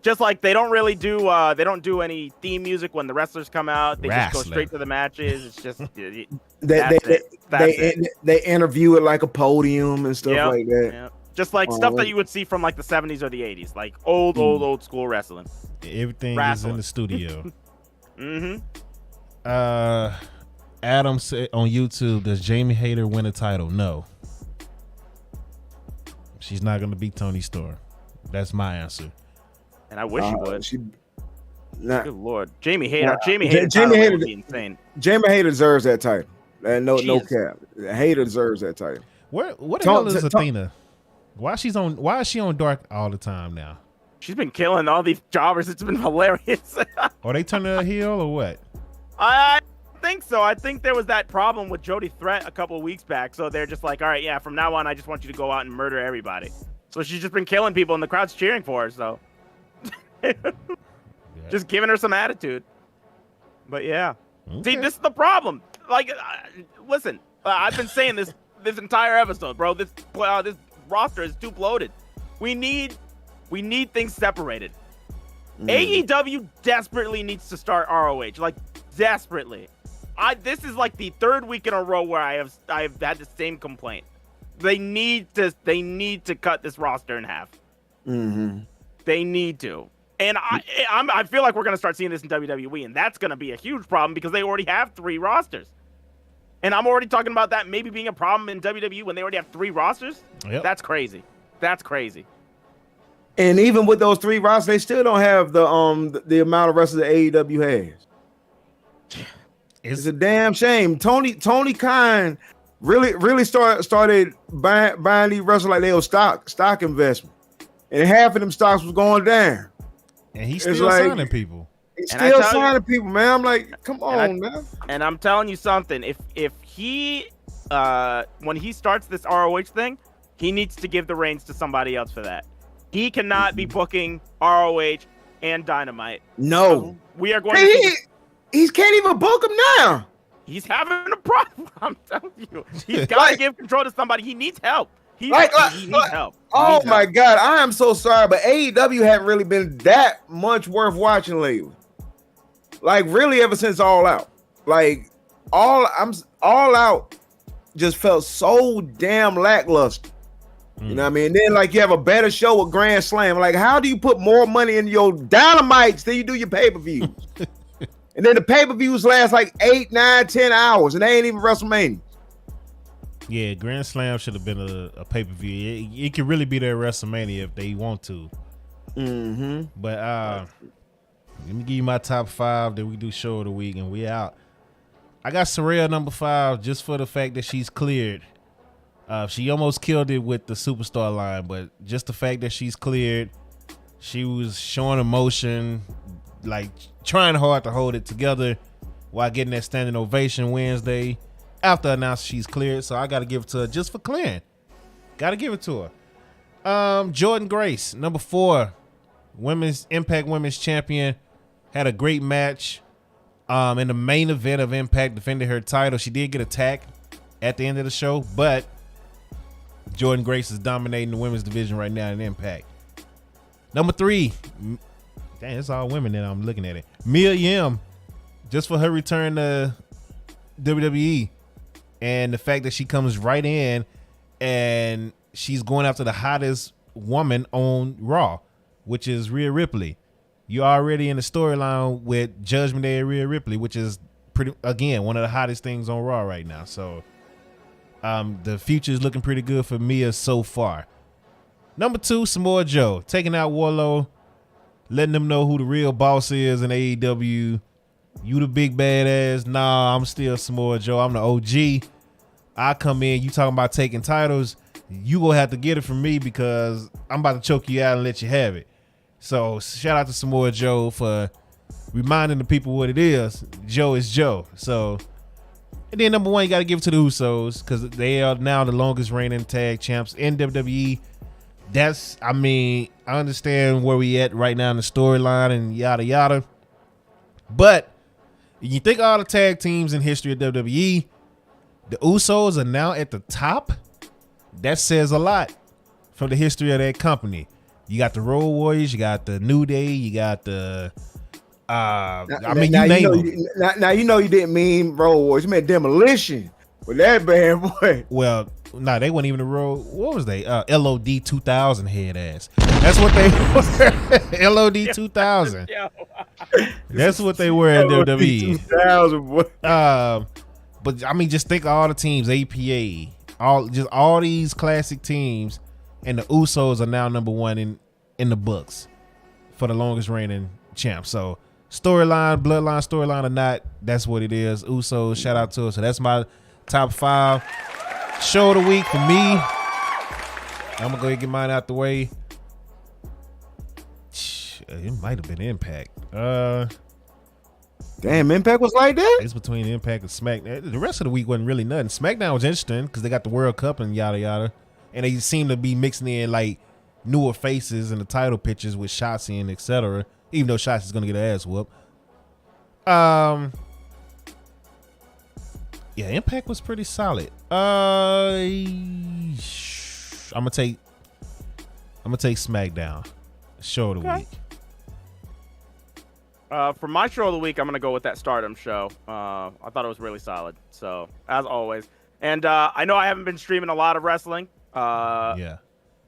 Speaker 2: Just like they don't really do they don't do any theme music when the wrestlers come out. They just go straight to the matches. It's just
Speaker 4: they interview it like a podium and stuff like that.
Speaker 2: Yep. Just like stuff that you would see from like the 70s or the 80s, like old school wrestling.
Speaker 1: Everything is in the studio. Adam said on YouTube, does Jamie Hayter win a title? No. She's not going to beat Toni Storm. That's my answer.
Speaker 2: And I wish she would. Good Lord. Jamie
Speaker 4: Hayter
Speaker 2: would be insane.
Speaker 4: Jamie Hayter deserves that title. No cap. Hayter deserves that title.
Speaker 1: What the hell is Athena? Why is she on Dark all the time now?
Speaker 2: She's been killing all these jobbers. It's been hilarious.
Speaker 1: Are they turning her heel or what?
Speaker 2: I think so. I think there was that problem with Jody Threat a couple of weeks back. So they're just like, all right, yeah, from now on, I just want you to go out and murder everybody. So she's just been killing people and the crowd's cheering for her. So just giving her some attitude. But yeah. Okay. See, this is the problem. Like, listen, I've been saying this entire episode, bro. This roster is too bloated. We need things separated. AEW desperately needs to start ROH, like desperately. This is like the 3rd week in a row where I have had the same complaint. They need to cut this roster in half. They need to. And I feel like we're going to start seeing this in WWE, and that's going to be a huge problem because they already have 3 rosters. And I'm already talking about that maybe being a problem in WWE when they already have 3 rosters. Yep. That's crazy. That's crazy.
Speaker 4: And even with those 3 rosters, they still don't have the amount of wrestlers that AEW has. It's a damn shame. Tony Khan really started buying these wrestlers like they were stock investment, and half of them stocks was going down.
Speaker 1: And he's still signing people.
Speaker 4: He's still signing people, man. I'm like, come on, man.
Speaker 2: And I'm telling you something. If he when he starts this ROH thing, he needs to give the reins to somebody else for that. He cannot be booking ROH and Dynamite.
Speaker 4: No,
Speaker 2: we are going to.
Speaker 4: He can't even book him now.
Speaker 2: He's having a problem. I'm telling you, he's got to give control to somebody. He needs help. He needs help.
Speaker 4: Oh my God, I am so sorry, but AEW haven't really been that much worth watching lately. Like really, ever since All Out, like All Out just felt so damn lackluster. You know what I mean? And then like you have a better show with Grand Slam. Like, how do you put more money in your Dynamites than you do your pay-per-views? And then the pay-per-views last like 8, 9, 10 hours, and they ain't even WrestleMania.
Speaker 1: Yeah, Grand Slam should have been a pay-per-view. It could really be their WrestleMania if they want to. But let me give you my top 5. Then we do show of the week, and we out. I got Saraya number 5 just for the fact that she's cleared. She almost killed it with the Superstar line, but just the fact that she's cleared, she was showing emotion, like trying hard to hold it together while getting that standing ovation Wednesday. after announcing she's cleared. So I got to give it to her just for clearing. Got to give it to her. Jordan Grace, number 4, Impact Women's Champion, had a great match. In the main event of Impact, defended her title. She did get attacked at the end of the show, but Jordan Grace is dominating the women's division right now in Impact. Number 3, dang, it's all women that I'm looking at it. Mia Yim, just for her return to WWE and the fact that she comes right in and she's going after the hottest woman on Raw, which is Rhea Ripley. You're already in the storyline with Judgment Day and Rhea Ripley, which is again one of the hottest things on Raw right now. So the future is looking pretty good for Mia so far. Number 2, Samoa Joe, taking out Warlow, letting them know who the real boss is in AEW. You the big badass. Nah, I'm still Samoa Joe. I'm the OG. I come in, you talking about taking titles, you gonna have to get it from me because I'm about to choke you out and let you have it. So shout out to Samoa Joe for reminding the people what it is. Joe is Joe. So, and then number 1, you got to give it to the Usos because they are now the longest reigning tag champs in WWE. I understand where we at right now in the storyline and yada yada. But you think all the tag teams in history of WWE, the Usos are now at the top. That says a lot from the history of that company. You got the Road Warriors, you got the New Day, you got the you name them.
Speaker 4: Now you know you didn't mean Road Warriors, you meant Demolition with that bad boy.
Speaker 1: Well, they weren't even the Road. What was they? LOD 2000 head ass. That's what they were. LOD 2000. That's what they were in WWE.
Speaker 4: 2000, boy.
Speaker 1: But I mean, just think of all the teams, APA, all these classic teams. And the Usos are now number 1 in the books for the longest reigning champ. So storyline, bloodline storyline or not, that's what it is. Usos, shout out to us. So that's my top 5 show of the week for me. I'm gonna go ahead and get mine out the way. It might have been Impact.
Speaker 4: Damn, Impact was like that?
Speaker 1: It's between Impact and SmackDown. The rest of the week wasn't really nothing. SmackDown was interesting because they got the World Cup and yada yada. And they seem to be mixing in like newer faces in the title pictures with Shotzi and etc. Even though Shotzi's gonna get her ass whooped. Yeah, Impact was pretty solid. I'm gonna take SmackDown show of the week.
Speaker 2: For my show of the week, I'm gonna go with that Stardom show. I thought it was really solid. So as always, and I know I haven't been streaming a lot of wrestling.
Speaker 1: Yeah,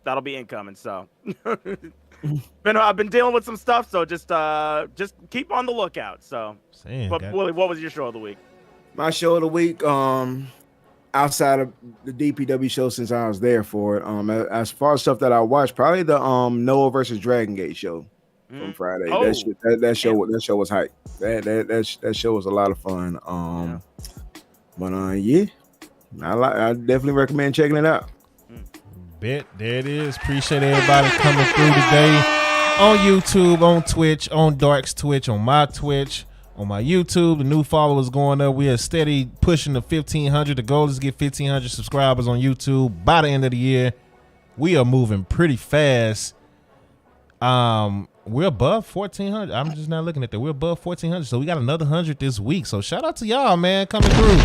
Speaker 2: that'll be incoming. So, I've been dealing with some stuff. So just keep on the lookout. So, Willie, what was your show of the week?
Speaker 4: My show of the week, outside of the DPW show since I was there for it, as far as stuff that I watched, probably the Noah versus Dragon Gate show from Friday.
Speaker 2: Oh.
Speaker 4: That show was hype. That show was a lot of fun. Yeah, I definitely recommend checking it out.
Speaker 1: Bet there it is. Appreciate everybody coming through today on YouTube, on Twitch, on Dark's Twitch, on my Twitch, on my YouTube. The new followers going up. We are steady pushing the 1,500. The goal is to get 1,500 subscribers on YouTube by the end of the year. We are moving pretty fast. We're above 1,400. I'm just not looking at that. We're above 1,400, so we got another 100 this week. So shout out to y'all, man, coming through.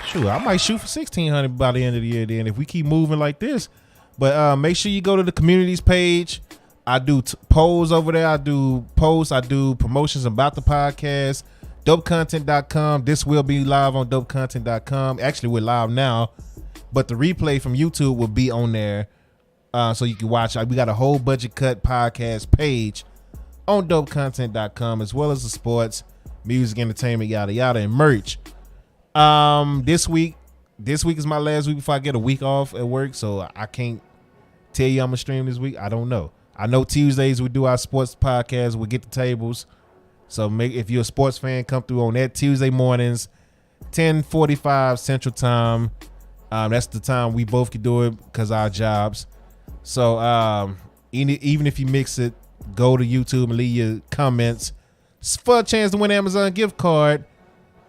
Speaker 1: Shoot, I might shoot for 1,600 by the end of the year then if we keep moving like this. But make sure you go to the communities page. I do polls over there. I do posts. I do promotions about the podcast. DopeContent.com. This will be live on DopeContent.com. Actually, we're live now, but the replay from YouTube will be on there, so you can watch. We got a whole Budget Cut podcast page on DopeContent.com, as well as the sports, music, entertainment, yada yada, and merch. This week is my last week before I get a week off at work, so I can't tell you I'm gonna stream this week. I don't know. I know Tuesdays we do our sports podcast. We get the tables, so if you're a sports fan, come through on that Tuesday mornings, 10:45 Central Time. That's the time we both can do it because our jobs. So even if you mix it, go to YouTube and leave your comments for a chance to win an Amazon gift card.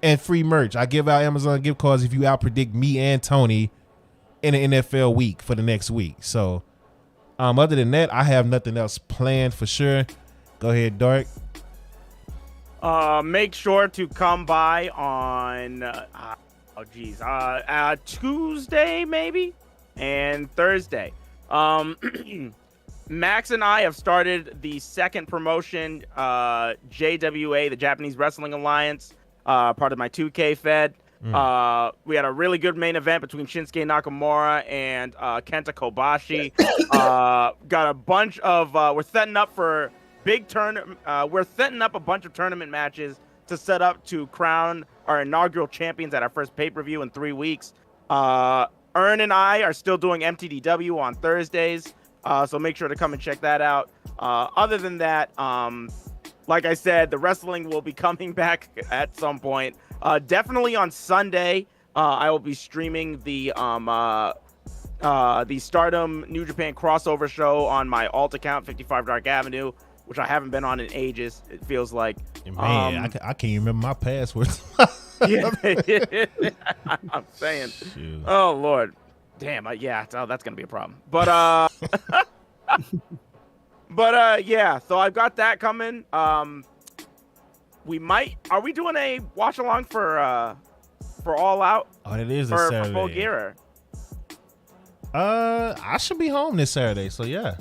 Speaker 1: And free merch. I give out Amazon gift cards if you out predict me and Tony in an NFL week for the next week. So, other than that, I have nothing else planned for sure. Go ahead, Dark.
Speaker 2: Make sure to come by on Tuesday maybe and Thursday. Max and I have started the second promotion, JWA, the Japanese Wrestling Alliance, part of my 2K Fed. We had a really good main event between Shinsuke Nakamura and Kenta Kobashi. Got a bunch of we're setting up for big we're setting up a bunch of tournament matches to set up to crown our inaugural champions at our first pay-per-view in 3 weeks. Ern and I are still doing MTDW on Thursdays, so make sure to come and check that out. Other than that, like I said, the wrestling will be coming back at some point. Definitely on Sunday, I will be streaming the Stardom New Japan crossover show on my alt account, 55 Dark Avenue, which I haven't been on in ages. It feels like.
Speaker 1: Man, I can't remember my password.
Speaker 2: Yeah, I'm saying.
Speaker 1: Shoot.
Speaker 2: Oh Lord, damn. That's gonna be a problem. But yeah. So I've got that coming. We might. Are we doing a watch along for All Out?
Speaker 1: Oh, it is a
Speaker 2: for
Speaker 1: Saturday.
Speaker 2: Full Gear.
Speaker 1: I should be home this Saturday, so yeah.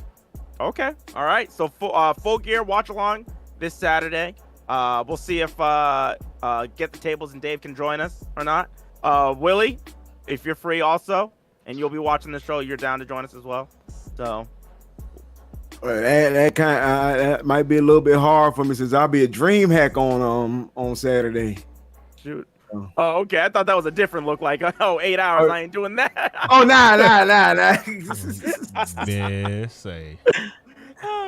Speaker 2: Okay. All right. So Full Gear watch along this Saturday. We'll see if Get the Tables and Dave can join us or not. Willie, if you're free also, and you'll be watching the show, you're down to join us as well. So
Speaker 4: that might be a little bit hard for me since I'll be a dream hack on Saturday.
Speaker 2: Shoot. Oh, okay. I thought that was a different look. Like, 8 hours. I ain't doing that.
Speaker 4: Oh, nah.
Speaker 1: Yeah, say.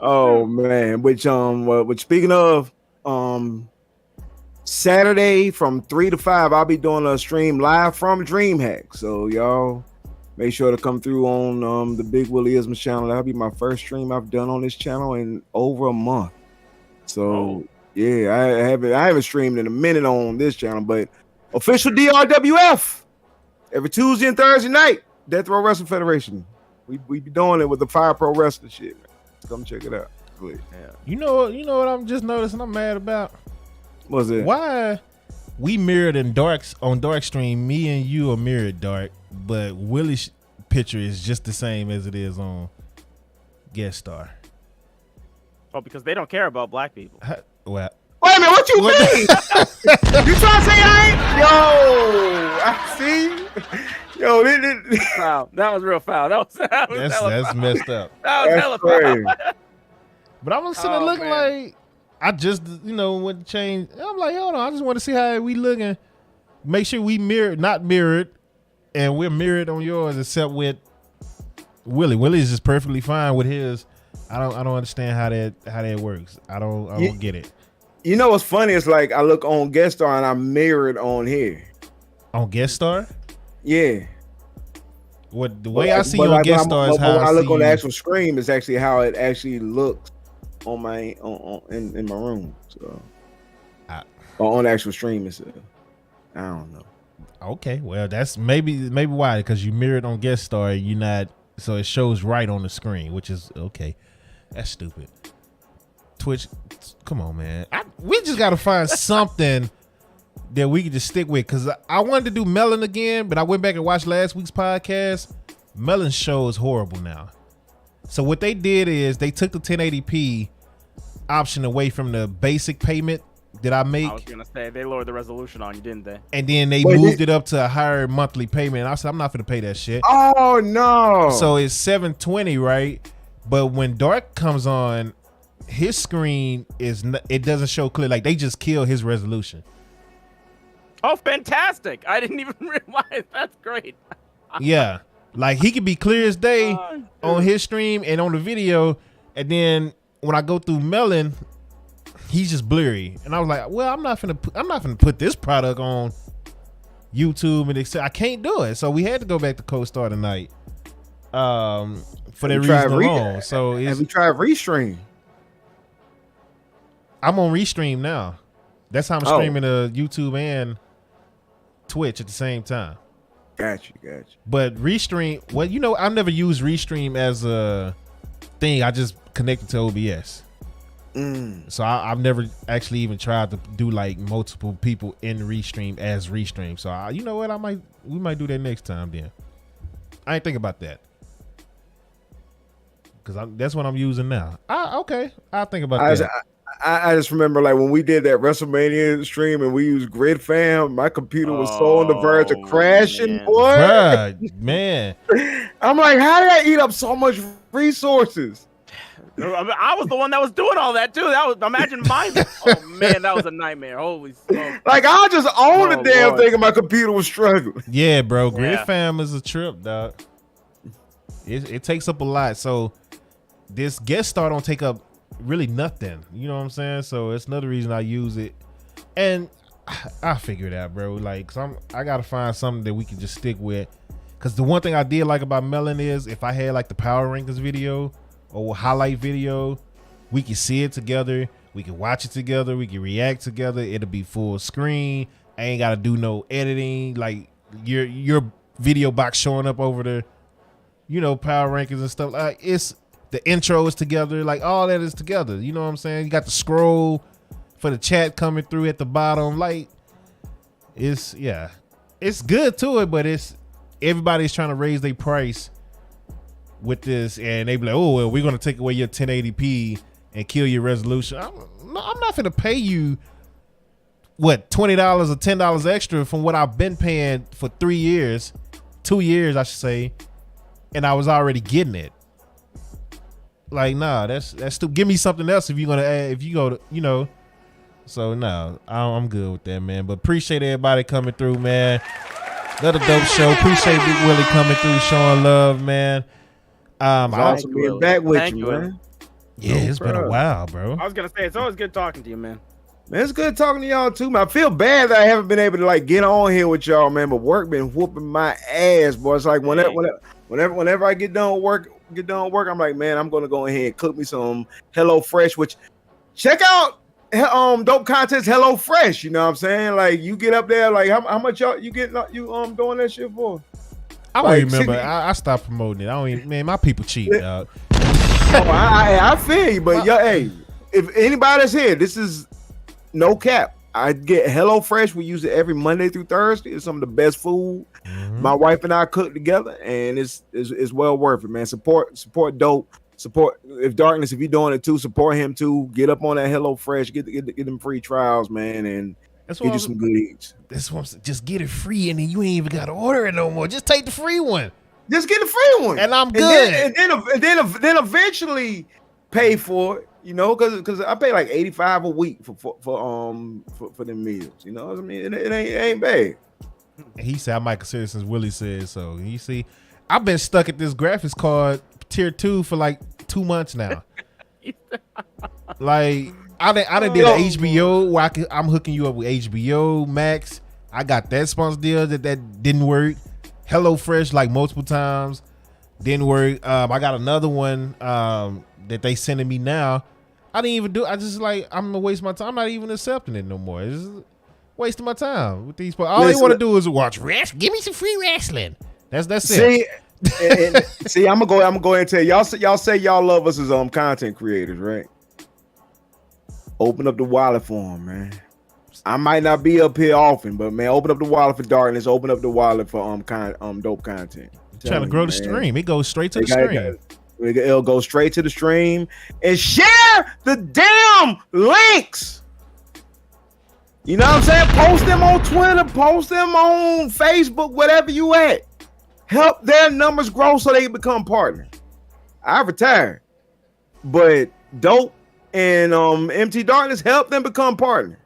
Speaker 4: Oh man, which speaking of, Saturday from 3 to 5, I'll be doing a stream live from DreamHack. So y'all make sure to come through on the Big Willie Isma channel. That'll be my first stream I've done on this channel in over a month. So yeah, I haven't streamed in a minute on this channel, but official DRWF every Tuesday and Thursday night, Death Row Wrestling Federation. We be doing it with the Fire Pro Wrestling shit, man. Come check it out, please.
Speaker 2: Yeah.
Speaker 1: You know what I'm just noticing I'm mad about?
Speaker 4: What's it?
Speaker 1: Why we mirrored on Dark Stream, me and you are mirrored Dark, but Willie's picture is just the same as it is on Guest Star.
Speaker 2: Oh, because they don't care about black people.
Speaker 1: Well,
Speaker 4: wait a minute, what you mean? You trying to say I see? Yo,
Speaker 2: Wow, that was real foul. That's
Speaker 1: messed up.
Speaker 2: That was hella foul.
Speaker 1: But I was sitting there looking like I just went to change. I'm like, hold on, I just want to see how we looking. Make sure we not mirrored, and we're mirrored on yours, except with Willie. Willie is just perfectly fine with his. I don't understand how that works. I don't get it.
Speaker 4: You know what's funny? It's like I look on Guest Star and I'm mirrored on here.
Speaker 1: On Guest Star?
Speaker 4: Yeah.
Speaker 1: The way I see you on Guest Star is how
Speaker 4: I look on the actual screen is actually how it actually looks on my in my room. So or on the actual stream itself. I don't know.
Speaker 1: Okay, well that's maybe why, because you mirrored on Guest Star, you're not, so it shows right on the screen, which is okay. That's stupid. Twitch, come on, man. We just got to find something that we can just stick with, because I wanted to do Melon again, but I went back and watched last week's podcast. Melon's show is horrible now. So what they did is they took the 1080p option away from the basic payment that I make.
Speaker 2: I was going to say, they lowered the resolution on you, didn't they?
Speaker 1: And then they moved it up to a higher monthly payment. And I said, I'm not going to pay that shit.
Speaker 4: Oh, no.
Speaker 1: So it's $720, right? But when Dark comes on, his screen it doesn't show clear. Like, they just kill his resolution.
Speaker 2: Oh, fantastic. I didn't even realize. That's great.
Speaker 1: Yeah. Like, he could be clear as day on his stream and on the video. And then when I go through Melon, he's just blurry. And I was like, well, I'm not gonna put this product on YouTube and I can't do it. So we had to go back to CoStar tonight. For that reason alone. So
Speaker 4: have we tried Restream?
Speaker 1: I'm on Restream now. That's how I'm streaming to YouTube and Twitch at the same time.
Speaker 4: Gotcha.
Speaker 1: But Restream, well, you know, I've never used Restream as a thing. I just connected to OBS. So I've never actually even tried to do like multiple people in Restream as Restream. So you know what? We might do that next time then. I ain't think about that. Because that's what I'm using now. Okay. I'll think about that.
Speaker 4: I just remember like when we did that WrestleMania stream and we used Grid Fam, my computer was so on the verge of crashing,
Speaker 2: man.
Speaker 4: boy.
Speaker 1: Bruh, man.
Speaker 4: I'm like, how did I eat up so much resources?
Speaker 2: I was the one that was doing all that too. Imagine mine. Oh man, that was a nightmare. Holy smoke.
Speaker 4: Like I just owned the damn
Speaker 2: Lord.
Speaker 4: thing and my computer was struggling.
Speaker 1: Yeah, bro. Grid
Speaker 2: Yeah.
Speaker 1: Fam is a trip, dog. It takes up a lot. So this guest star don't take up really nothing. You know what I'm saying? So it's another reason I use it. And I figure it out, bro. Like, I gotta find something that we can just stick with. Cause the one thing I did like about Melon is if I had like the Power Rankings video or highlight video, we can see it together. We can watch it together. We can react together. It'll be full screen. I ain't gotta do no editing. Like your video box showing up over the, you know, Power Rankings and stuff. Like the intro is together. Like all that is together. You know what I'm saying? You got the scroll for the chat coming through at the bottom. Like it's good to it, but everybody's trying to raise their price with this, and they be like, oh, well, we're gonna take away your 1080p and kill your resolution. I'm not gonna pay you what $20 or $10 extra from what I've been paying for 2 years, I should say, and I was already getting it. Like, nah, that's stupid. Give me something else if you're gonna add, if you go to, you know. So no, I'm good with that, man. But appreciate everybody coming through, man. Another dope show. Appreciate Big Willie coming through, showing love, man.
Speaker 4: Awesome being back with
Speaker 2: Thank
Speaker 4: you,
Speaker 2: you,
Speaker 4: man.
Speaker 1: Yeah, it's been a while, bro.
Speaker 2: I was gonna say it's always good talking to you, man.
Speaker 4: Man, it's good talking to y'all too, man. I feel bad that I haven't been able to like get on here with y'all, man. But work been whooping my ass, boy. It's like whenever I get done with work, I'm like, man, I'm gonna go ahead and cook me some Hello Fresh. Which check out dope contest Hello Fresh. You know what I'm saying? Like you get up there, like how much y'all you get doing that shit for?
Speaker 1: I don't
Speaker 4: Like,
Speaker 1: even remember. I stopped promoting it. I don't even, man, my people cheat, dog.
Speaker 4: I feel you, but hey, if anybody's here, this is no cap. I get Hello Fresh. We use it every Monday through Thursday. It's some of the best food my wife and I cook together, and it's well worth it, man. Support dope. Support if you're doing it too, support him too. Get up on that Hello Fresh. Get them free trials, man, and
Speaker 1: That's
Speaker 4: get you some good eats.
Speaker 1: That's what I'm saying. Just get it free, and then you ain't even got to order it no more. Just take the free one.
Speaker 4: Just get the free one,
Speaker 1: and I'm good.
Speaker 4: And then eventually pay for it. You know, because I pay like $85 a week for them meals. You know what I mean? It ain't bad.
Speaker 1: He said I might consider since Willie said so. You see, I've been stuck at this graphics card tier 2 for like 2 months now. Like I done did an HBO where I'm hooking you up with HBO Max. I got that sponsor deal that didn't work. HelloFresh like multiple times didn't work. I got another one that they sending me now. I didn't even do. I just like I'm gonna waste my time. I'm not even accepting it no more. It's just wasting my time with these people. All they want to do is watch wrestling. Give me some free wrestling. That's it.
Speaker 4: See, I'm gonna go ahead and tell y'all say y'all love us as content creators, right? Open up the wallet for them, man. I might not be up here often, but man, open up the wallet for darkness. Open up the wallet for dope content.
Speaker 1: Trying to grow the stream. It goes straight to the stream.
Speaker 4: It'll go straight to the stream and share the damn links. You know what I'm saying? Post them on Twitter, post them on Facebook, whatever you at. Help their numbers grow so they can become partners. I retired, but Dope and MT Darkness help them become partners.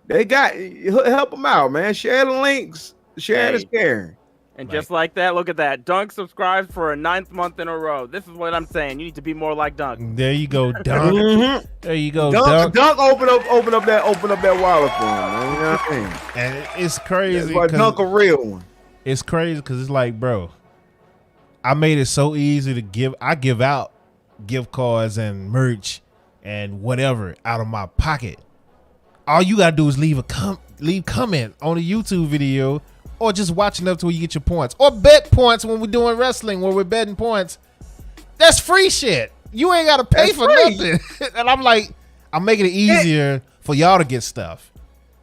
Speaker 4: They got help them out, man. Share the links. Share the sharing.
Speaker 2: And just like that, look at that. Dunk subscribed for a 9th month in a row. This is what I'm saying. You need to be more like Dunk.
Speaker 1: There you go, Dunk. There you go,
Speaker 4: Dunk. Dunk open up that wallet for him, man. You know what I mean?
Speaker 1: And it's crazy.
Speaker 4: That's Dunk a real one.
Speaker 1: It's crazy because it's like, bro, I made it so easy to give. I give out gift cards and merch and whatever out of my pocket all you gotta do is leave comment on a YouTube video, or just watching up to where you get your points, or bet points when we're doing wrestling, where we're betting points. That's free shit. You ain't gotta pay for nothing. And I'm like, I'm making it easier for y'all to get stuff.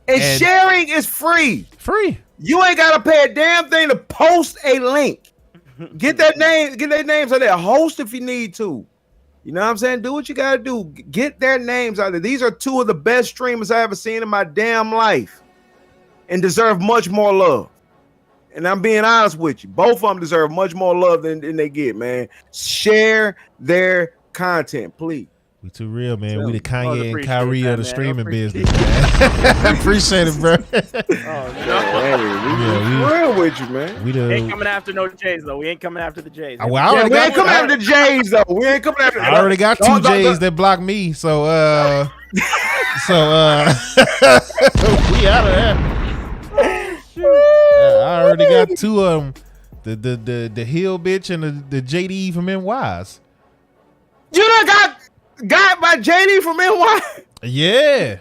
Speaker 4: And sharing is free.
Speaker 1: Free.
Speaker 4: You ain't gotta pay a damn thing to post a link. Get their names on there. Host if you need to. You know what I'm saying? Do what you gotta do. Get their names out there. These are two of the best streamers I ever seen in my damn life, and deserve much more love. And I'm being honest with you. Both of them deserve much more love than they get, man. Share their content, please.
Speaker 1: We too real, man. We the
Speaker 2: I
Speaker 1: Kanye and Kyrie of the streaming business, man.
Speaker 2: I
Speaker 1: Appreciate it, bro.
Speaker 4: We real with you, man.
Speaker 1: We
Speaker 2: ain't coming after no Jays though. We ain't coming after the Jays.
Speaker 1: Well, I
Speaker 4: we ain't coming after the Jays though. We ain't coming after.
Speaker 1: I already got two Jays that blocked me, so we out of there. I already got two of them. The Hill bitch and the JD from NYs.
Speaker 4: You done got by JD from NY.
Speaker 1: Yeah.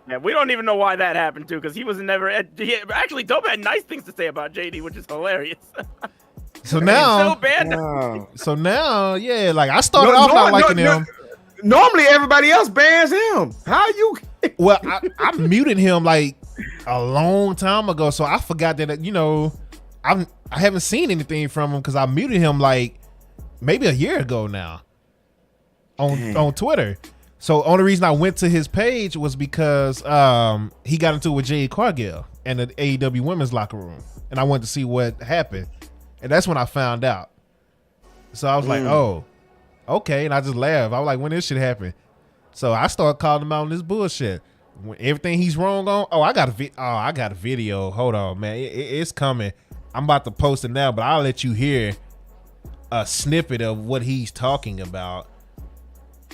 Speaker 2: Yeah, we don't even know why that happened too, because he was never. Actually, Dope had nice things to say about JD, which is hilarious.
Speaker 1: So now, so now, yeah, like I started off not liking him.
Speaker 4: Normally, everybody else bans him. How you?
Speaker 1: Well, I muted him like a long time ago, so I forgot that I haven't seen anything from him because I muted him like maybe a year ago now on Twitter. So only reason I went to his page was because he got into it with Jade Cargill and the AEW women's locker room, and I wanted to see what happened, and that's when I found out. So I was like, oh, okay, and I just laughed. I was like, when this shit happened? So I started calling him out on this bullshit. When everything he's wrong on. I got a video. Hold on, man. It's coming. I'm about to post it now, but I'll let you hear a snippet of what he's talking about.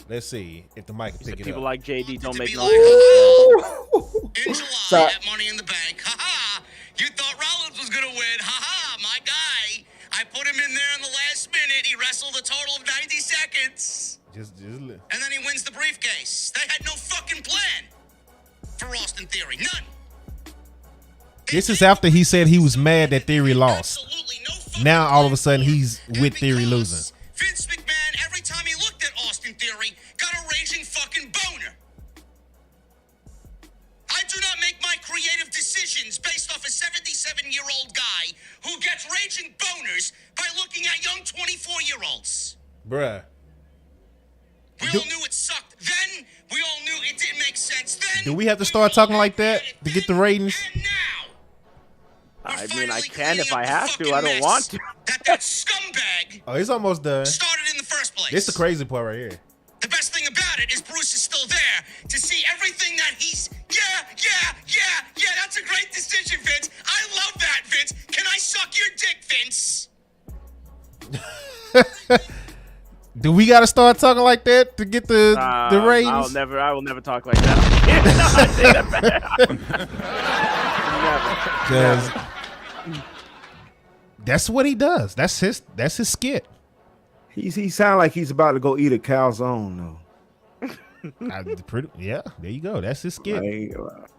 Speaker 1: Let's see if the mic can pick it up.
Speaker 2: People like JD don't make
Speaker 5: no in July at Money in the Bank. Ha-ha! You thought Rollins was gonna win. Ha-ha! My guy. I put him in there in the last minute. He wrestled a total of 90 seconds. And then he wins the briefcase. They had no fucking plan for Austin Theory. None.
Speaker 1: This is after he said he was mad that Theory lost. Now all of a sudden he's with Theory losing.
Speaker 5: Vince McMahon, every time he looked at Austin Theory, got a raging fucking boner. I do not make my creative decisions based off a 77-year-old guy who gets raging boners by looking at young 24-year-olds.
Speaker 1: Bruh.
Speaker 5: We all knew it sucked then. We all knew it didn't make sense then.
Speaker 1: Do we have to start talking like that to get the ratings?
Speaker 5: And now,
Speaker 2: I mean, I can if I have to. I don't want to.
Speaker 5: That scumbag
Speaker 1: Oh, he's almost done.
Speaker 5: started in the first place.
Speaker 1: This is the crazy part right here.
Speaker 5: The best thing about it is Bruce is still there to see everything that he's. Yeah. That's a great decision, Vince. I love that, Vince. Can I suck your dick, Vince?
Speaker 1: Do we got to start talking like that to get the ratings?
Speaker 2: I will never talk like that.
Speaker 1: Because that's what he does. That's his skit.
Speaker 4: He sound like he's about to go eat a calzone though.
Speaker 1: Yeah, there you go. That's his skit.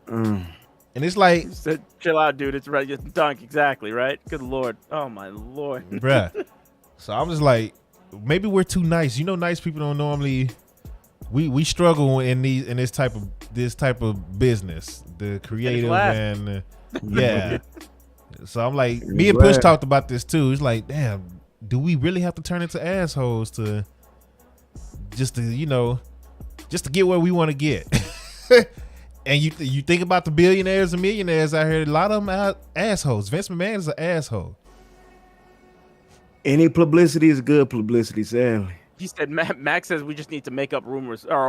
Speaker 4: And
Speaker 1: it's like,
Speaker 2: Said, chill out, dude. It's right. Just dunk. Exactly, right? Good Lord. Oh, my Lord.
Speaker 1: bruh. So I'm just like, maybe we're too nice. Nice people don't normally. We struggle in this type of business, the creative and yeah. So I'm like, me and Push talked about this too. It's like, damn, do we really have to turn into assholes to get where we want to get? And you think about the billionaires and millionaires out here, a lot of them are assholes. Vince McMahon is an asshole.
Speaker 4: any publicity is good publicity, sadly.
Speaker 2: He said, Max says we just need to make up our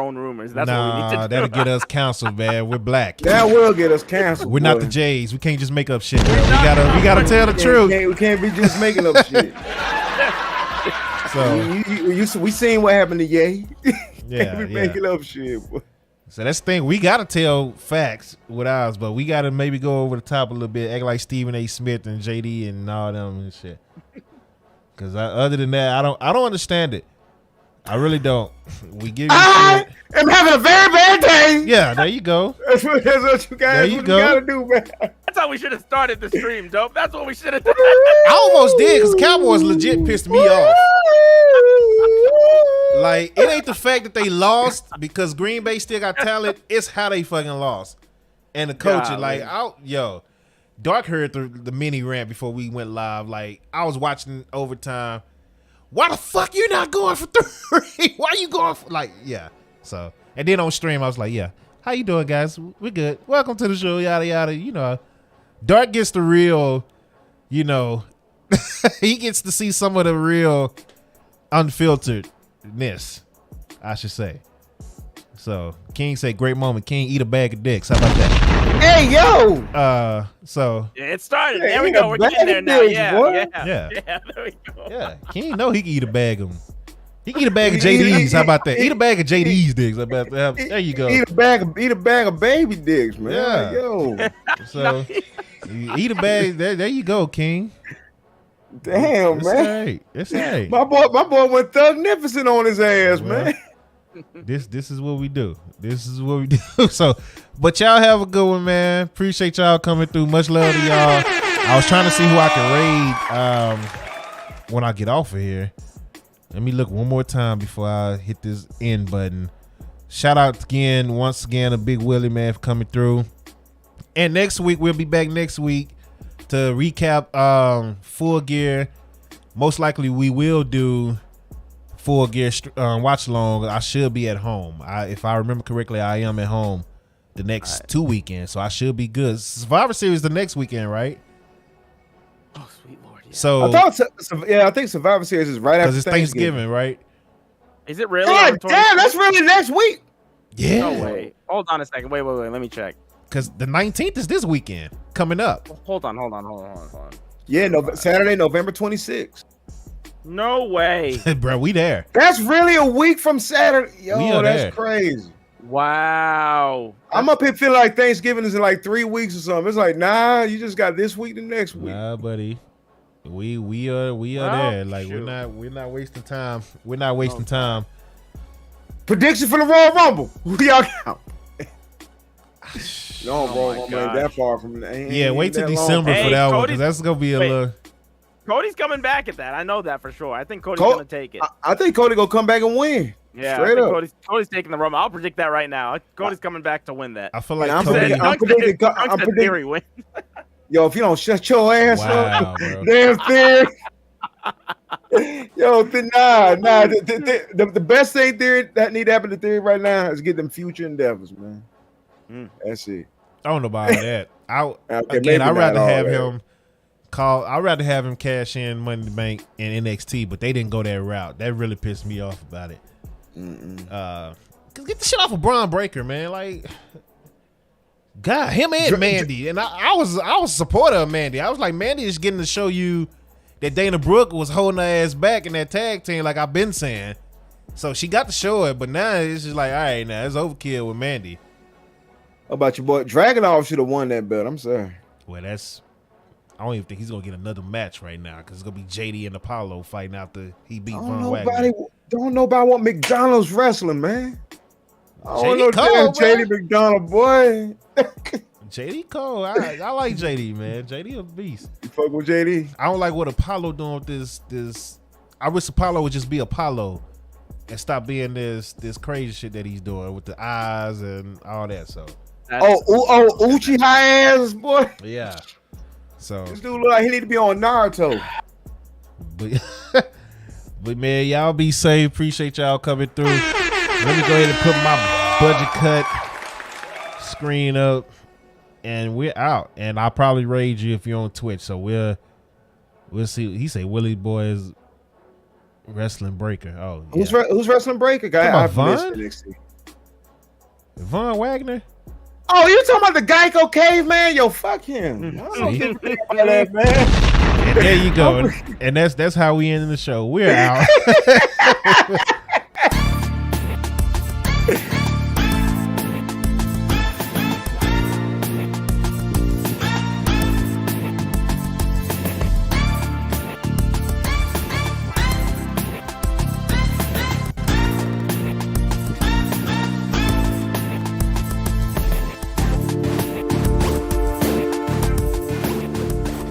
Speaker 2: own rumors. That's what we need to do.
Speaker 1: That'll get us canceled, man. We're black.
Speaker 4: That will get us canceled.
Speaker 1: We're not the Jays. We can't just make up shit. Man. We gotta tell the truth.
Speaker 4: We can't be just making up shit. So we seen what happened to Ye.
Speaker 1: Yeah,
Speaker 4: we making up shit. Boy.
Speaker 1: So that's the thing. We gotta tell facts with ours, but we gotta maybe go over the top a little bit, act like Stephen A. Smith and JD and all them and shit. Because other than that, I don't understand it. I really don't. We give you
Speaker 4: I
Speaker 1: shit.
Speaker 4: am having a very bad day.
Speaker 1: Yeah, there you go.
Speaker 4: That's what you guys
Speaker 1: There you go.
Speaker 4: gotta do, man.
Speaker 2: That's how we should have started the stream, dope. That's what we should have done.
Speaker 1: I almost did because Cowboys legit pissed me off. Like, it ain't the fact that they lost because Green Bay still got talent. It's how they fucking lost. And the coaching, like, Dark heard the mini rant before we went live. Like, I was watching overtime. Why the fuck you not going for 3? Why you going for, like, yeah. So, and then on stream, I was like, yeah. How you doing, guys? We're good. Welcome to the show, yada, yada. You know, Dark gets the real, you know, he gets to see some of the real unfilteredness, I should say. So, King said, great moment. King, eat a bag of dicks. How about that?
Speaker 4: Hey, yo.
Speaker 1: So.
Speaker 2: Yeah, it started.
Speaker 4: Hey,
Speaker 2: There we
Speaker 4: eat
Speaker 2: go.
Speaker 4: a
Speaker 2: We're
Speaker 4: bag
Speaker 2: getting there
Speaker 4: of
Speaker 2: now.
Speaker 4: dicks,
Speaker 2: Yeah,
Speaker 4: boy.
Speaker 2: yeah.
Speaker 1: Yeah.
Speaker 2: There we go.
Speaker 1: Yeah, King know he can eat a bag of them. He can eat a bag of JD's. How about that? Eat a bag of JD's dicks. How about that? There you go.
Speaker 4: Eat a bag of baby dicks, man.
Speaker 1: Yeah.
Speaker 4: Yo.
Speaker 1: So you eat a bag. There you go, King.
Speaker 4: Damn,
Speaker 1: It's
Speaker 4: man.
Speaker 1: all right. It's all right.
Speaker 4: My boy went thugnificent on his ass,
Speaker 1: Well,
Speaker 4: man.
Speaker 1: This is what we do. This is what we do. So, but y'all have a good one, man. Appreciate y'all coming through. Much love to y'all. I was trying to see who I can raid when I get off of here. Let me look one more time before I hit this end button. Shout out again, once again, to Big Willie, man, for coming through. And next week, we'll be back next week to recap Full Gear. Most likely, we will do Full Gear watch along. I should be at home. If I remember correctly, I am at home the next 2 weekends, so I should be good. Survivor Series the next weekend, right?
Speaker 2: Oh, sweet Lord. Yeah.
Speaker 1: So
Speaker 4: I think Survivor Series is right after
Speaker 1: because it's Thanksgiving, right?
Speaker 2: Is it really?
Speaker 4: God
Speaker 2: on the
Speaker 4: damn,
Speaker 2: 26th?
Speaker 4: that's really next week.
Speaker 1: Yeah.
Speaker 2: No way. Hold on a second. Wait. Let me check.
Speaker 1: Because the 19th is this weekend coming up.
Speaker 2: Hold on.
Speaker 4: Yeah, Saturday, November 26th.
Speaker 2: No way.
Speaker 1: Bro, we there.
Speaker 4: That's really a week from Saturday. Yo,
Speaker 1: We are
Speaker 4: that's
Speaker 1: there.
Speaker 4: crazy.
Speaker 2: Wow.
Speaker 4: I'm up here feeling like Thanksgiving is in like 3 weeks or something. It's like, nah, you just got this week and next week.
Speaker 1: Nah, buddy. We are
Speaker 2: Well,
Speaker 1: there. Like
Speaker 2: shoot.
Speaker 1: we're not wasting time. We're not wasting time.
Speaker 4: Prediction for the Royal Rumble. Who y'all count? No,
Speaker 2: Oh
Speaker 4: Royal
Speaker 2: my
Speaker 4: Rumble ain't
Speaker 2: gosh.
Speaker 4: that far from the
Speaker 1: Yeah, wait till
Speaker 4: that long.
Speaker 1: December for
Speaker 2: Hey,
Speaker 1: that one
Speaker 2: Cody's-
Speaker 1: because that's gonna be a
Speaker 2: wait.
Speaker 1: little.
Speaker 2: Cody's coming back at that. I know that for sure. I think Cody's
Speaker 4: Co-
Speaker 2: gonna take it.
Speaker 4: I think Cody gonna come back and win.
Speaker 2: Yeah, I
Speaker 4: straight
Speaker 2: think
Speaker 4: up.
Speaker 2: Cody's taking the Rumble. I'll predict that right now. Cody's coming back to win that.
Speaker 1: I feel like
Speaker 4: I'm
Speaker 1: Cody.
Speaker 4: predicting- I'm predicting-
Speaker 2: Theory win.
Speaker 4: Yo, if you don't shut your ass
Speaker 1: Wow,
Speaker 4: up,
Speaker 1: bro.
Speaker 4: damn theory. Yo, the best thing theory that need to happen to theory right now is get them future endeavors, man. That's it.
Speaker 1: I don't know about that.
Speaker 4: Okay,
Speaker 1: Again,
Speaker 4: maybe
Speaker 1: I'd rather
Speaker 4: not all
Speaker 1: have
Speaker 4: that.
Speaker 1: him call. I'd rather have him cash in Money in the Bank and NXT, but they didn't go that route. That really pissed me off about it. Cause get the shit off of Braun Breaker, man. Like, God, him and Mandy, and I was a supporter of Mandy. I was like, Mandy is getting to show you that Dana Brooke was holding her ass back in that tag team, like I've been saying. So she got to show it, but now it's just like, all right, now it's overkill with Mandy.
Speaker 4: How about your boy? Dragunov should have won that belt. I'm sorry.
Speaker 1: Well, I don't even think he's gonna get another match right now because it's gonna be JD and Apollo fighting after he beat Von Wagner.
Speaker 4: Don't nobody want McDonald's wrestling, man. I don't
Speaker 1: JD
Speaker 4: know
Speaker 1: Cole,
Speaker 4: JD
Speaker 1: man.
Speaker 4: McDonald, boy.
Speaker 1: JD Cole, I like JD, man. JD a beast.
Speaker 4: You fuck with JD?
Speaker 1: I don't like what Apollo doing with this. I wish Apollo would just be Apollo and stop being this crazy shit that he's doing with the eyes and all that. So
Speaker 4: Uchi high ass, boy.
Speaker 1: yeah. So
Speaker 4: This dude look like he need to be on Naruto.
Speaker 1: but man, y'all be safe. Appreciate y'all coming through. Let me go ahead and put my budget cut screen up, and we're out. And I'll probably raid you if you're on Twitch. So we'll see. He say Willie Boy is wrestling breaker. Oh, yeah.
Speaker 4: Who's wrestling breaker guy?
Speaker 1: Come on,
Speaker 4: I've
Speaker 1: Von?
Speaker 4: missed NXT.
Speaker 1: Von Wagner.
Speaker 4: Oh, you talking about the Geico caveman? Yo, fuck him. I don't
Speaker 1: See?
Speaker 4: give a damn about that, man.
Speaker 1: And there you go. And that's how we end the show. We're out.